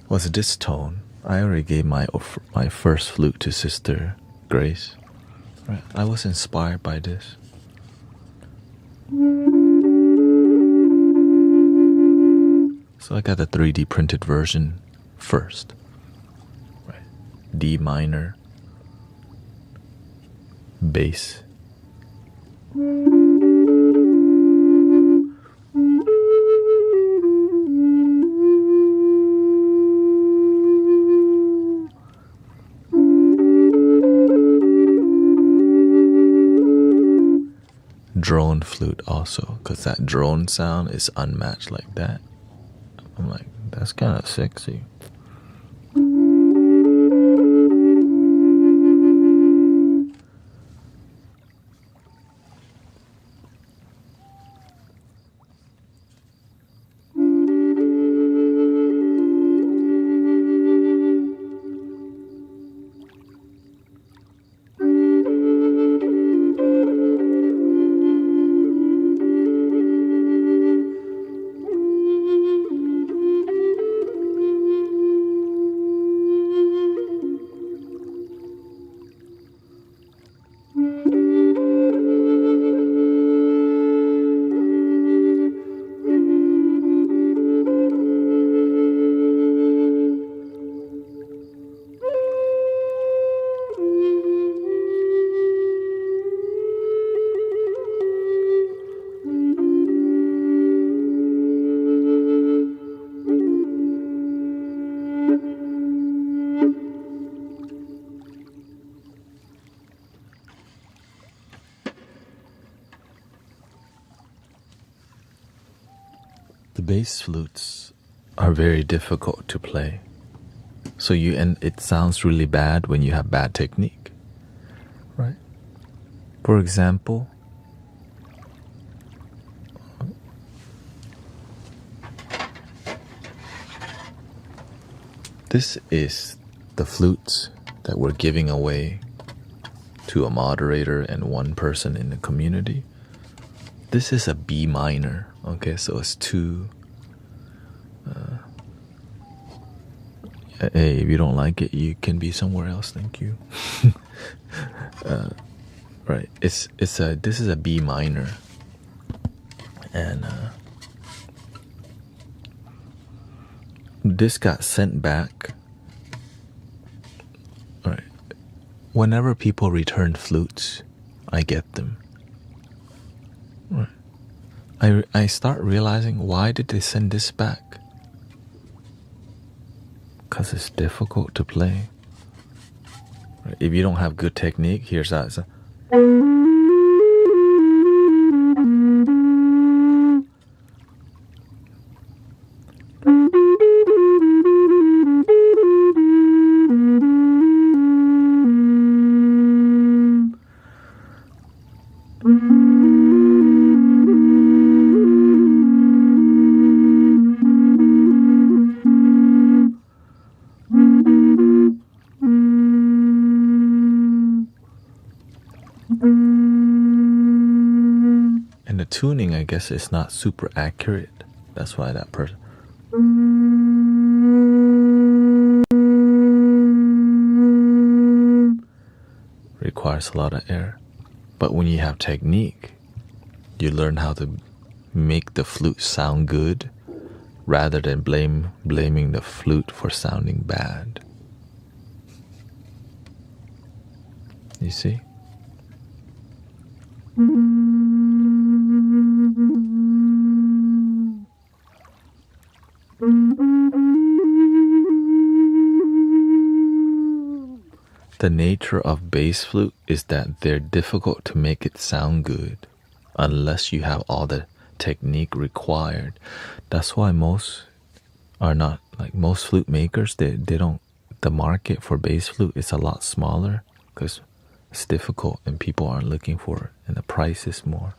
was this tone. I already gave my first flute to Sister Grace. Right? I was inspired by this. So I got the 3D printed version first. Right? D minor, bass. Drone flute also, because that drone sound is unmatched like that. I'm like, that's kind of sexy. The bass flutes are very difficult to play. So it sounds really bad when you have bad technique, right? For example, this is the flutes that we're giving away to a moderator and one person in the community. This is a B minor, okay, so it's two. Hey, if you don't like it, you can be somewhere else. Thank you. Right, this is a B minor, and this got sent back. All right, whenever people return flutes, I get them. I start realizing, why did they send this back? Because it's difficult to play. If you don't have good technique, here's that. It's and the tuning, I guess, is not super accurate. That's why that person requires a lot of air. But when you have technique, you learn how to make the flute sound good rather than blaming the flute for sounding bad. You see? The nature of bass flute is that they're difficult to make it sound good unless you have all the technique required. That's why most are not, like most flute makers, they don't, the market for bass flute is a lot smaller because it's difficult and people aren't looking for it and the price is more.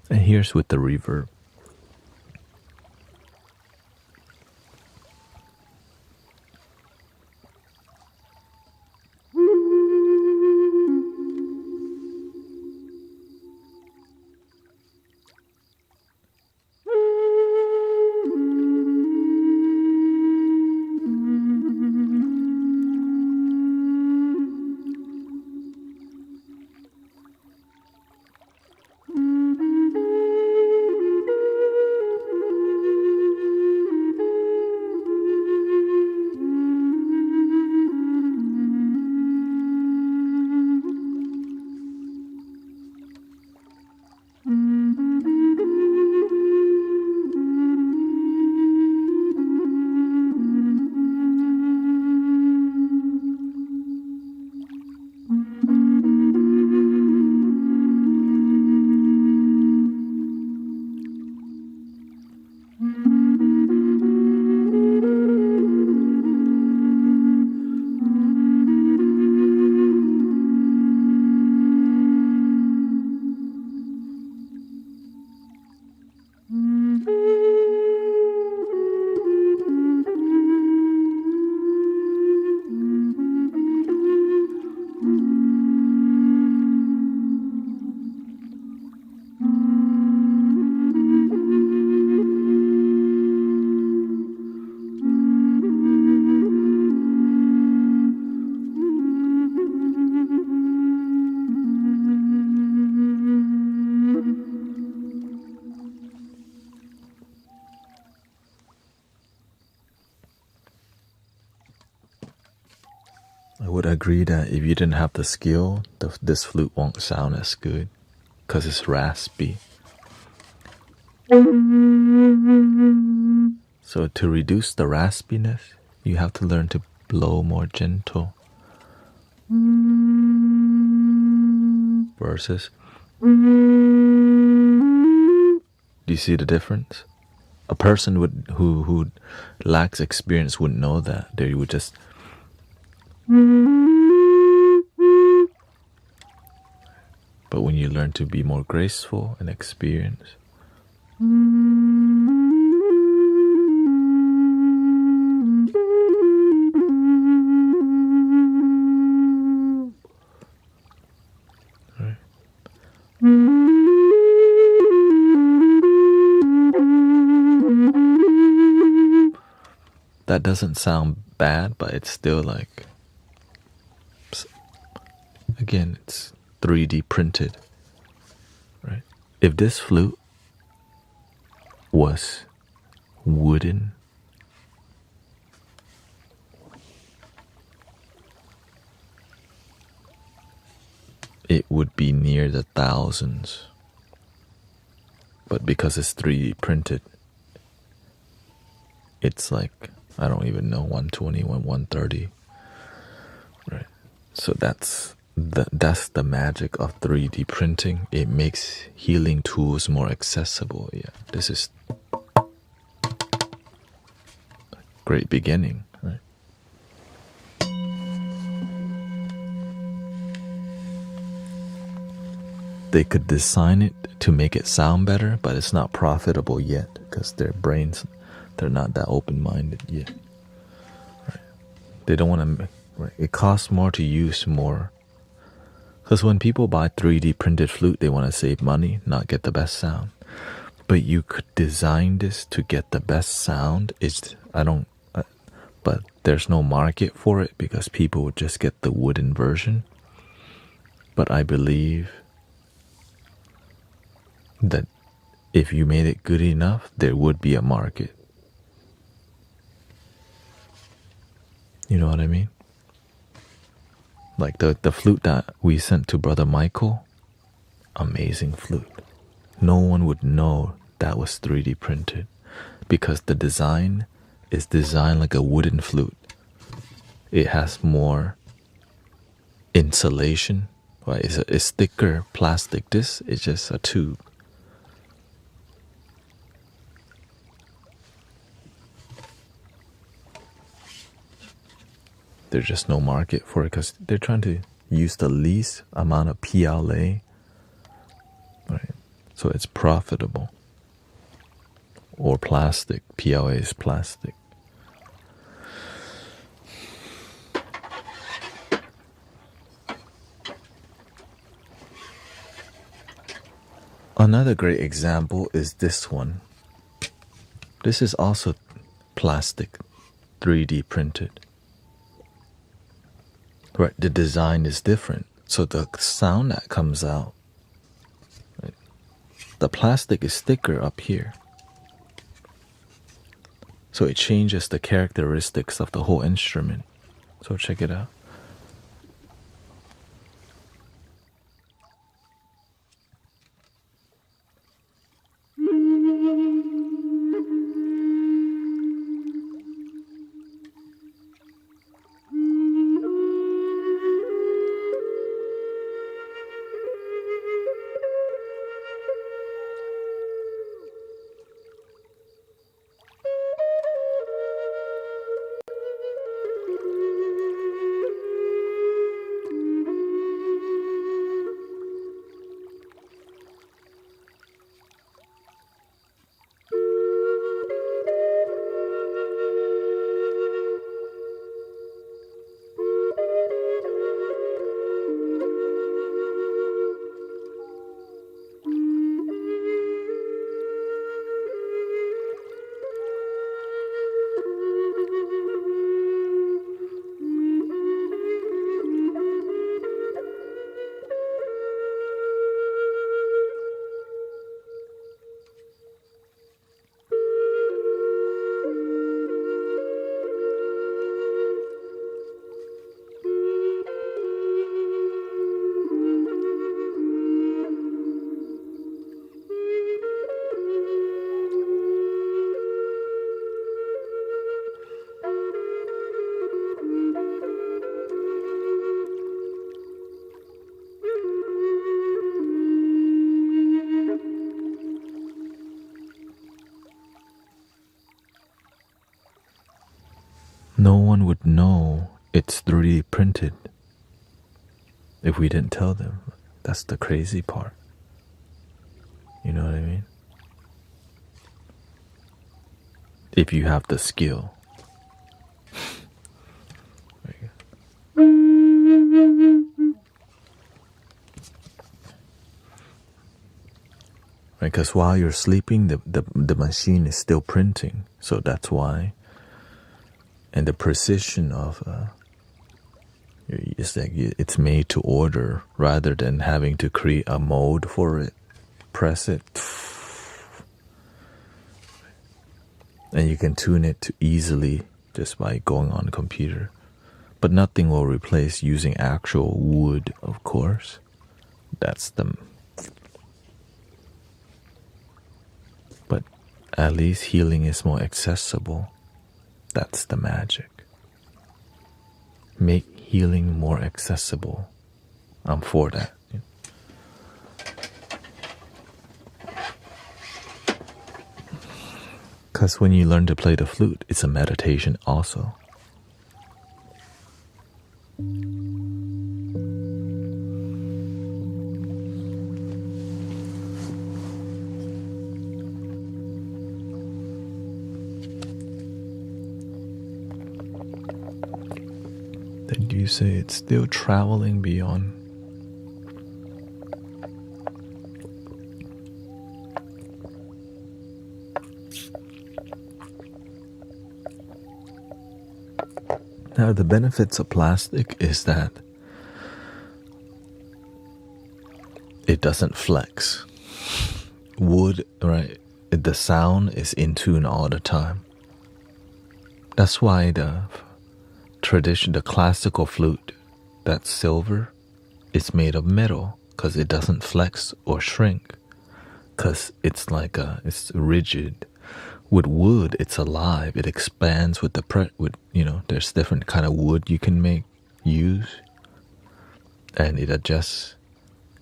And here's with the reverb. I would agree that if you didn't have the skill, this flute won't sound as good because it's raspy. So to reduce the raspiness, you have to learn to blow more gentle. Versus, do you see the difference? A person who lacks experience wouldn't know that. They would just but when you learn to be more graceful and experienced, right? That doesn't sound bad, but it's still like, again, it's 3D printed, right? If this flute was wooden, it would be near the thousands. But because it's 3D printed, it's like, I don't even know, 120, 130, right? So that's the magic of 3D printing. It makes healing tools more accessible. Yeah, this is a great beginning, right? They could design it to make it sound better, but it's not profitable yet because their brains, they're not that open-minded yet. Right? They don't want to. Right? It costs more to use more. Because when people buy 3D printed flute, they want to save money, not get the best sound. But you could design this to get the best sound. But there's no market for it because people would just get the wooden version. But I believe that if you made it good enough, there would be a market. You know what I mean? Like the flute that we sent to Brother Michael, amazing flute. No one would know that was 3D printed because the design is designed like a wooden flute. It has more insulation. Right? It's thicker plastic. This is just a tube. There's just no market for it because they're trying to use the least amount of PLA. Right? So it's profitable. Or plastic. PLA is plastic. Another great example is this one. This is also plastic, 3D printed. Right, the design is different. So the sound that comes out, right, the plastic is thicker up here. So it changes the characteristics of the whole instrument. So check it out. No one would know it's 3D printed if we didn't tell them. That's the crazy part. You know what I mean? If you have the skill. Because while you're sleeping, the machine is still printing. So that's why. And the precision of it's like it's made to order rather than having to create a mode for it. Press it. And you can tune it to easily just by going on the computer. But nothing will replace using actual wood, of course. That's the... But at least healing is more accessible. That's the magic. Make healing more accessible. I'm for that. Because when you learn to play the flute, it's a meditation also. Then you say it's still traveling beyond. Now, the benefits of plastic is that it doesn't flex. Wood, right? The sound is in tune all the time. That's why the classical flute, that's silver, is made of metal because it doesn't flex or shrink. Because it's it's rigid. With wood, it's alive. It expands with there's different kind of wood you can use, and it adjusts.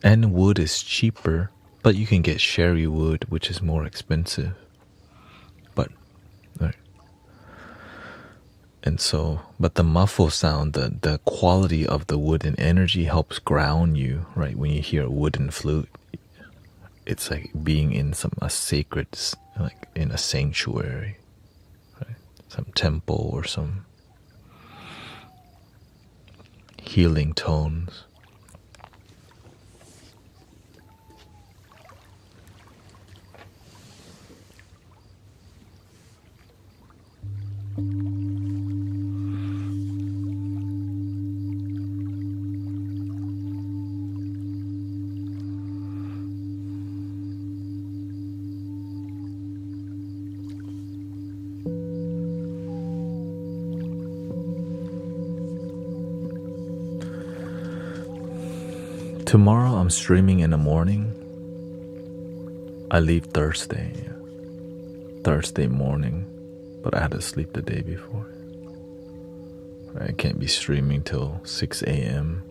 And wood is cheaper, but you can get sherry wood, which is more expensive. But, right. And so, but the muffle sound, the quality of the wood and energy helps ground you, right? When you hear a wooden flute, it's like being in a sacred, like in a sanctuary, right? Some temple or some healing tones. Tomorrow I'm streaming in the morning. I leave Thursday morning, but I had to sleep the day before. I can't be streaming till 6 a.m.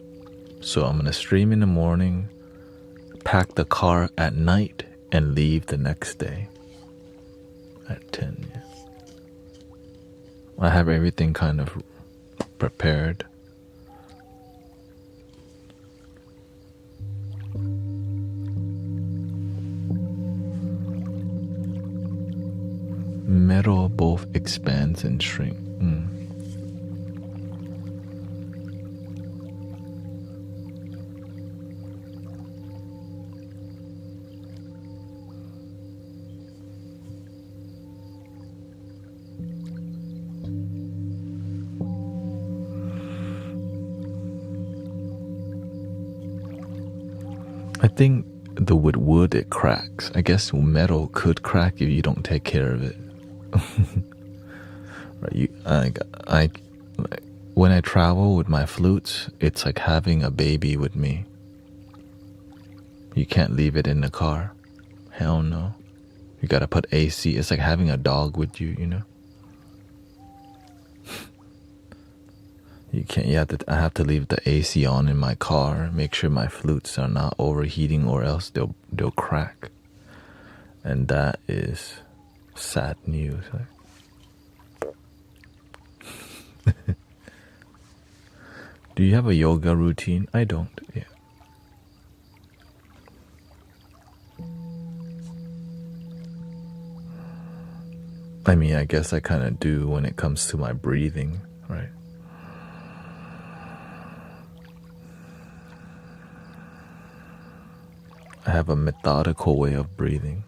So I'm gonna stream in the morning, pack the car at night, and leave the next day at 10. Yeah. I have everything kind of prepared. Metal both expands and shrinks. I think with wood it cracks. I guess metal could crack if you don't take care of it. Right, when I travel with my flutes, it's like having a baby with me. You can't leave it in the car. Hell no. You gotta put AC. It's like having a dog with you, you know. You can't. I have to leave the AC on in my car. Make sure my flutes are not overheating, or else they'll crack. And that is sad news. Do you have a yoga routine? I don't. Yeah. I mean, I guess I kind of do when it comes to my breathing, right? I have a methodical way of breathing.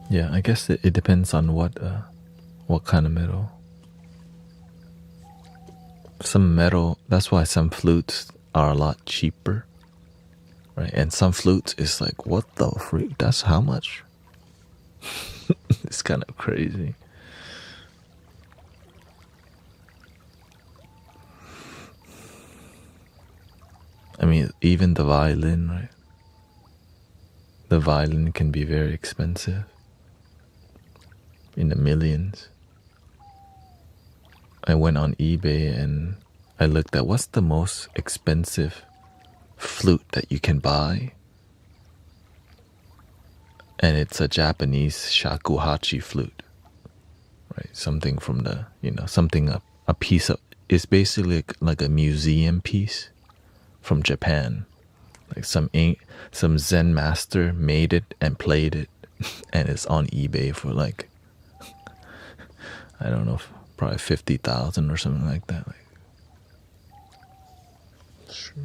Yeah, I guess it depends on what kind of metal. Some metal, that's why some flutes are a lot cheaper, right? And some flutes is like, what the freak? That's how much? It's kind of crazy. I mean, even the violin, right? The violin can be very expensive, in the millions. I went on eBay and I looked at what's the most expensive flute that you can buy. And it's a Japanese shakuhachi flute, right? Something from the, something, a piece of, it's basically like a museum piece from Japan. Like some Zen master made it and played it, and it's on eBay for like, I don't know, probably 50,000 or something like that. Like, sure.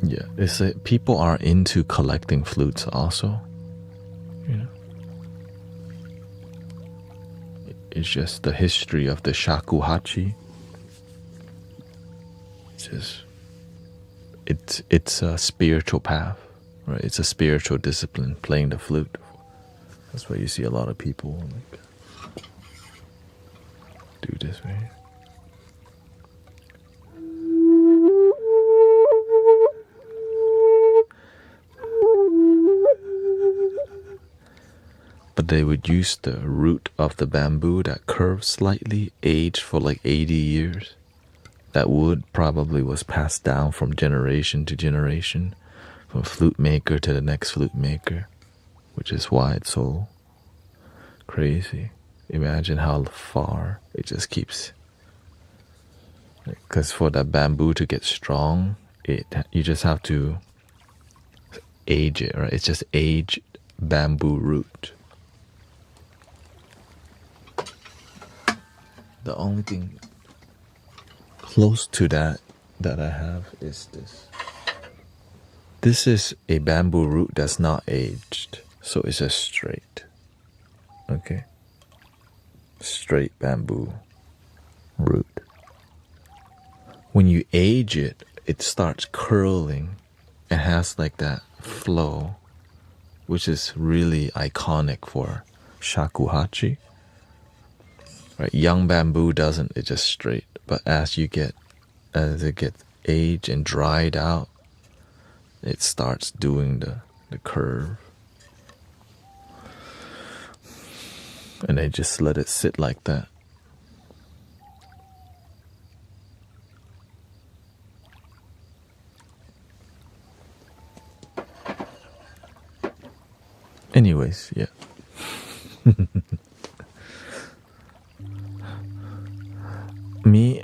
Yeah, it's people are into collecting flutes also. It's just the history of the shakuhachi. It's a spiritual path, right? It's a spiritual discipline, playing the flute. That's why you see a lot of people like do this, right? But they would use the root of the bamboo that curves slightly, aged for like 80 years. That wood probably was passed down from generation to generation, from flute maker to the next flute maker, which is why it's so crazy. Imagine how far it just keeps. Because for that bamboo to get strong, you just have to age it, right? It's just aged bamboo root. The only thing close to that I have is this. This is a bamboo root that's not aged, so it's just straight. Okay? Straight bamboo root. When you age it, it starts curling and has like that flow, which is really iconic for shakuhachi. Right? Young bamboo doesn't, it's just straight. But as it gets aged and dried out, it starts doing the curve. And they just let it sit like that. Anyways, yeah. Me,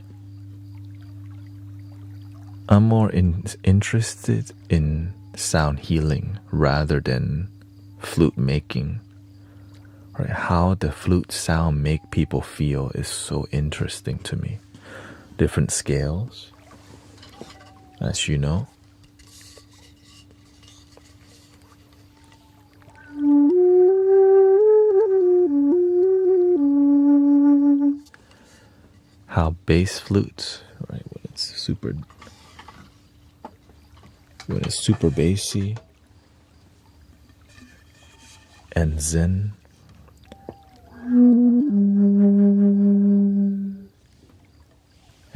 I'm more interested in sound healing rather than flute making. Right? How the flute sound make people feel is so interesting to me. Different scales, as you know. How bass flutes, right? When it's super bassy and zen.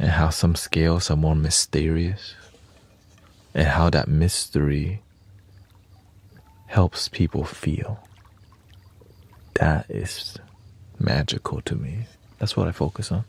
And how some scales are more mysterious. And how that mystery helps people feel. That is magical to me. That's what I focus on.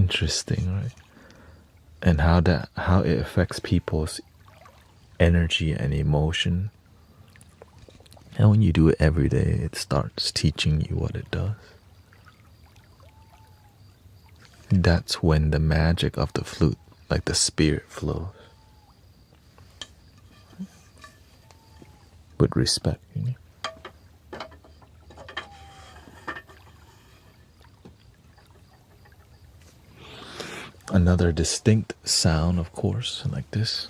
interesting, right? And how it affects people's energy and emotion. And when you do it every day, it starts teaching you what it does. That's when the magic of the flute, like the spirit, flows. With respect, you know? Another distinct sound, of course, like this.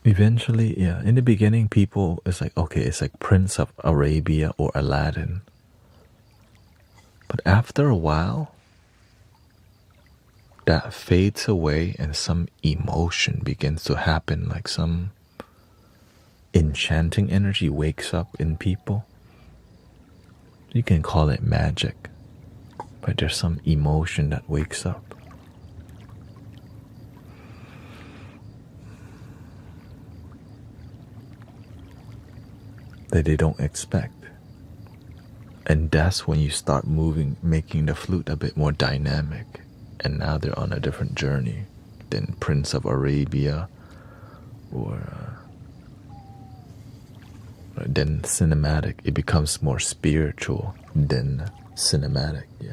Eventually, yeah, in the beginning, people, it's like, okay, it's like Prince of Arabia or Aladdin. But after a while, that fades away and some emotion begins to happen, like some enchanting energy wakes up in people. You can call it magic, but there's some emotion that wakes up. That they don't expect. And that's when you start moving, making the flute a bit more dynamic. And now they're on a different journey than Prince of Arabia or than cinematic. It becomes more spiritual than cinematic, yeah.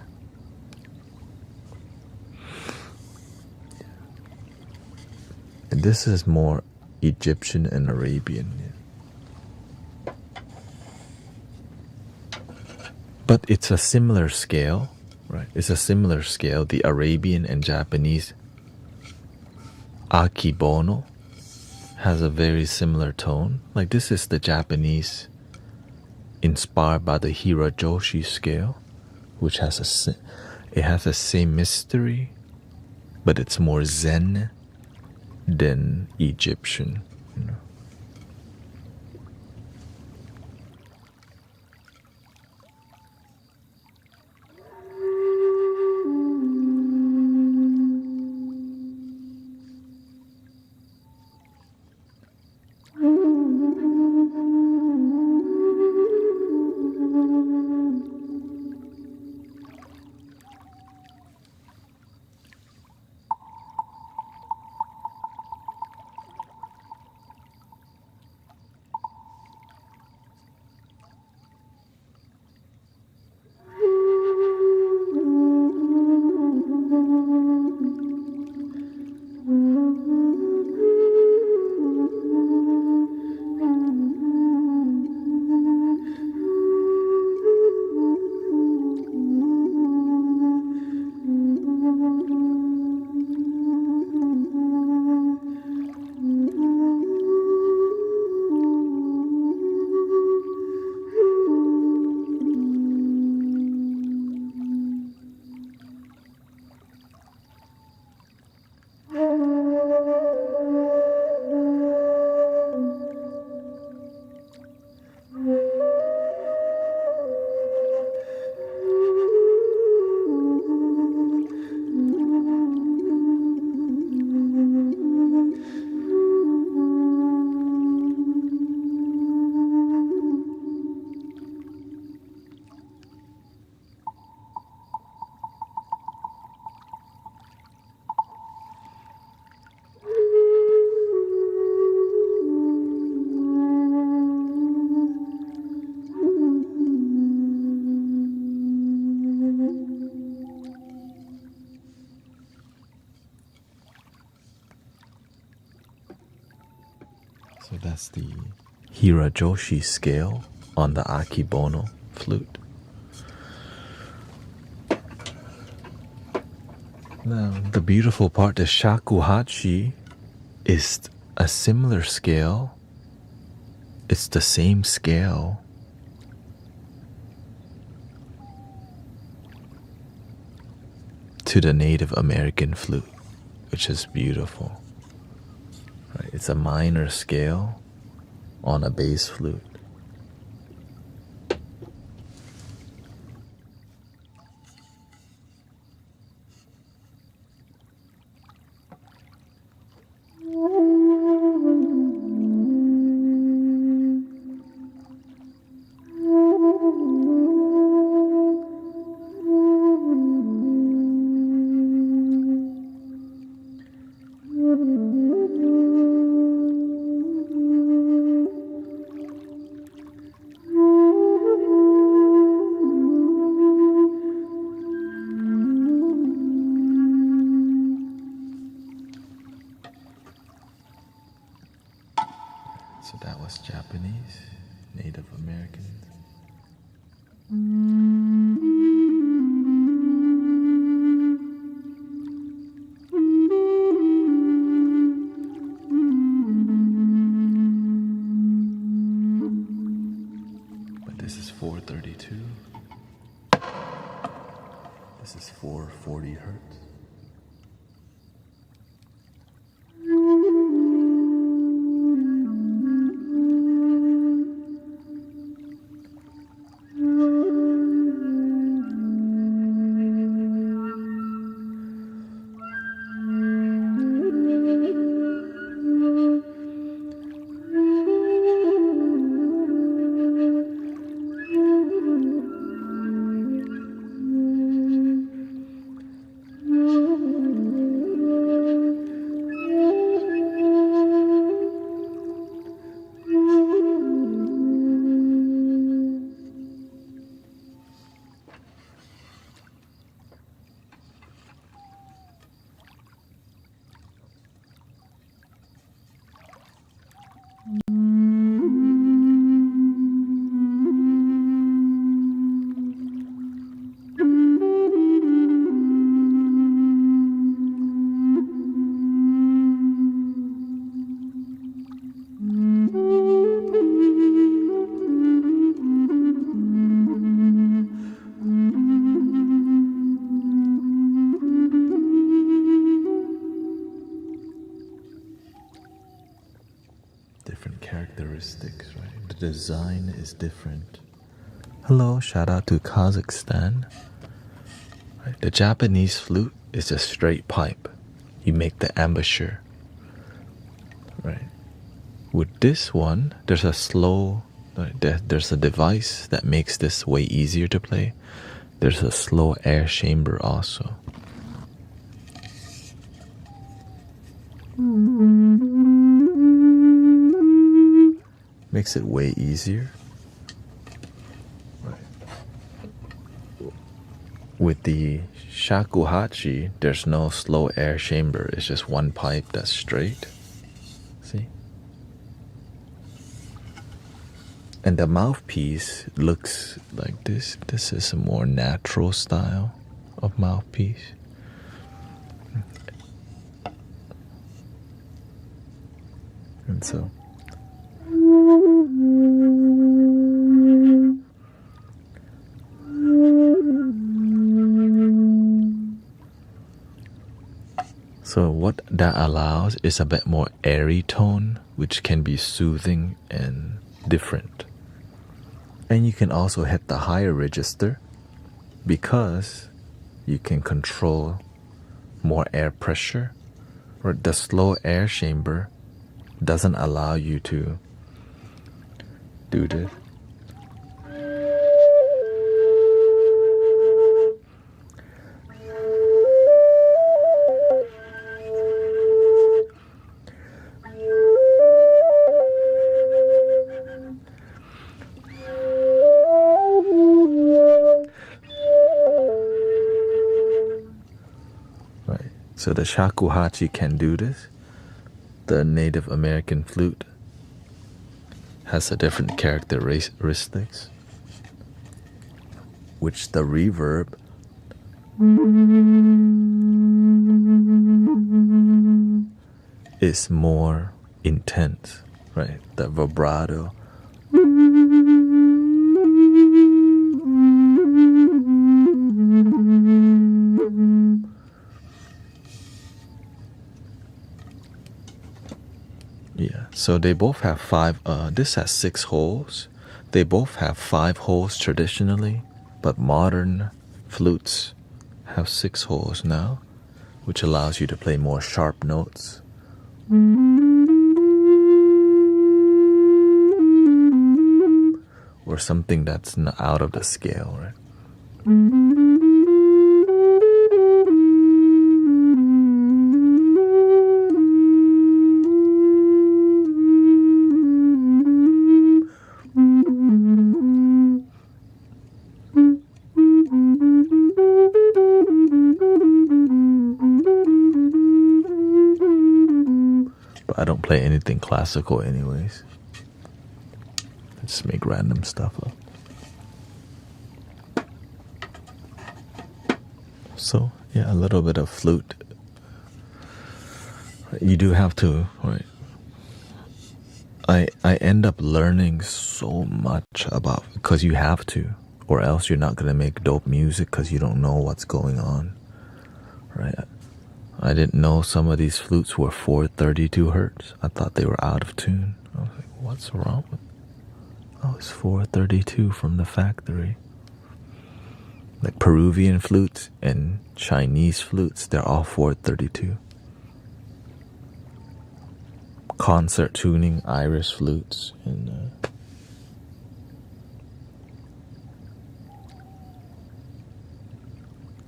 And this is more Egyptian and Arabian, yeah. But it's a similar scale, right? It's a similar scale. The Arabian and Japanese akibono has a very similar tone. Like this is the Japanese inspired by the Hirajoshi scale, which has it has the same mystery, but it's more Zen than Egyptian, you know. So that's the Hirajoshi scale on the Akebono flute. Now, the beautiful part, the shakuhachi, is a similar scale. It's the same scale to the Native American flute, which is beautiful. Right? It's a minor scale on a bass flute. So that was Japanese, Native American. But this is 432. This is 440 hertz. Different characteristics, right? The design is different. Hello, shout out to Kazakhstan. Right? The Japanese flute is a straight pipe. You make the embouchure, right? With this one, there's a slow, there's a device that makes this way easier to play. There's a slow air chamber also. Makes it way easier. Right. With the shakuhachi, there's no slow air chamber. It's just one pipe that's straight. See? And the mouthpiece looks like this. This is a more natural style of mouthpiece. And so what that allows is a bit more airy tone, which can be soothing and different. And you can also hit the higher register because you can control more air pressure, or the slow air chamber doesn't allow you to do this. So the shakuhachi can do this. The Native American flute has a different characteristics, which the reverb is more intense, right? The vibrato yeah, so they both have five. This has 6 holes. They both have 5 holes traditionally, but modern flutes have 6 holes now, which allows you to play more sharp notes. Or something that's out of the scale, right? But I don't play anything classical anyways. I just make random stuff up. So yeah, a little bit of flute. You do have to, right? I end up learning so much about, because you have to, or else you're not gonna make dope music because you don't know what's going on, right? I didn't know some of these flutes were 432 hertz. I thought they were out of tune. I was like, what's wrong with? Oh, it's 432 from the factory. Like Peruvian flutes and Chinese flutes, they're all 432. Concert tuning, Irish flutes, and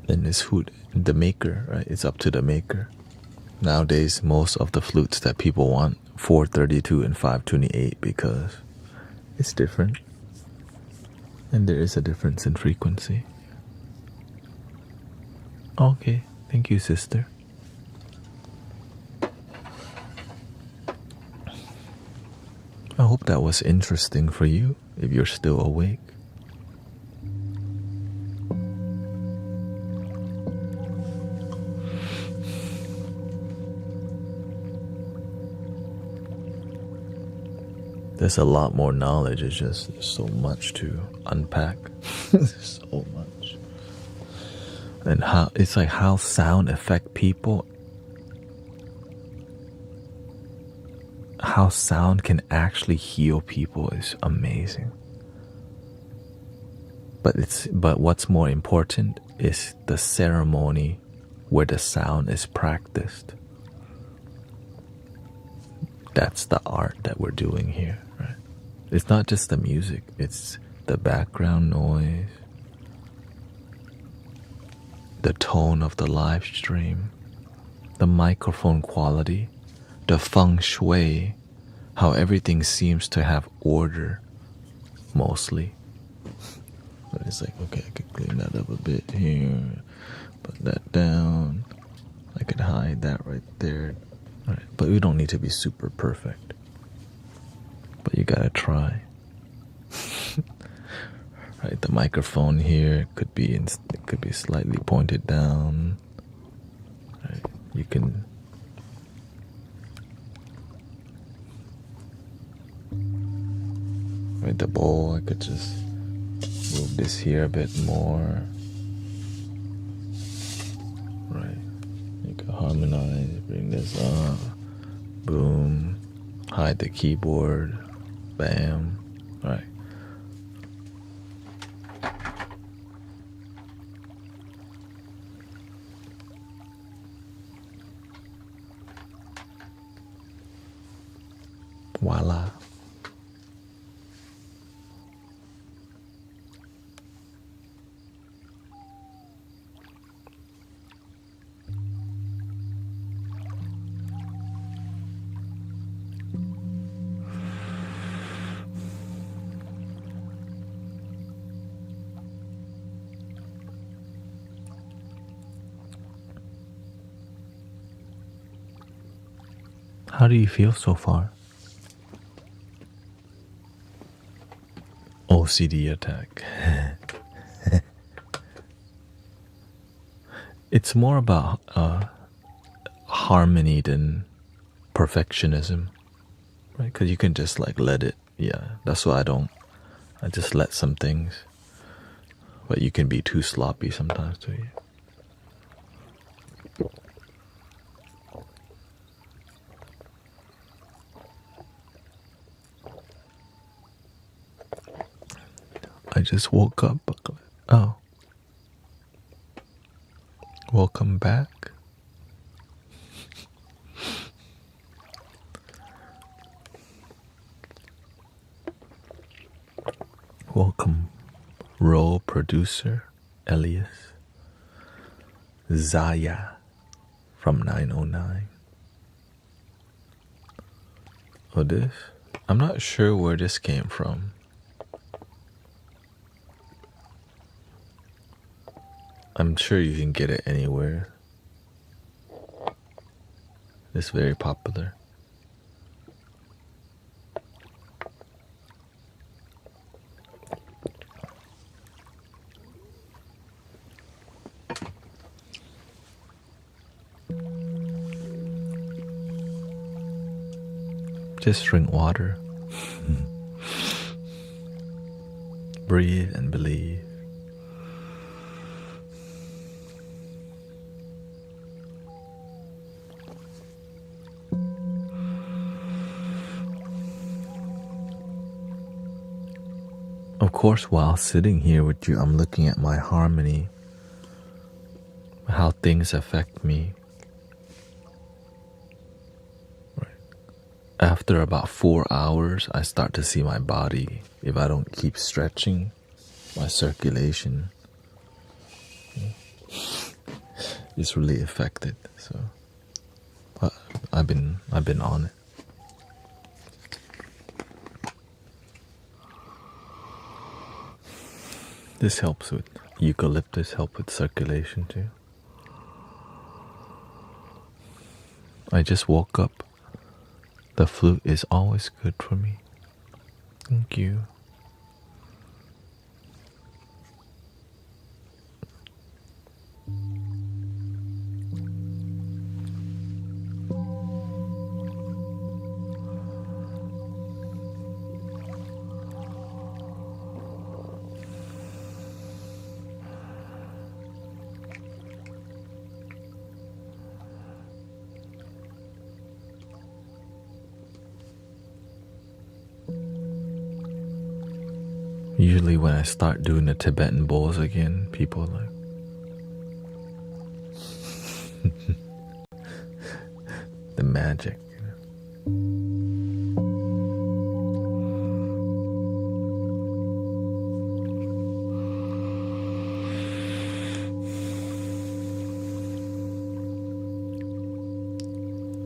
this hoot, the maker, right? It's up to the maker. Nowadays, most of the flutes that people want 432 and 528 because it's different, and there is a difference in frequency. Okay, thank you, sister. I hope that was interesting for you, if you're still awake. There's a lot more knowledge, it's just there's so much to unpack. So much. And how it's like how sound affect people. How sound can actually heal people is amazing. But what's more important is the ceremony where the sound is practiced. That's the art that we're doing here, right? It's not just the music, it's the background noise, the tone of the live stream, the microphone quality, the feng shui, how everything seems to have order, mostly. But it's like, okay, I could clean that up a bit here, put that down, I could hide that right there. All right, but we don't need to be super perfect. But you gotta try. Right, the microphone here could be slightly pointed down. Right, you can. Right, the bowl, I could just move this here a bit more. Right, you can harmonize, bring this up. Boom. Hide the keyboard. Bam. All right. Voila. How do you feel so far? OCD attack. It's more about harmony than perfectionism, right? Because you can just like let it. Yeah, that's why I just let some things. But you can be too sloppy sometimes too. I just woke up. Oh. Welcome back. Welcome, role producer Elias. Zaya from 909. Oh, this? I'm not sure where this came from. I'm sure you can get it anywhere. It's very popular. Just drink water. Breathe and believe. Of course, while sitting here with you, I'm looking at my harmony, how things affect me. Right. After about 4 hours, I start to see my body, if I don't keep stretching, my circulation is really affected. So, but I've been on it. This helps with eucalyptus, help with circulation too. I just woke up. The flute is always good for me. Thank you. Usually when I start doing the Tibetan bowls again, people are like, the magic.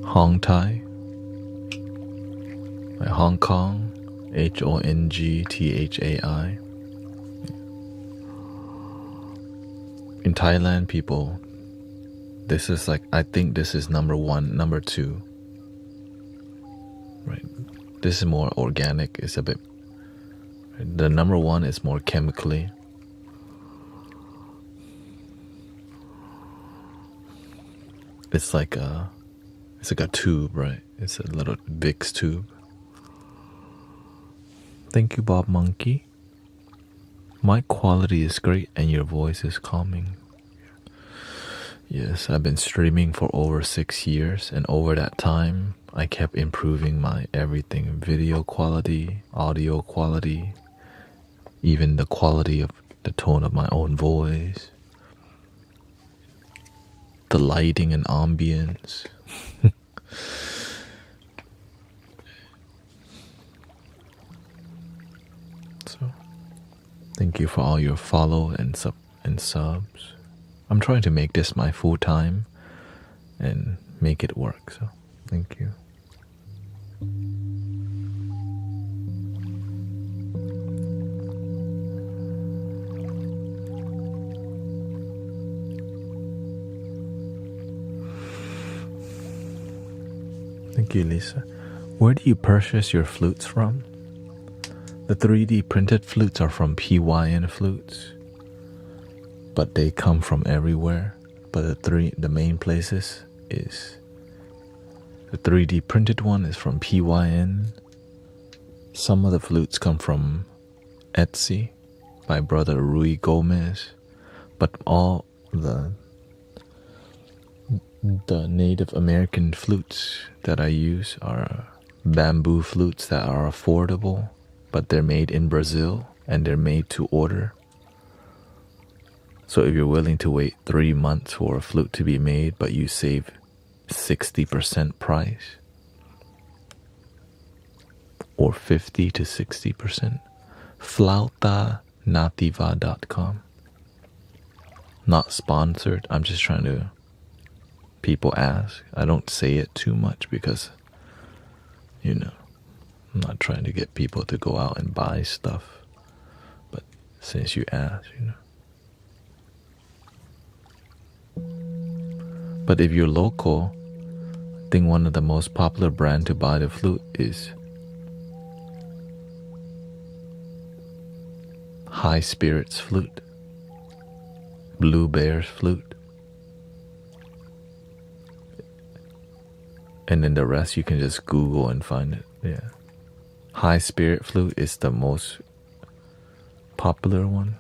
Hong Thai, like Hong Kong, HONGTHAI. In Thailand, people, this is like, I think this is number 1, number 2. Right? This is more organic. It's a bit. The number 1 is more chemically. It's like a tube, right? It's a little Vicks tube. Thank you, Bob Monkey. My quality is great and your voice is calming. Yes, I've been streaming for over 6 years, and over that time, I kept improving my everything. Video quality, audio quality, even the quality of the tone of my own voice, the lighting and ambience. So, thank you for all your follow and subs. I'm trying to make this my full time and make it work. So, thank you. Thank you, Lisa. Where do you purchase your flutes from? The 3D printed flutes are from PYN Flutes, but they come from everywhere. But the main places is the 3D printed one is from PYN. Some of the flutes come from Etsy by brother Rui Gomez, but all the Native American flutes that I use are bamboo flutes that are affordable, but they're made in Brazil and they're made to order. So if you're willing to wait 3 months for a flute to be made, but you save 60% price or 50 to 60%, flautanativa.com. Not sponsored. I'm just trying to, people ask. I don't say it too much because, you know, I'm not trying to get people to go out and buy stuff. But since you ask, you know. But if you're local, I think one of the most popular brand to buy the flute is High Spirits Flute, Blue Bear's Flute, and then the rest you can just Google and find it. Yeah, High Spirit Flute is the most popular one,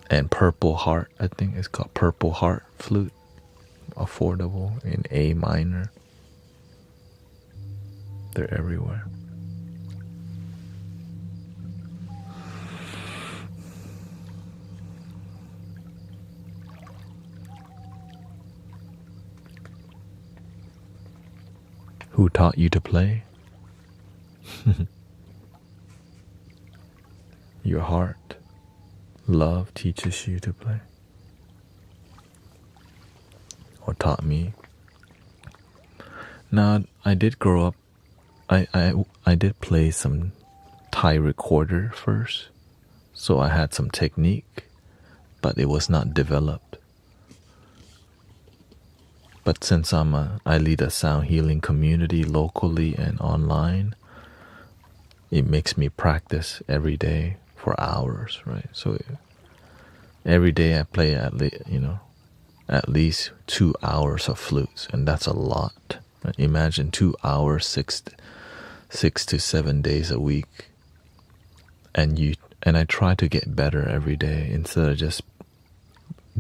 and Purple Heart, I think it's called Purple Heart Flute, affordable in A minor. They're everywhere. Who taught you to play? Your heart. Love teaches you to play. Or taught me. Now, I did grow up. I did play some Thai recorder first. So I had some technique, but it was not developed. But since I lead a sound healing community locally and online, it makes me practice every day for hours, right? So every day I play at least 2 hours of flutes, and that's a lot. Imagine 2 hours, 6 to 7 days a week, and I try to get better every day instead of just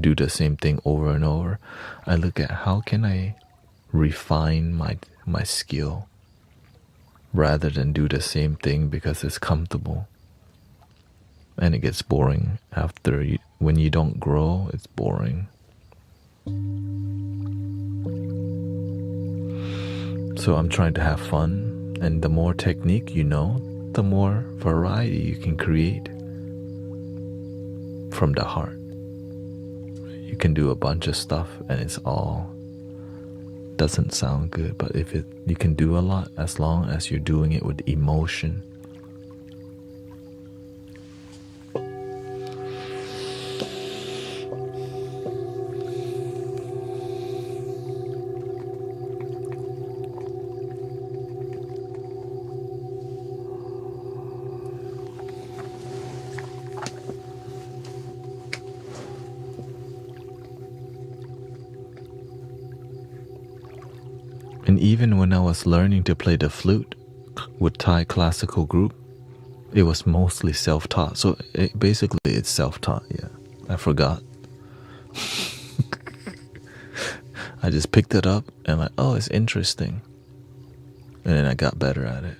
do the same thing over and over. I look at how can I refine my skill rather than do the same thing because it's comfortable. And it gets boring when you don't grow, it's boring. So I'm trying to have fun, and the more technique you know, the more variety you can create from the heart. You can do a bunch of stuff and it's all doesn't sound good, but you can do a lot as long as you're doing it with emotion. And even when I was learning to play the flute with Thai classical group, it was mostly self-taught. So basically it's self-taught, yeah. I forgot. I just picked it up and like, oh, it's interesting. And then I got better at it.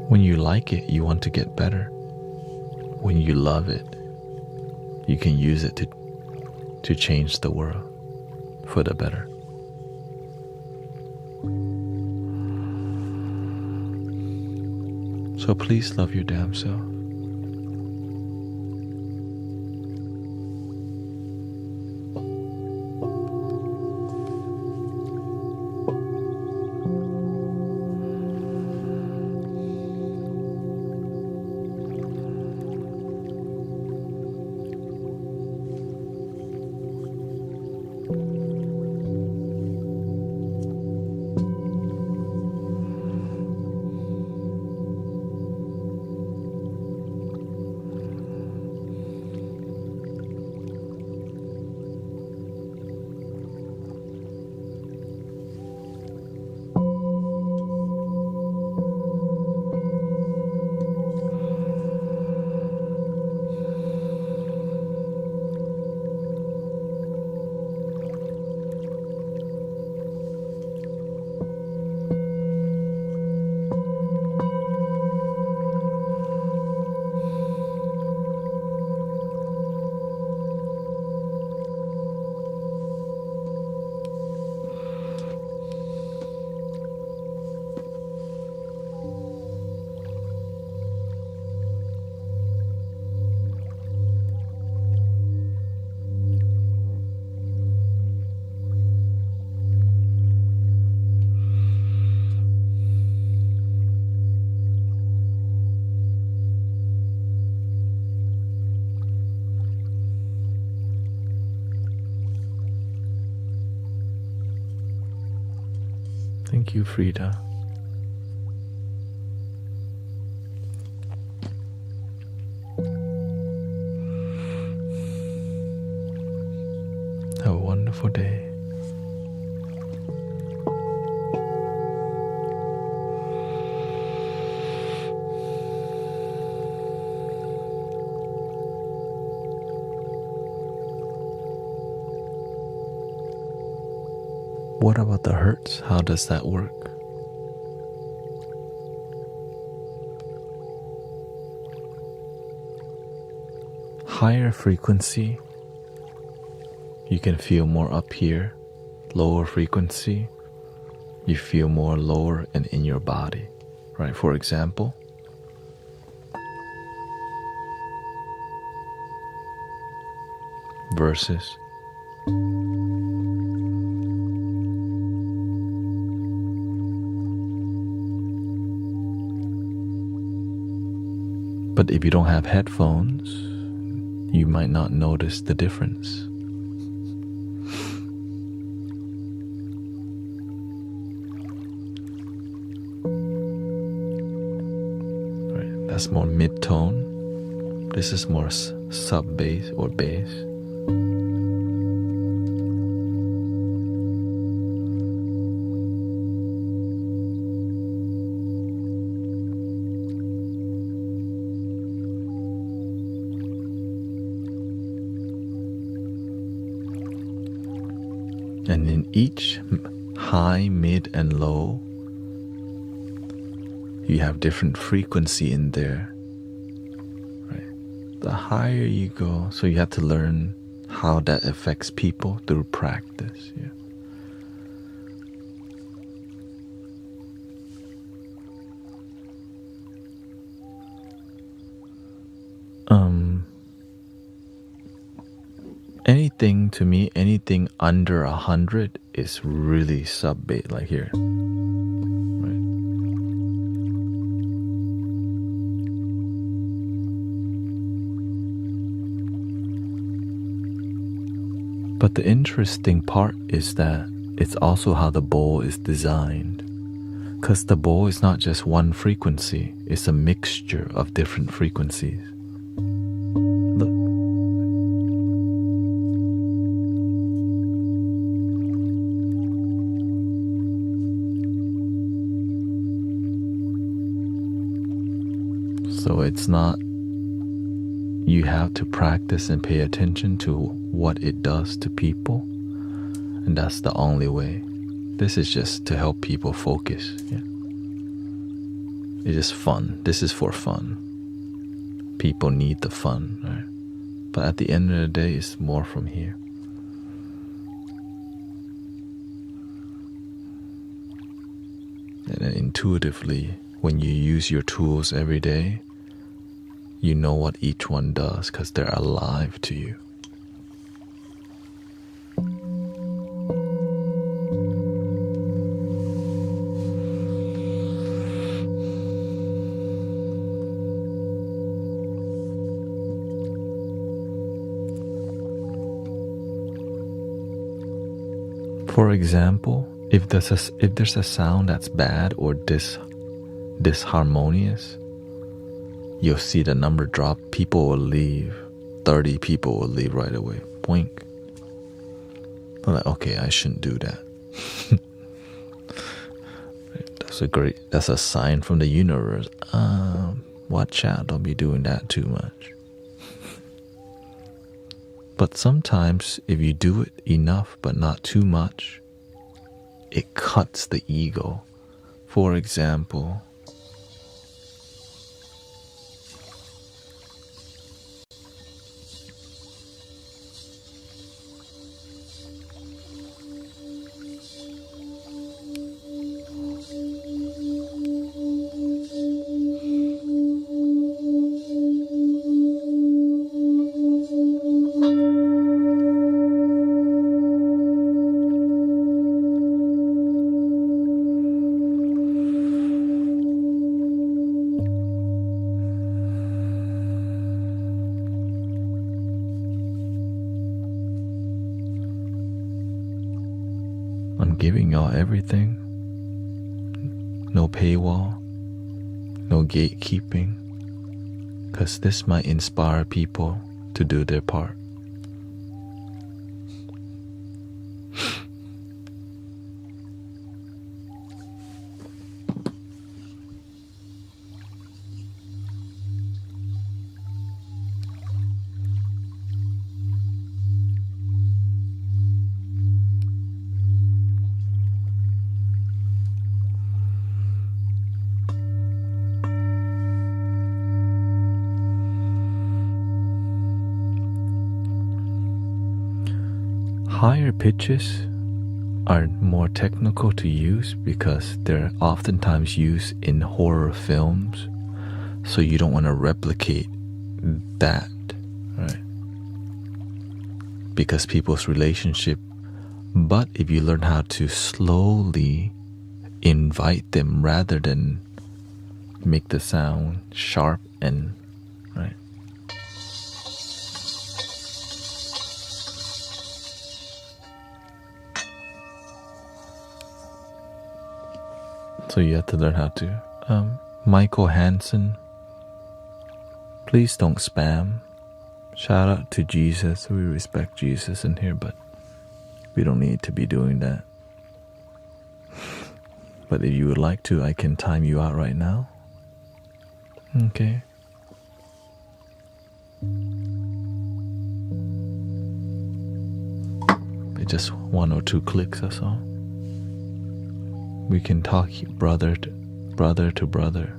When you like it, you want to get better. When you love it, you can use it to change the world for the better. So please love your damn self. Thank you, Frida. Have a wonderful day. What about the hertz? How does that work? Higher frequency, you can feel more up here. Lower frequency, you feel more lower and in your body, right? For example, versus but if you don't have headphones, you might not notice the difference. Right, that's more mid-tone. This is more sub-bass or bass. And in each high, mid, and low, you have different frequency in there. Right? The higher you go, so you have to learn how that affects people through practice. Yeah. Anything to me, anything under 100 is really sub-bass, like here. Right. But the interesting part is that it's also how the bowl is designed. Because the bowl is not just one frequency, it's a mixture of different frequencies. Look. So it's not, you have to practice and pay attention to what it does to people. And that's the only way. This is just to help people focus. Yeah. It's just fun. This is for fun. People need the fun, right? But at the end of the day, it's more from here. And then intuitively, when you use your tools every day, you know what each one does because they're alive to you. For example, if there's a sound that's bad or disharmonious, you'll see the number drop. People will leave. 30 people will leave right away. Boink. I'm like, okay, I shouldn't do that. That's a sign from the universe. Watch out, don't be doing that too much. But sometimes if you do it enough but not too much, it cuts the ego. For example, I'm giving y'all everything. no paywall, no gatekeeping, because this might inspire people to do their part. Higher pitches are more technical to use because they're oftentimes used in horror films, so you don't want to replicate that, right? Because people's relationship. But if you learn how to slowly invite them rather than make the sound sharp and right. So you have to learn how to. Michael Hansen, please don't spam. Shout out to Jesus. We respect Jesus in here, but we don't need to be doing that. But if you would like to, I can time you out right now. Okay. It's just 1 or 2 clicks, that's all. We can talk brother to brother.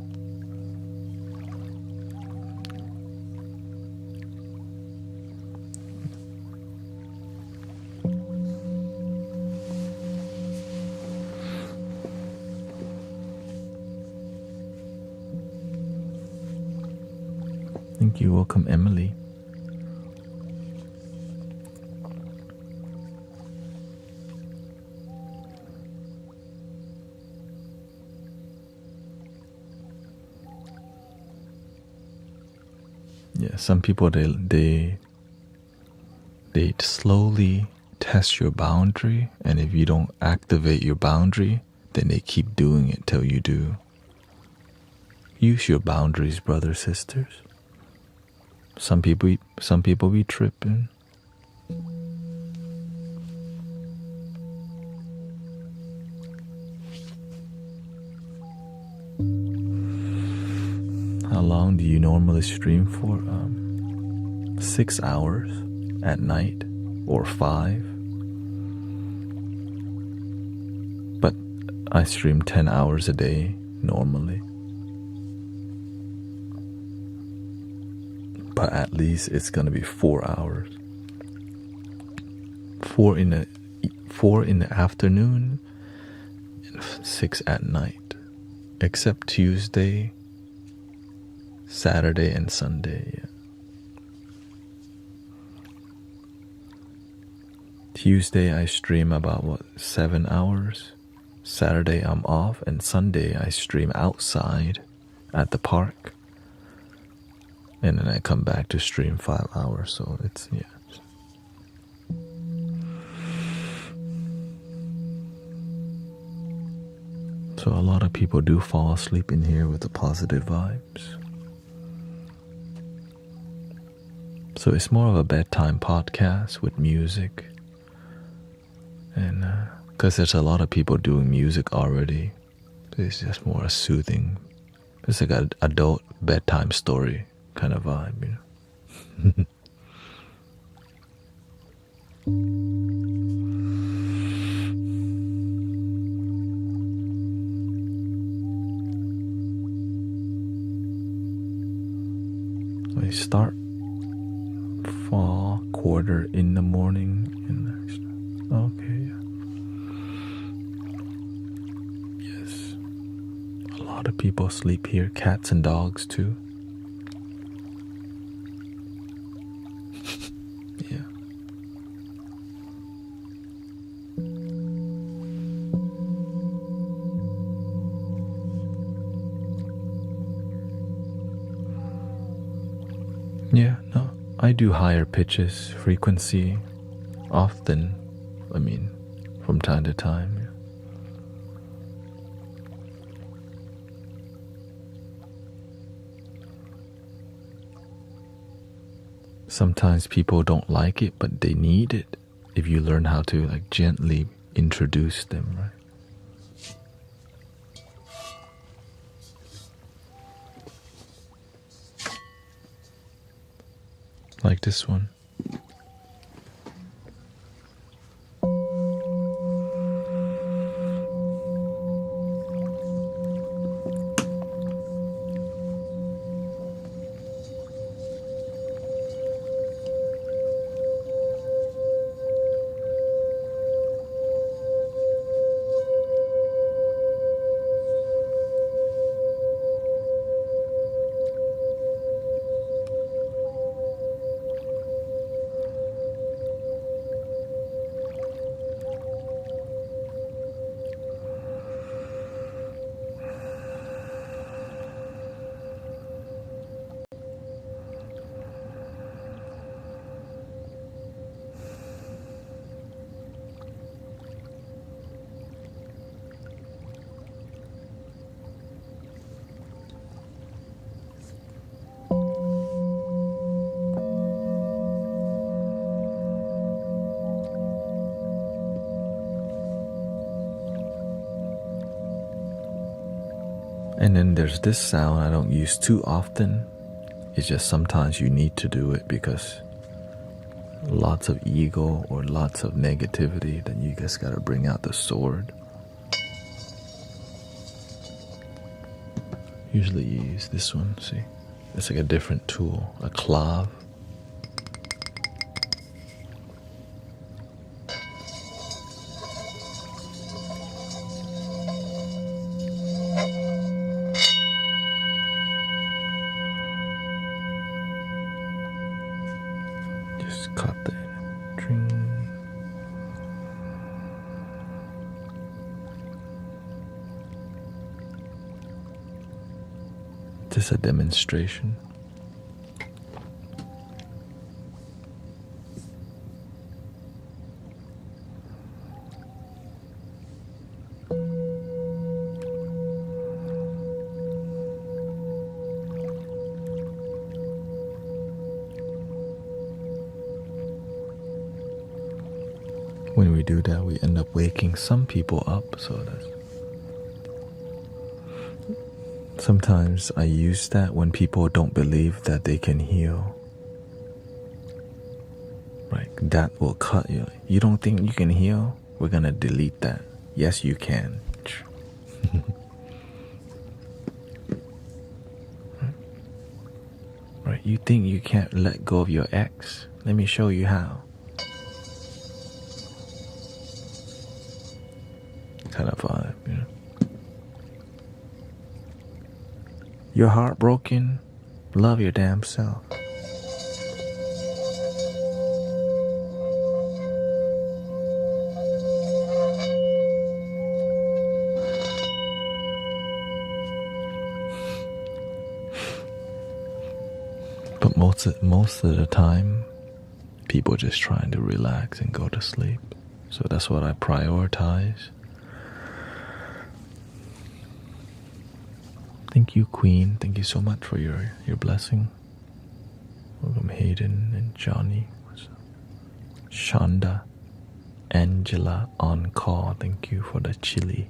Thank you. Welcome, Emily. Yeah, some people they slowly test your boundary, and if you don't activate your boundary, then they keep doing it till you do. Use your boundaries, brothers, sisters. Some people be tripping. How long do you normally stream for? 6 hours at night or 5. But I stream 10 hours a day normally. But at least it's gonna be 4 hours. 4 in the afternoon and 6 at night. Except Tuesday, Saturday and Sunday. Yeah. Tuesday I stream about 7 hours. Saturday I'm off, and Sunday I stream outside at the park. And then I come back to stream 5 hours, so it's, yeah. So a lot of people do fall asleep in here with the positive vibes. So it's more of a bedtime podcast with music. And because there's a lot of people doing music already, it's just more a soothing. It's like an adult bedtime story kind of vibe, you know. I start fall quarter in the morning. Okay, yeah. Yes. A lot of people sleep here, cats and dogs too. Yeah. Yeah, no, I do higher pitches, frequency, often, from time to time. Sometimes people don't like it, but they need it if you learn how to like gently introduce them, right? Like this one. And then there's this sound I don't use too often. It's just sometimes you need to do it because lots of ego or lots of negativity, then you just gotta bring out the sword. Usually you use this one, see? It's like a different tool, a clav. Just cut the string. This is a demonstration. When we do that, we end up waking some people up, so that's... Sometimes I use that when people don't believe that they can heal. Right, that will cut you. You don't think you can heal? We're gonna delete that. Yes, you can. Right, you think you can't let go of your ex? Let me show you how. Kind of vibe, you know. You're heartbroken? Love your damn self. But most of the time, people just trying to relax and go to sleep. So that's what I prioritize. Thank you, Queen. Thank you so much for your blessing. Welcome, Hayden and Johnny. What's up? Shonda, Angela on call. Thank you for the chili.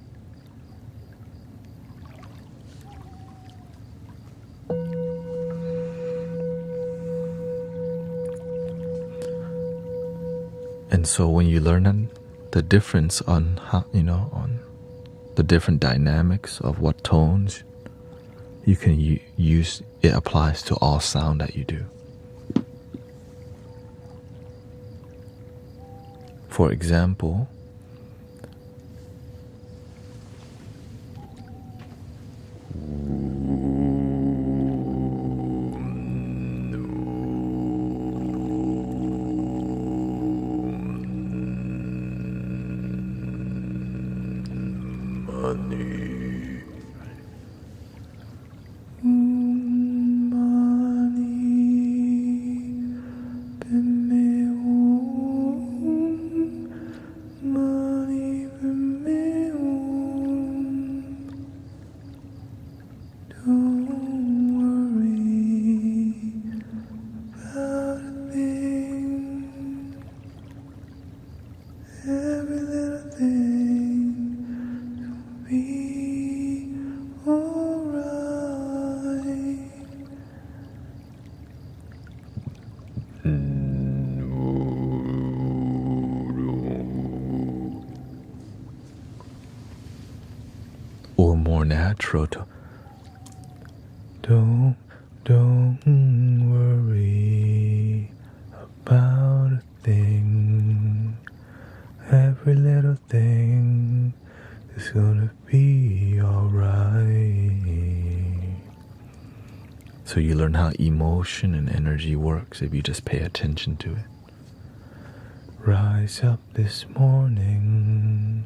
And so when you learn the difference on how, on the different dynamics of what tones you can use, it applies to all sound that you do. For example, natural to don't worry about a thing. Every little thing is gonna be alright. So you learn how emotion and energy works if you just pay attention to it. Rise up this morning,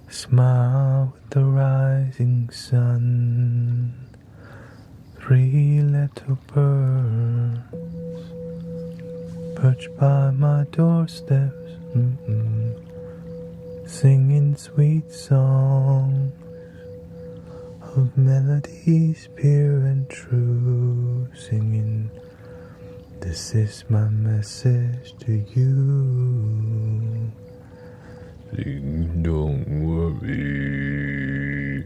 smile with the rising sun. 3 little birds perch by my doorsteps, singing sweet songs of melodies pure and true, singing, this is my message to you. Sing, don't worry.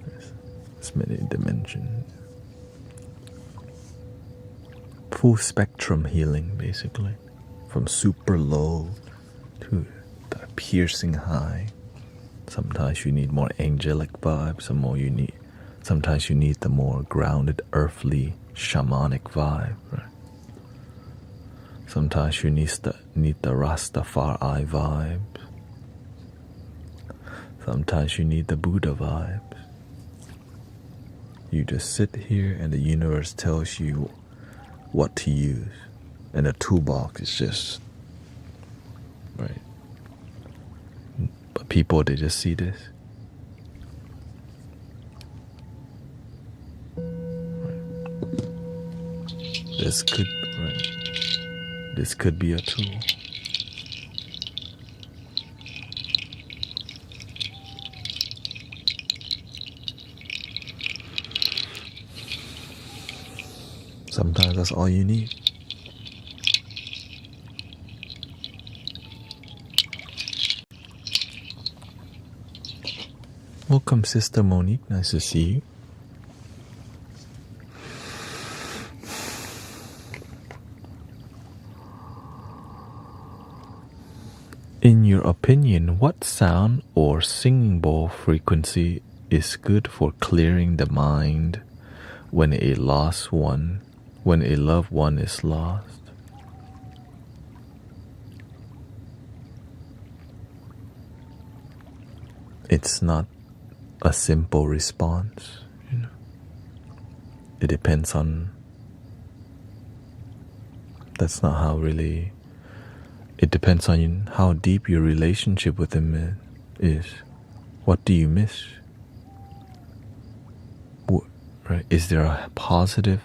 There's many dimensions. Full spectrum healing, basically. From super low to the piercing high. Sometimes you need more angelic vibes, sometimes you need the more grounded, earthly, shamanic vibe, right? Sometimes you need the Rastafari vibes. Sometimes you need the Buddha vibes. You just sit here and the universe tells you what to use. And the toolbox is just, right? But people, they just see this. Right. This could be a tool. Sometimes that's all you need. Welcome, Sister Monique. Nice to see you. In your opinion, what sound or singing bowl frequency is good for clearing the mind when a loved one is lost? It's not a simple response, you know. It depends on. That's not how really. It depends on how deep your relationship with him is. What do you miss? Right? Is there a positive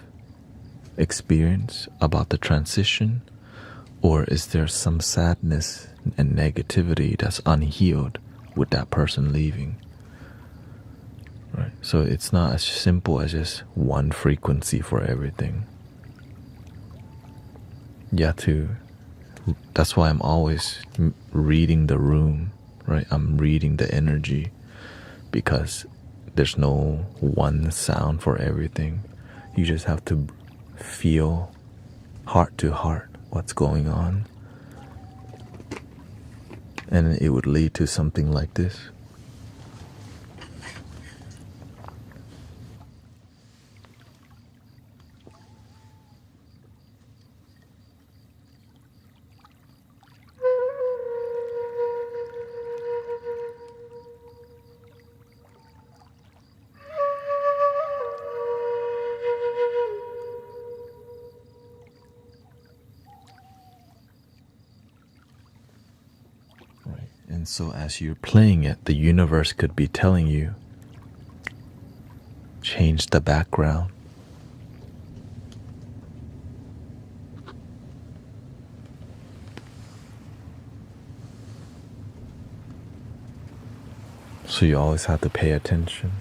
experience about the transition, or is there some sadness and negativity that's unhealed with that person leaving? Right? So it's not as simple as just one frequency for everything. You have to. That's why I'm always reading the room, right? I'm reading the energy, because there's no one sound for everything. You just have to feel heart to heart what's going on, and it would lead to something like this. And so as you're playing it, the universe could be telling you, change the background. So you always have to pay attention.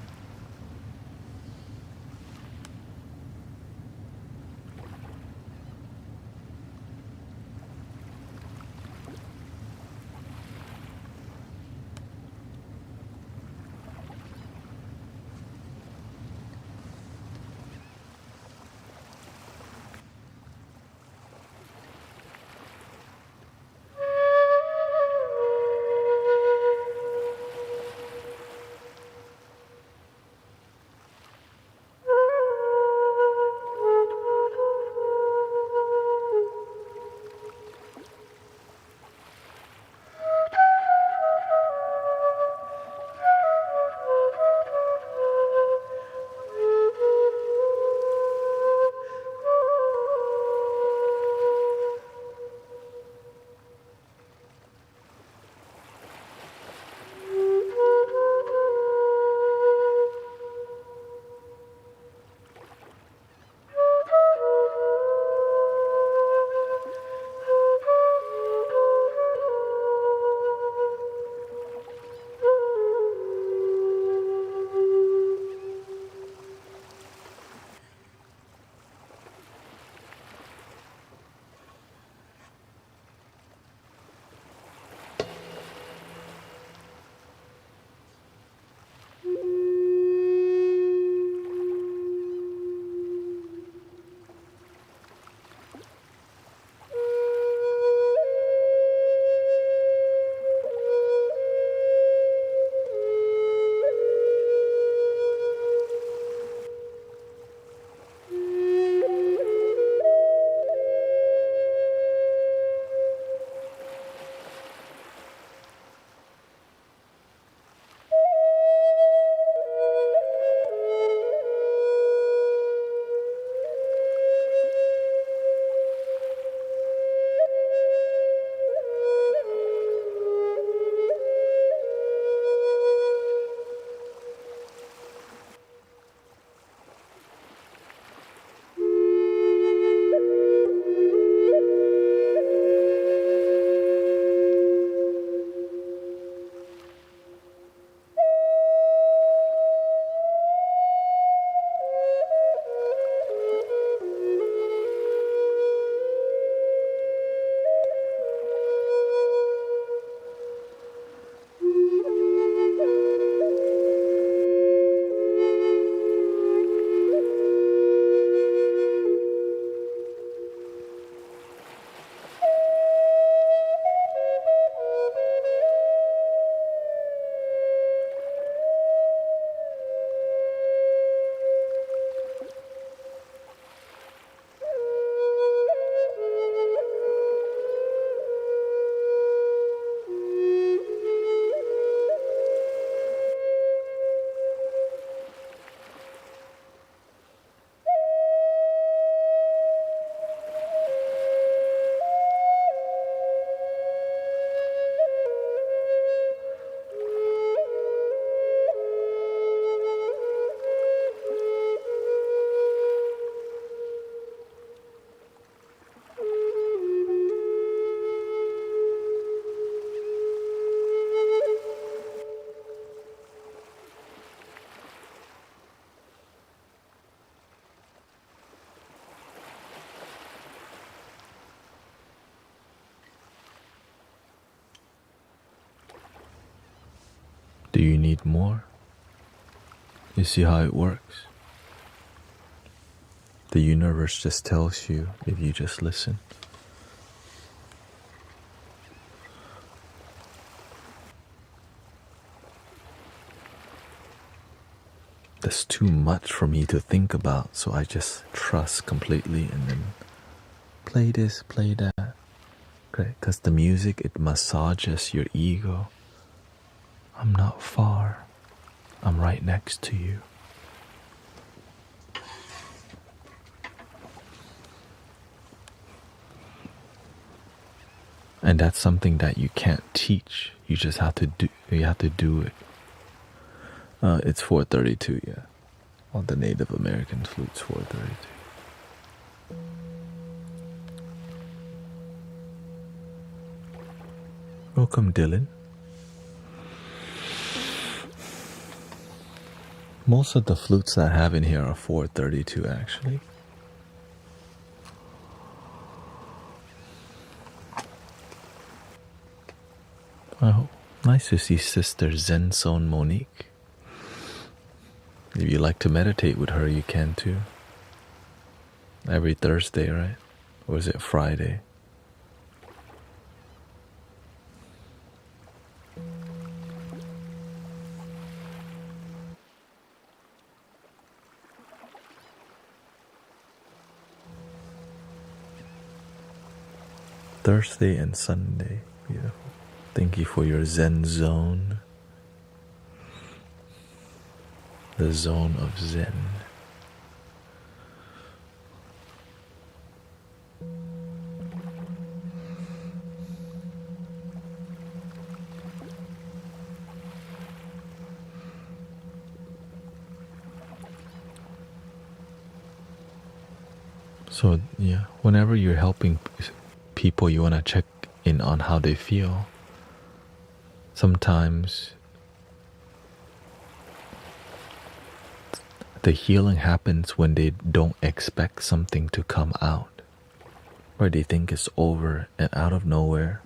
Do you need more? You see how it works? The universe just tells you if you just listen. There's too much for me to think about, so I just trust completely and then play this, play that. Great, because the music, it massages your ego. I'm not far. I'm right next to you. And that's something that you can't teach. You just have to do. You have to do it. It's 4:32, yeah. On the Native American flute's 4:32. Welcome, Dylan. Most of the flutes I have in here are 4:32, actually. Oh, nice to see Sister Zen Zone Monique. If you like to meditate with her, you can too. Every Thursday, right? Or is it Friday? Thursday and Sunday. Beautiful. Thank you for your Zen zone. The zone of Zen. So yeah, whenever you're helping people, you want to check in on how they feel. Sometimes the healing happens when they don't expect something to come out, or they think it's over, and out of nowhere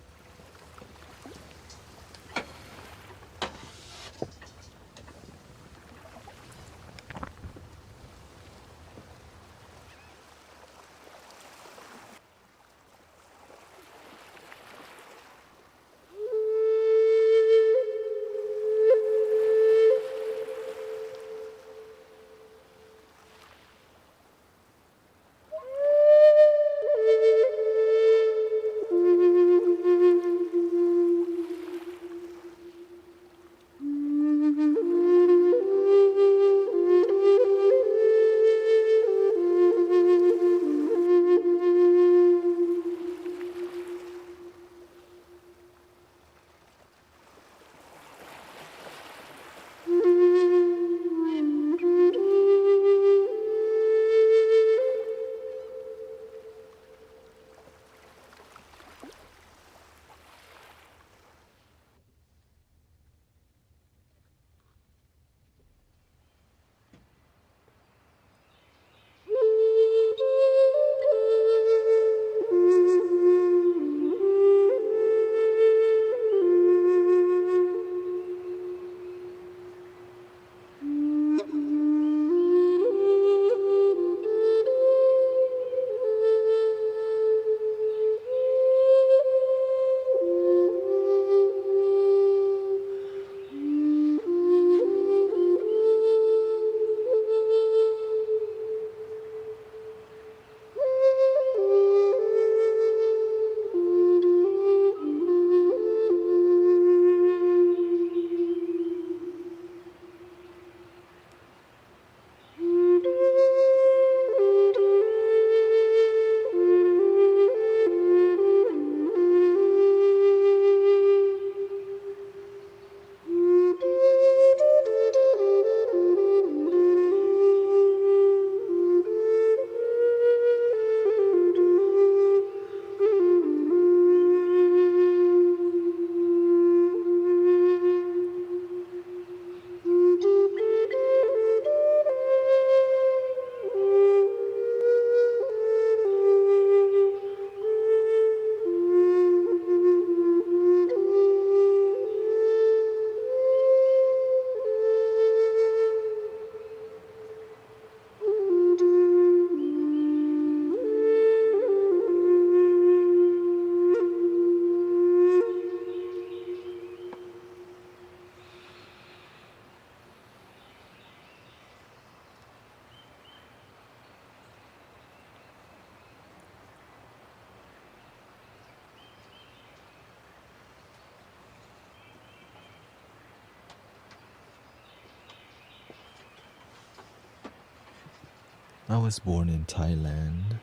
I was born in Thailand.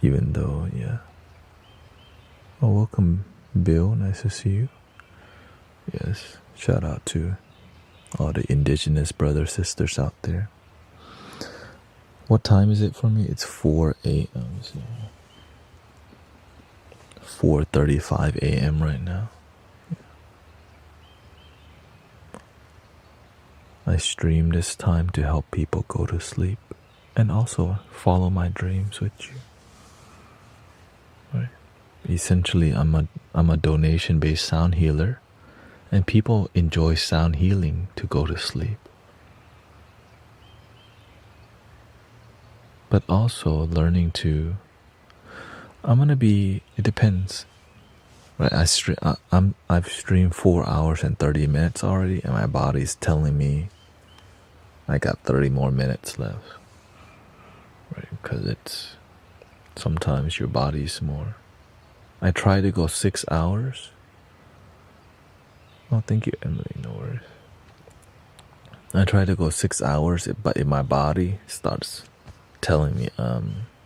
Even though, yeah. Oh, welcome, Bill. Nice to see you. Yes, shout out to all the indigenous brothers, sisters out there. What time is it for me? It's 4 a.m. 4:35 a.m. right now. I stream this time to help people go to sleep and also follow my dreams with you. Right. Essentially, I'm a donation-based sound healer, and people enjoy sound healing to go to sleep. But also learning to, it depends. Right, I've streamed 4 hours and 30 minutes already, and my body's telling me I got 30 more minutes left. Right, because sometimes your body's more. I try to go 6 hours. Oh, thank you, Emily. No worries. I try to go 6 hours, but if my body starts telling me,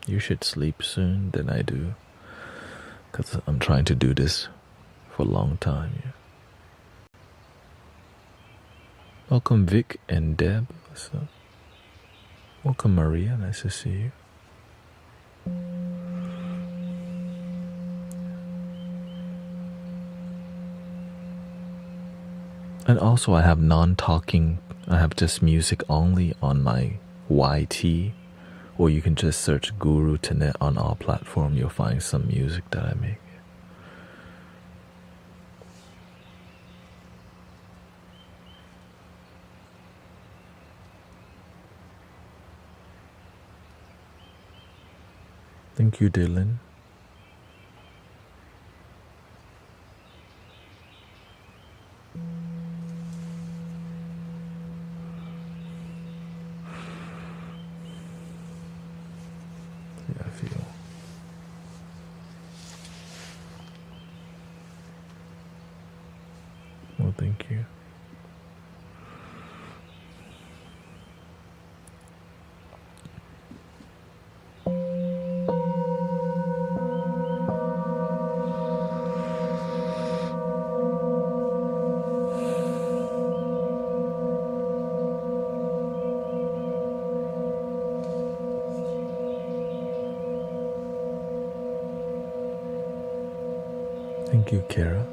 you should sleep soon, then I do. Because I'm trying to do this for a long time. Yeah. Welcome, Vic and Deb. What's up? Welcome, Maria. Nice to see you. And also, I have non-talking. I have just music only on my YT. Or you can just search Guru Thanet on all platforms. You'll find some music that I make. Thank you, Dylan. Yeah, I feel. Well, thank you. Thank you, Kara.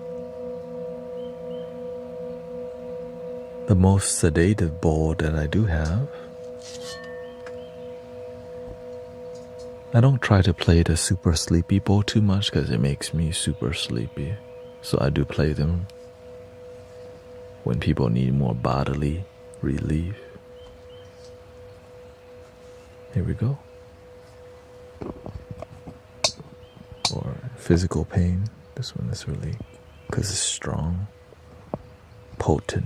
The most sedative bowl that I do have. I don't try to play the super sleepy bowl too much because it makes me super sleepy. So I do play them when people need more bodily relief. Here we go. Or physical pain. This one is really, because it's strong, potent.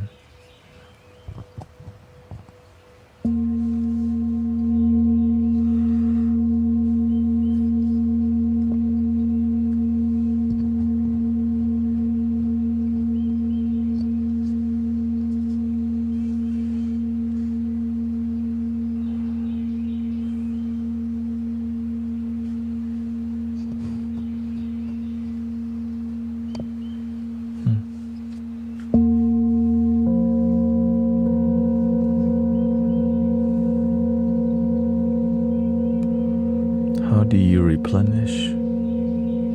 How do you replenish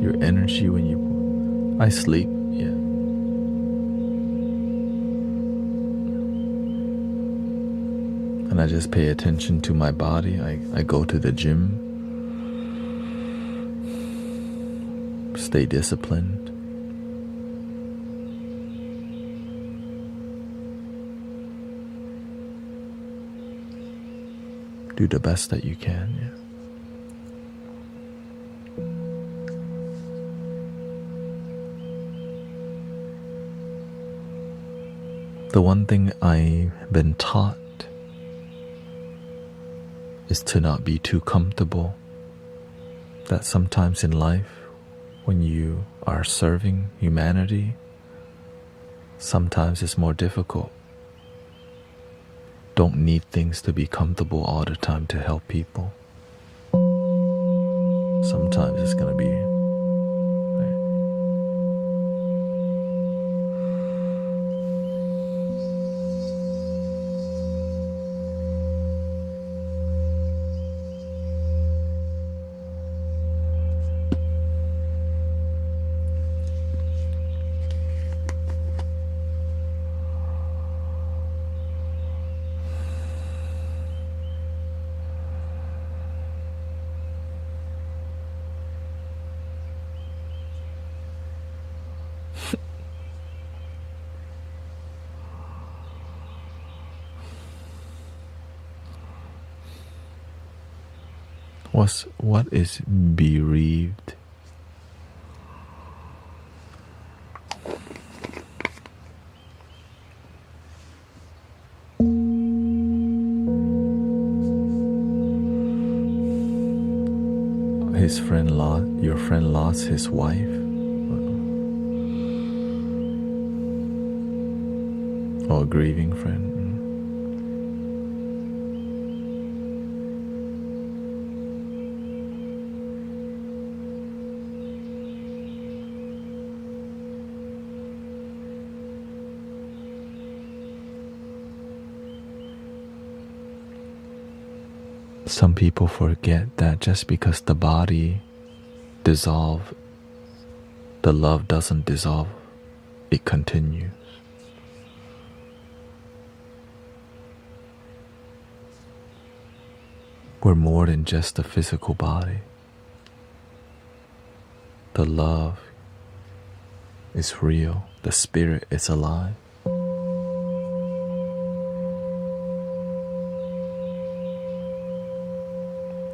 your energy when you... I sleep, yeah. And I just pay attention to my body. I go to the gym. Stay disciplined. Do the best that you can, yeah. The one thing I've been taught is to not be too comfortable. That sometimes in life, when you are serving humanity, Sometimes it's more difficult. Don't need things to be comfortable all the time to help people. Sometimes it's going to be what is bereaved? Your friend lost his wife, or a grieving friend. Some people forget that just because the body dissolves, the love doesn't dissolve, it continues. We're more than just a physical body. The love is real, the spirit is alive.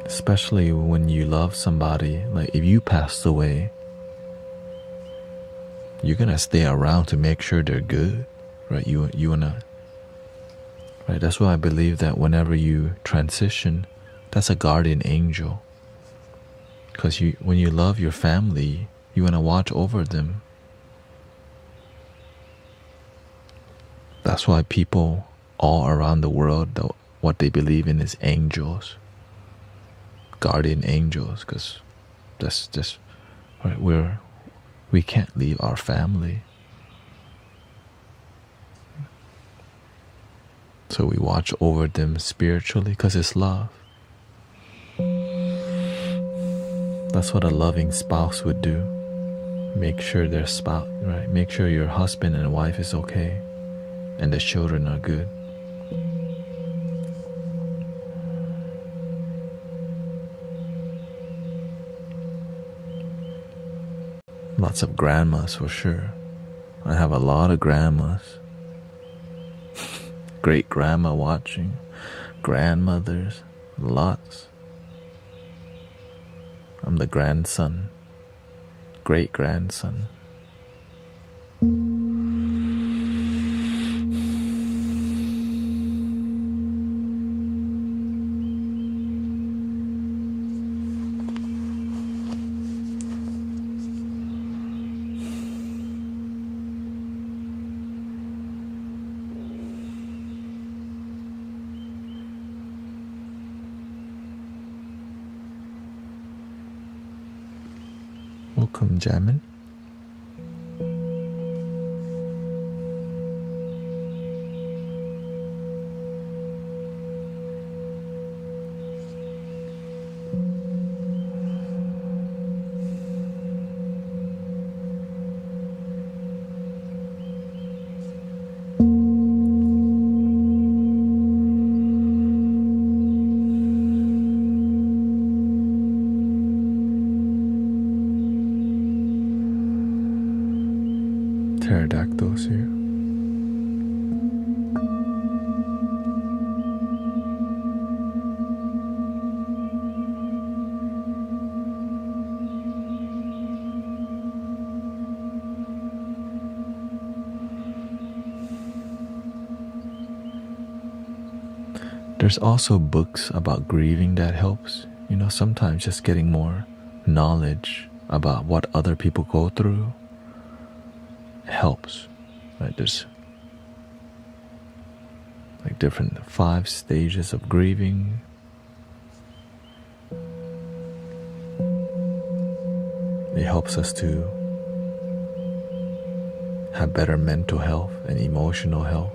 Especially when you love somebody, like if you passed away, you're gonna stay around to make sure they're good, right? You wanna, right? That's why I believe that whenever you transition, that's a guardian angel. Because when you love your family, you wanna watch over them. That's why people all around the world, what they believe in is angels. Guardian angels, because that's just right, we can't leave our family, so we watch over them spiritually because it's love. That's what a loving spouse would do. Make sure their spouse, right? Make sure your husband and wife is okay and the children are good. Lots of grandmas for sure. I have a lot of grandmas. Great grandma watching. Grandmothers. Lots. I'm the grandson. Great grandson. Welcome, Jamin. Pterodactyls here. There's also books about grieving that helps. You know, sometimes just getting more knowledge about what other people go through helps. right? There's like different 5 stages of grieving. It helps us to have better mental health and emotional health.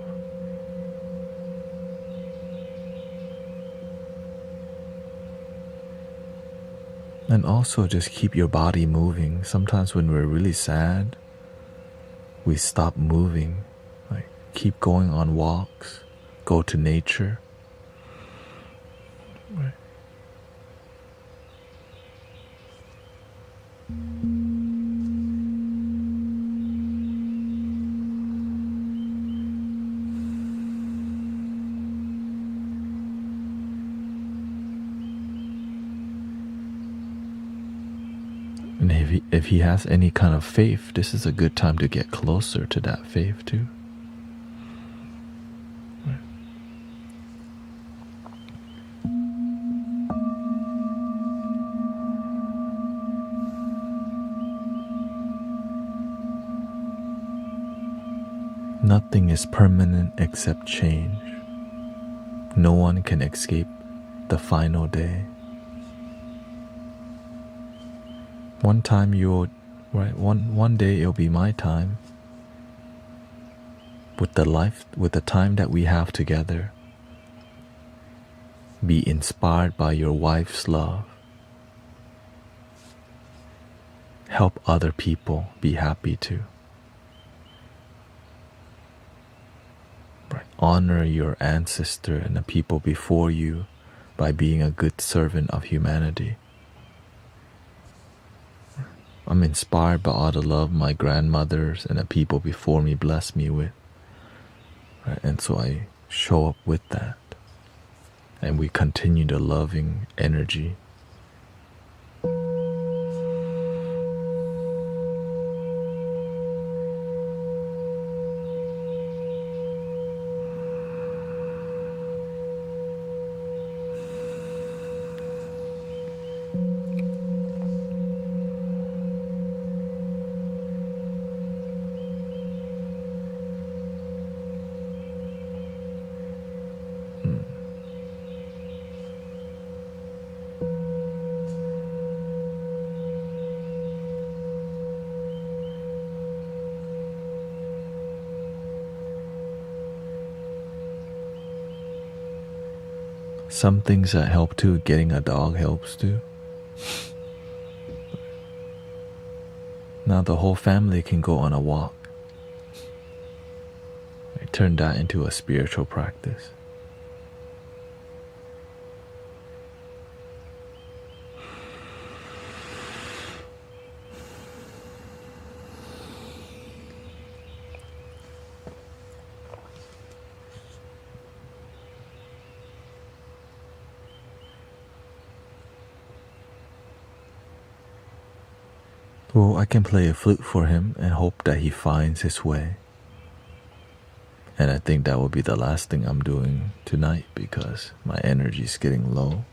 And also just keep your body moving. Sometimes when we're really sad, we stop moving. Like keep going on walks, go to nature. Right. And if he has any kind of faith, this is a good time to get closer to that faith too. Right. Nothing is permanent except change. No one can escape the final day. One time one day it'll be my time. With the time that we have together, be inspired by your wife's love. Help other people be happy too. Right. Honor your ancestor and the people before you by being a good servant of humanity. I'm inspired by all the love my grandmothers and the people before me blessed me with. Right? And so I show up with that. And we continue the loving energy. Some things that help too, getting a dog helps too. Now the whole family can go on a walk. I turn that into a spiritual practice. Well, I can play a flute for him and hope that he finds his way. And I think that will be the last thing I'm doing tonight because my energy is getting low.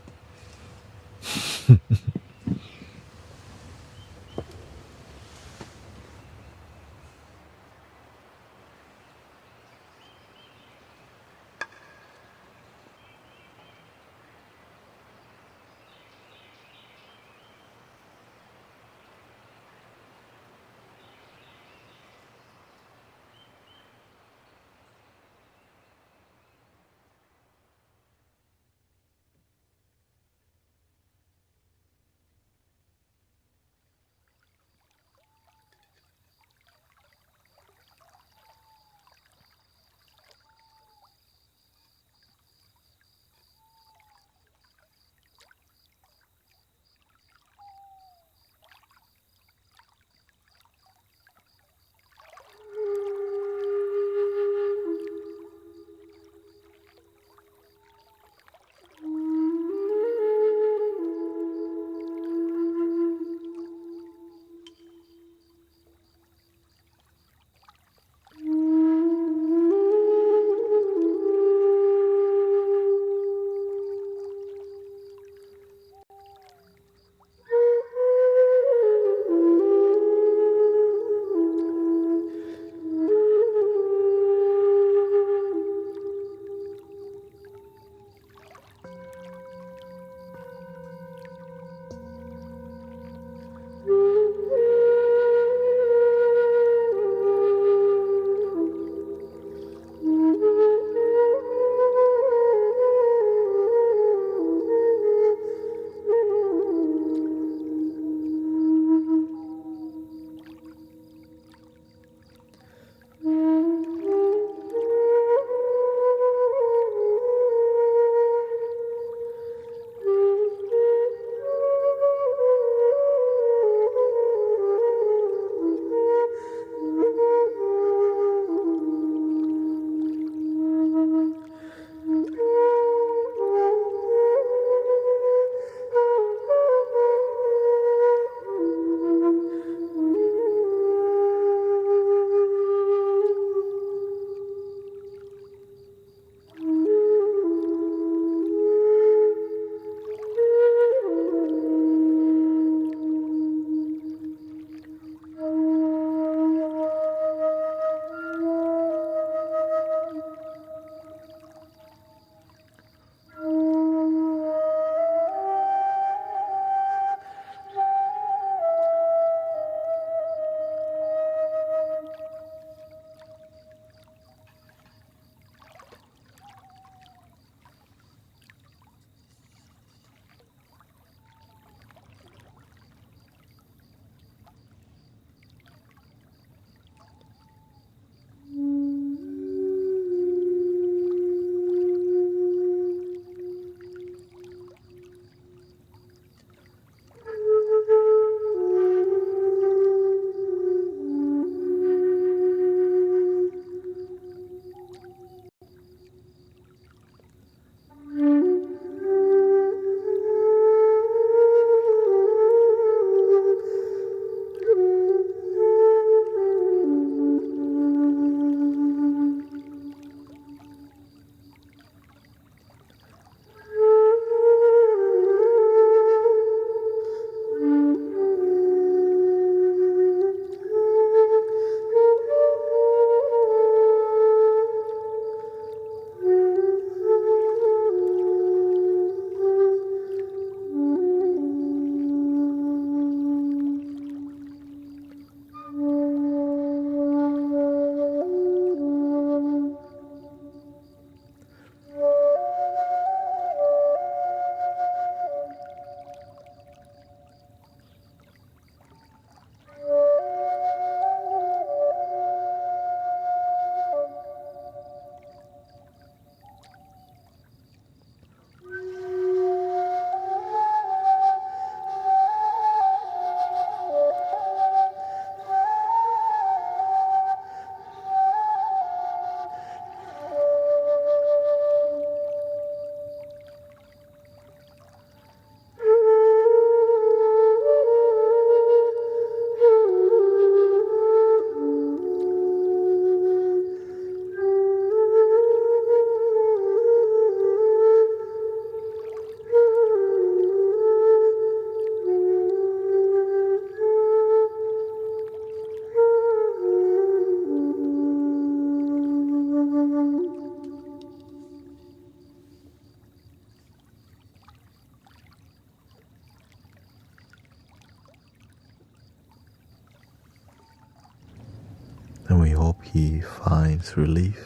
he finds relief,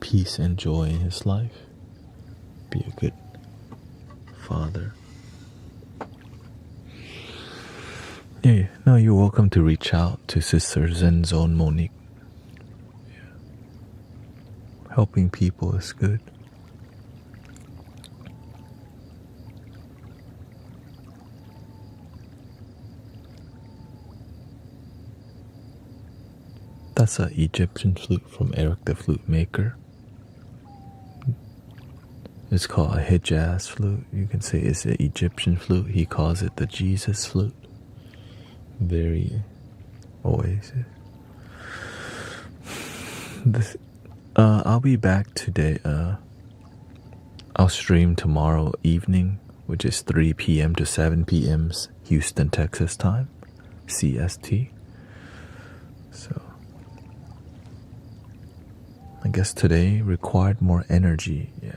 peace, and joy in his life. Be a good father. Yeah, no, you're welcome to reach out to Sister Zen Zone Monique. Yeah. Helping people is good. That's an Egyptian flute from Eric the Flute Maker. It's called a Hijaz flute. You can say it's an Egyptian flute. He calls it the Jesus flute. Very oasis. I'll be back today. I'll stream tomorrow evening, which is 3 p.m. to 7 p.m. Houston, Texas time, CST. So I guess today required more energy. Yeah.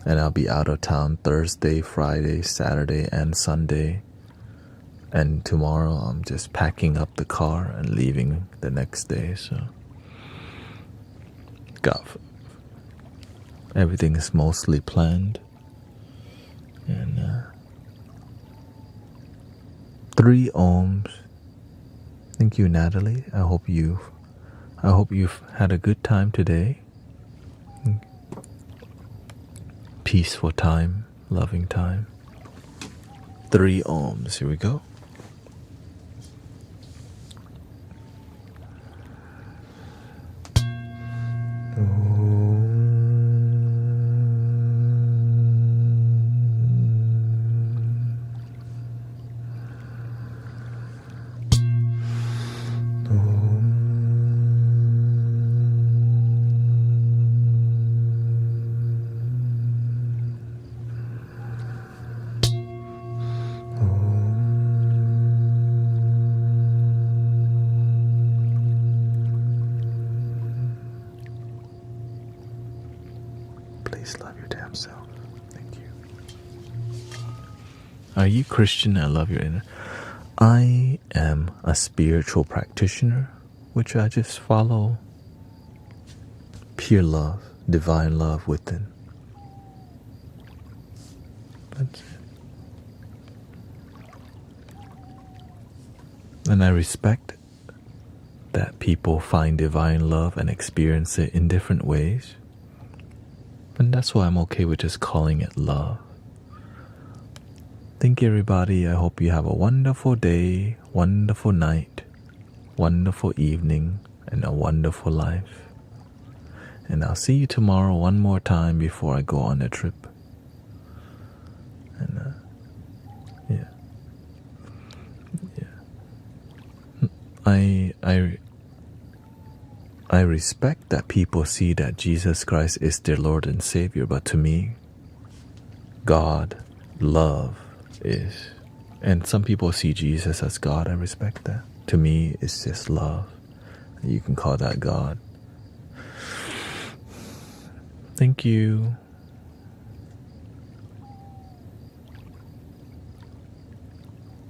And I'll be out of town Thursday, Friday, Saturday, and Sunday. And tomorrow I'm just packing up the car and leaving the next day. So everything is mostly planned. And 3 ohms. Thank you, Natalie. I hope you've had a good time today. Peaceful time, loving time. 3 ohms. Here we go. Please love your damn self. Thank you. Are you Christian? I love your inner. I am a spiritual practitioner, which I just follow pure love, divine love within. That's it. And I respect that people find divine love and experience it in different ways. And that's why I'm okay with just calling it love. Thank you, everybody. I hope you have a wonderful day, wonderful night, wonderful evening, and a wonderful life. And I'll see you tomorrow one more time before I go on a trip. And I respect that people see that Jesus Christ is their Lord and Savior, but to me, God, love is. And some people see Jesus as God. I respect that. To me, it's just love. You can call that God. Thank you.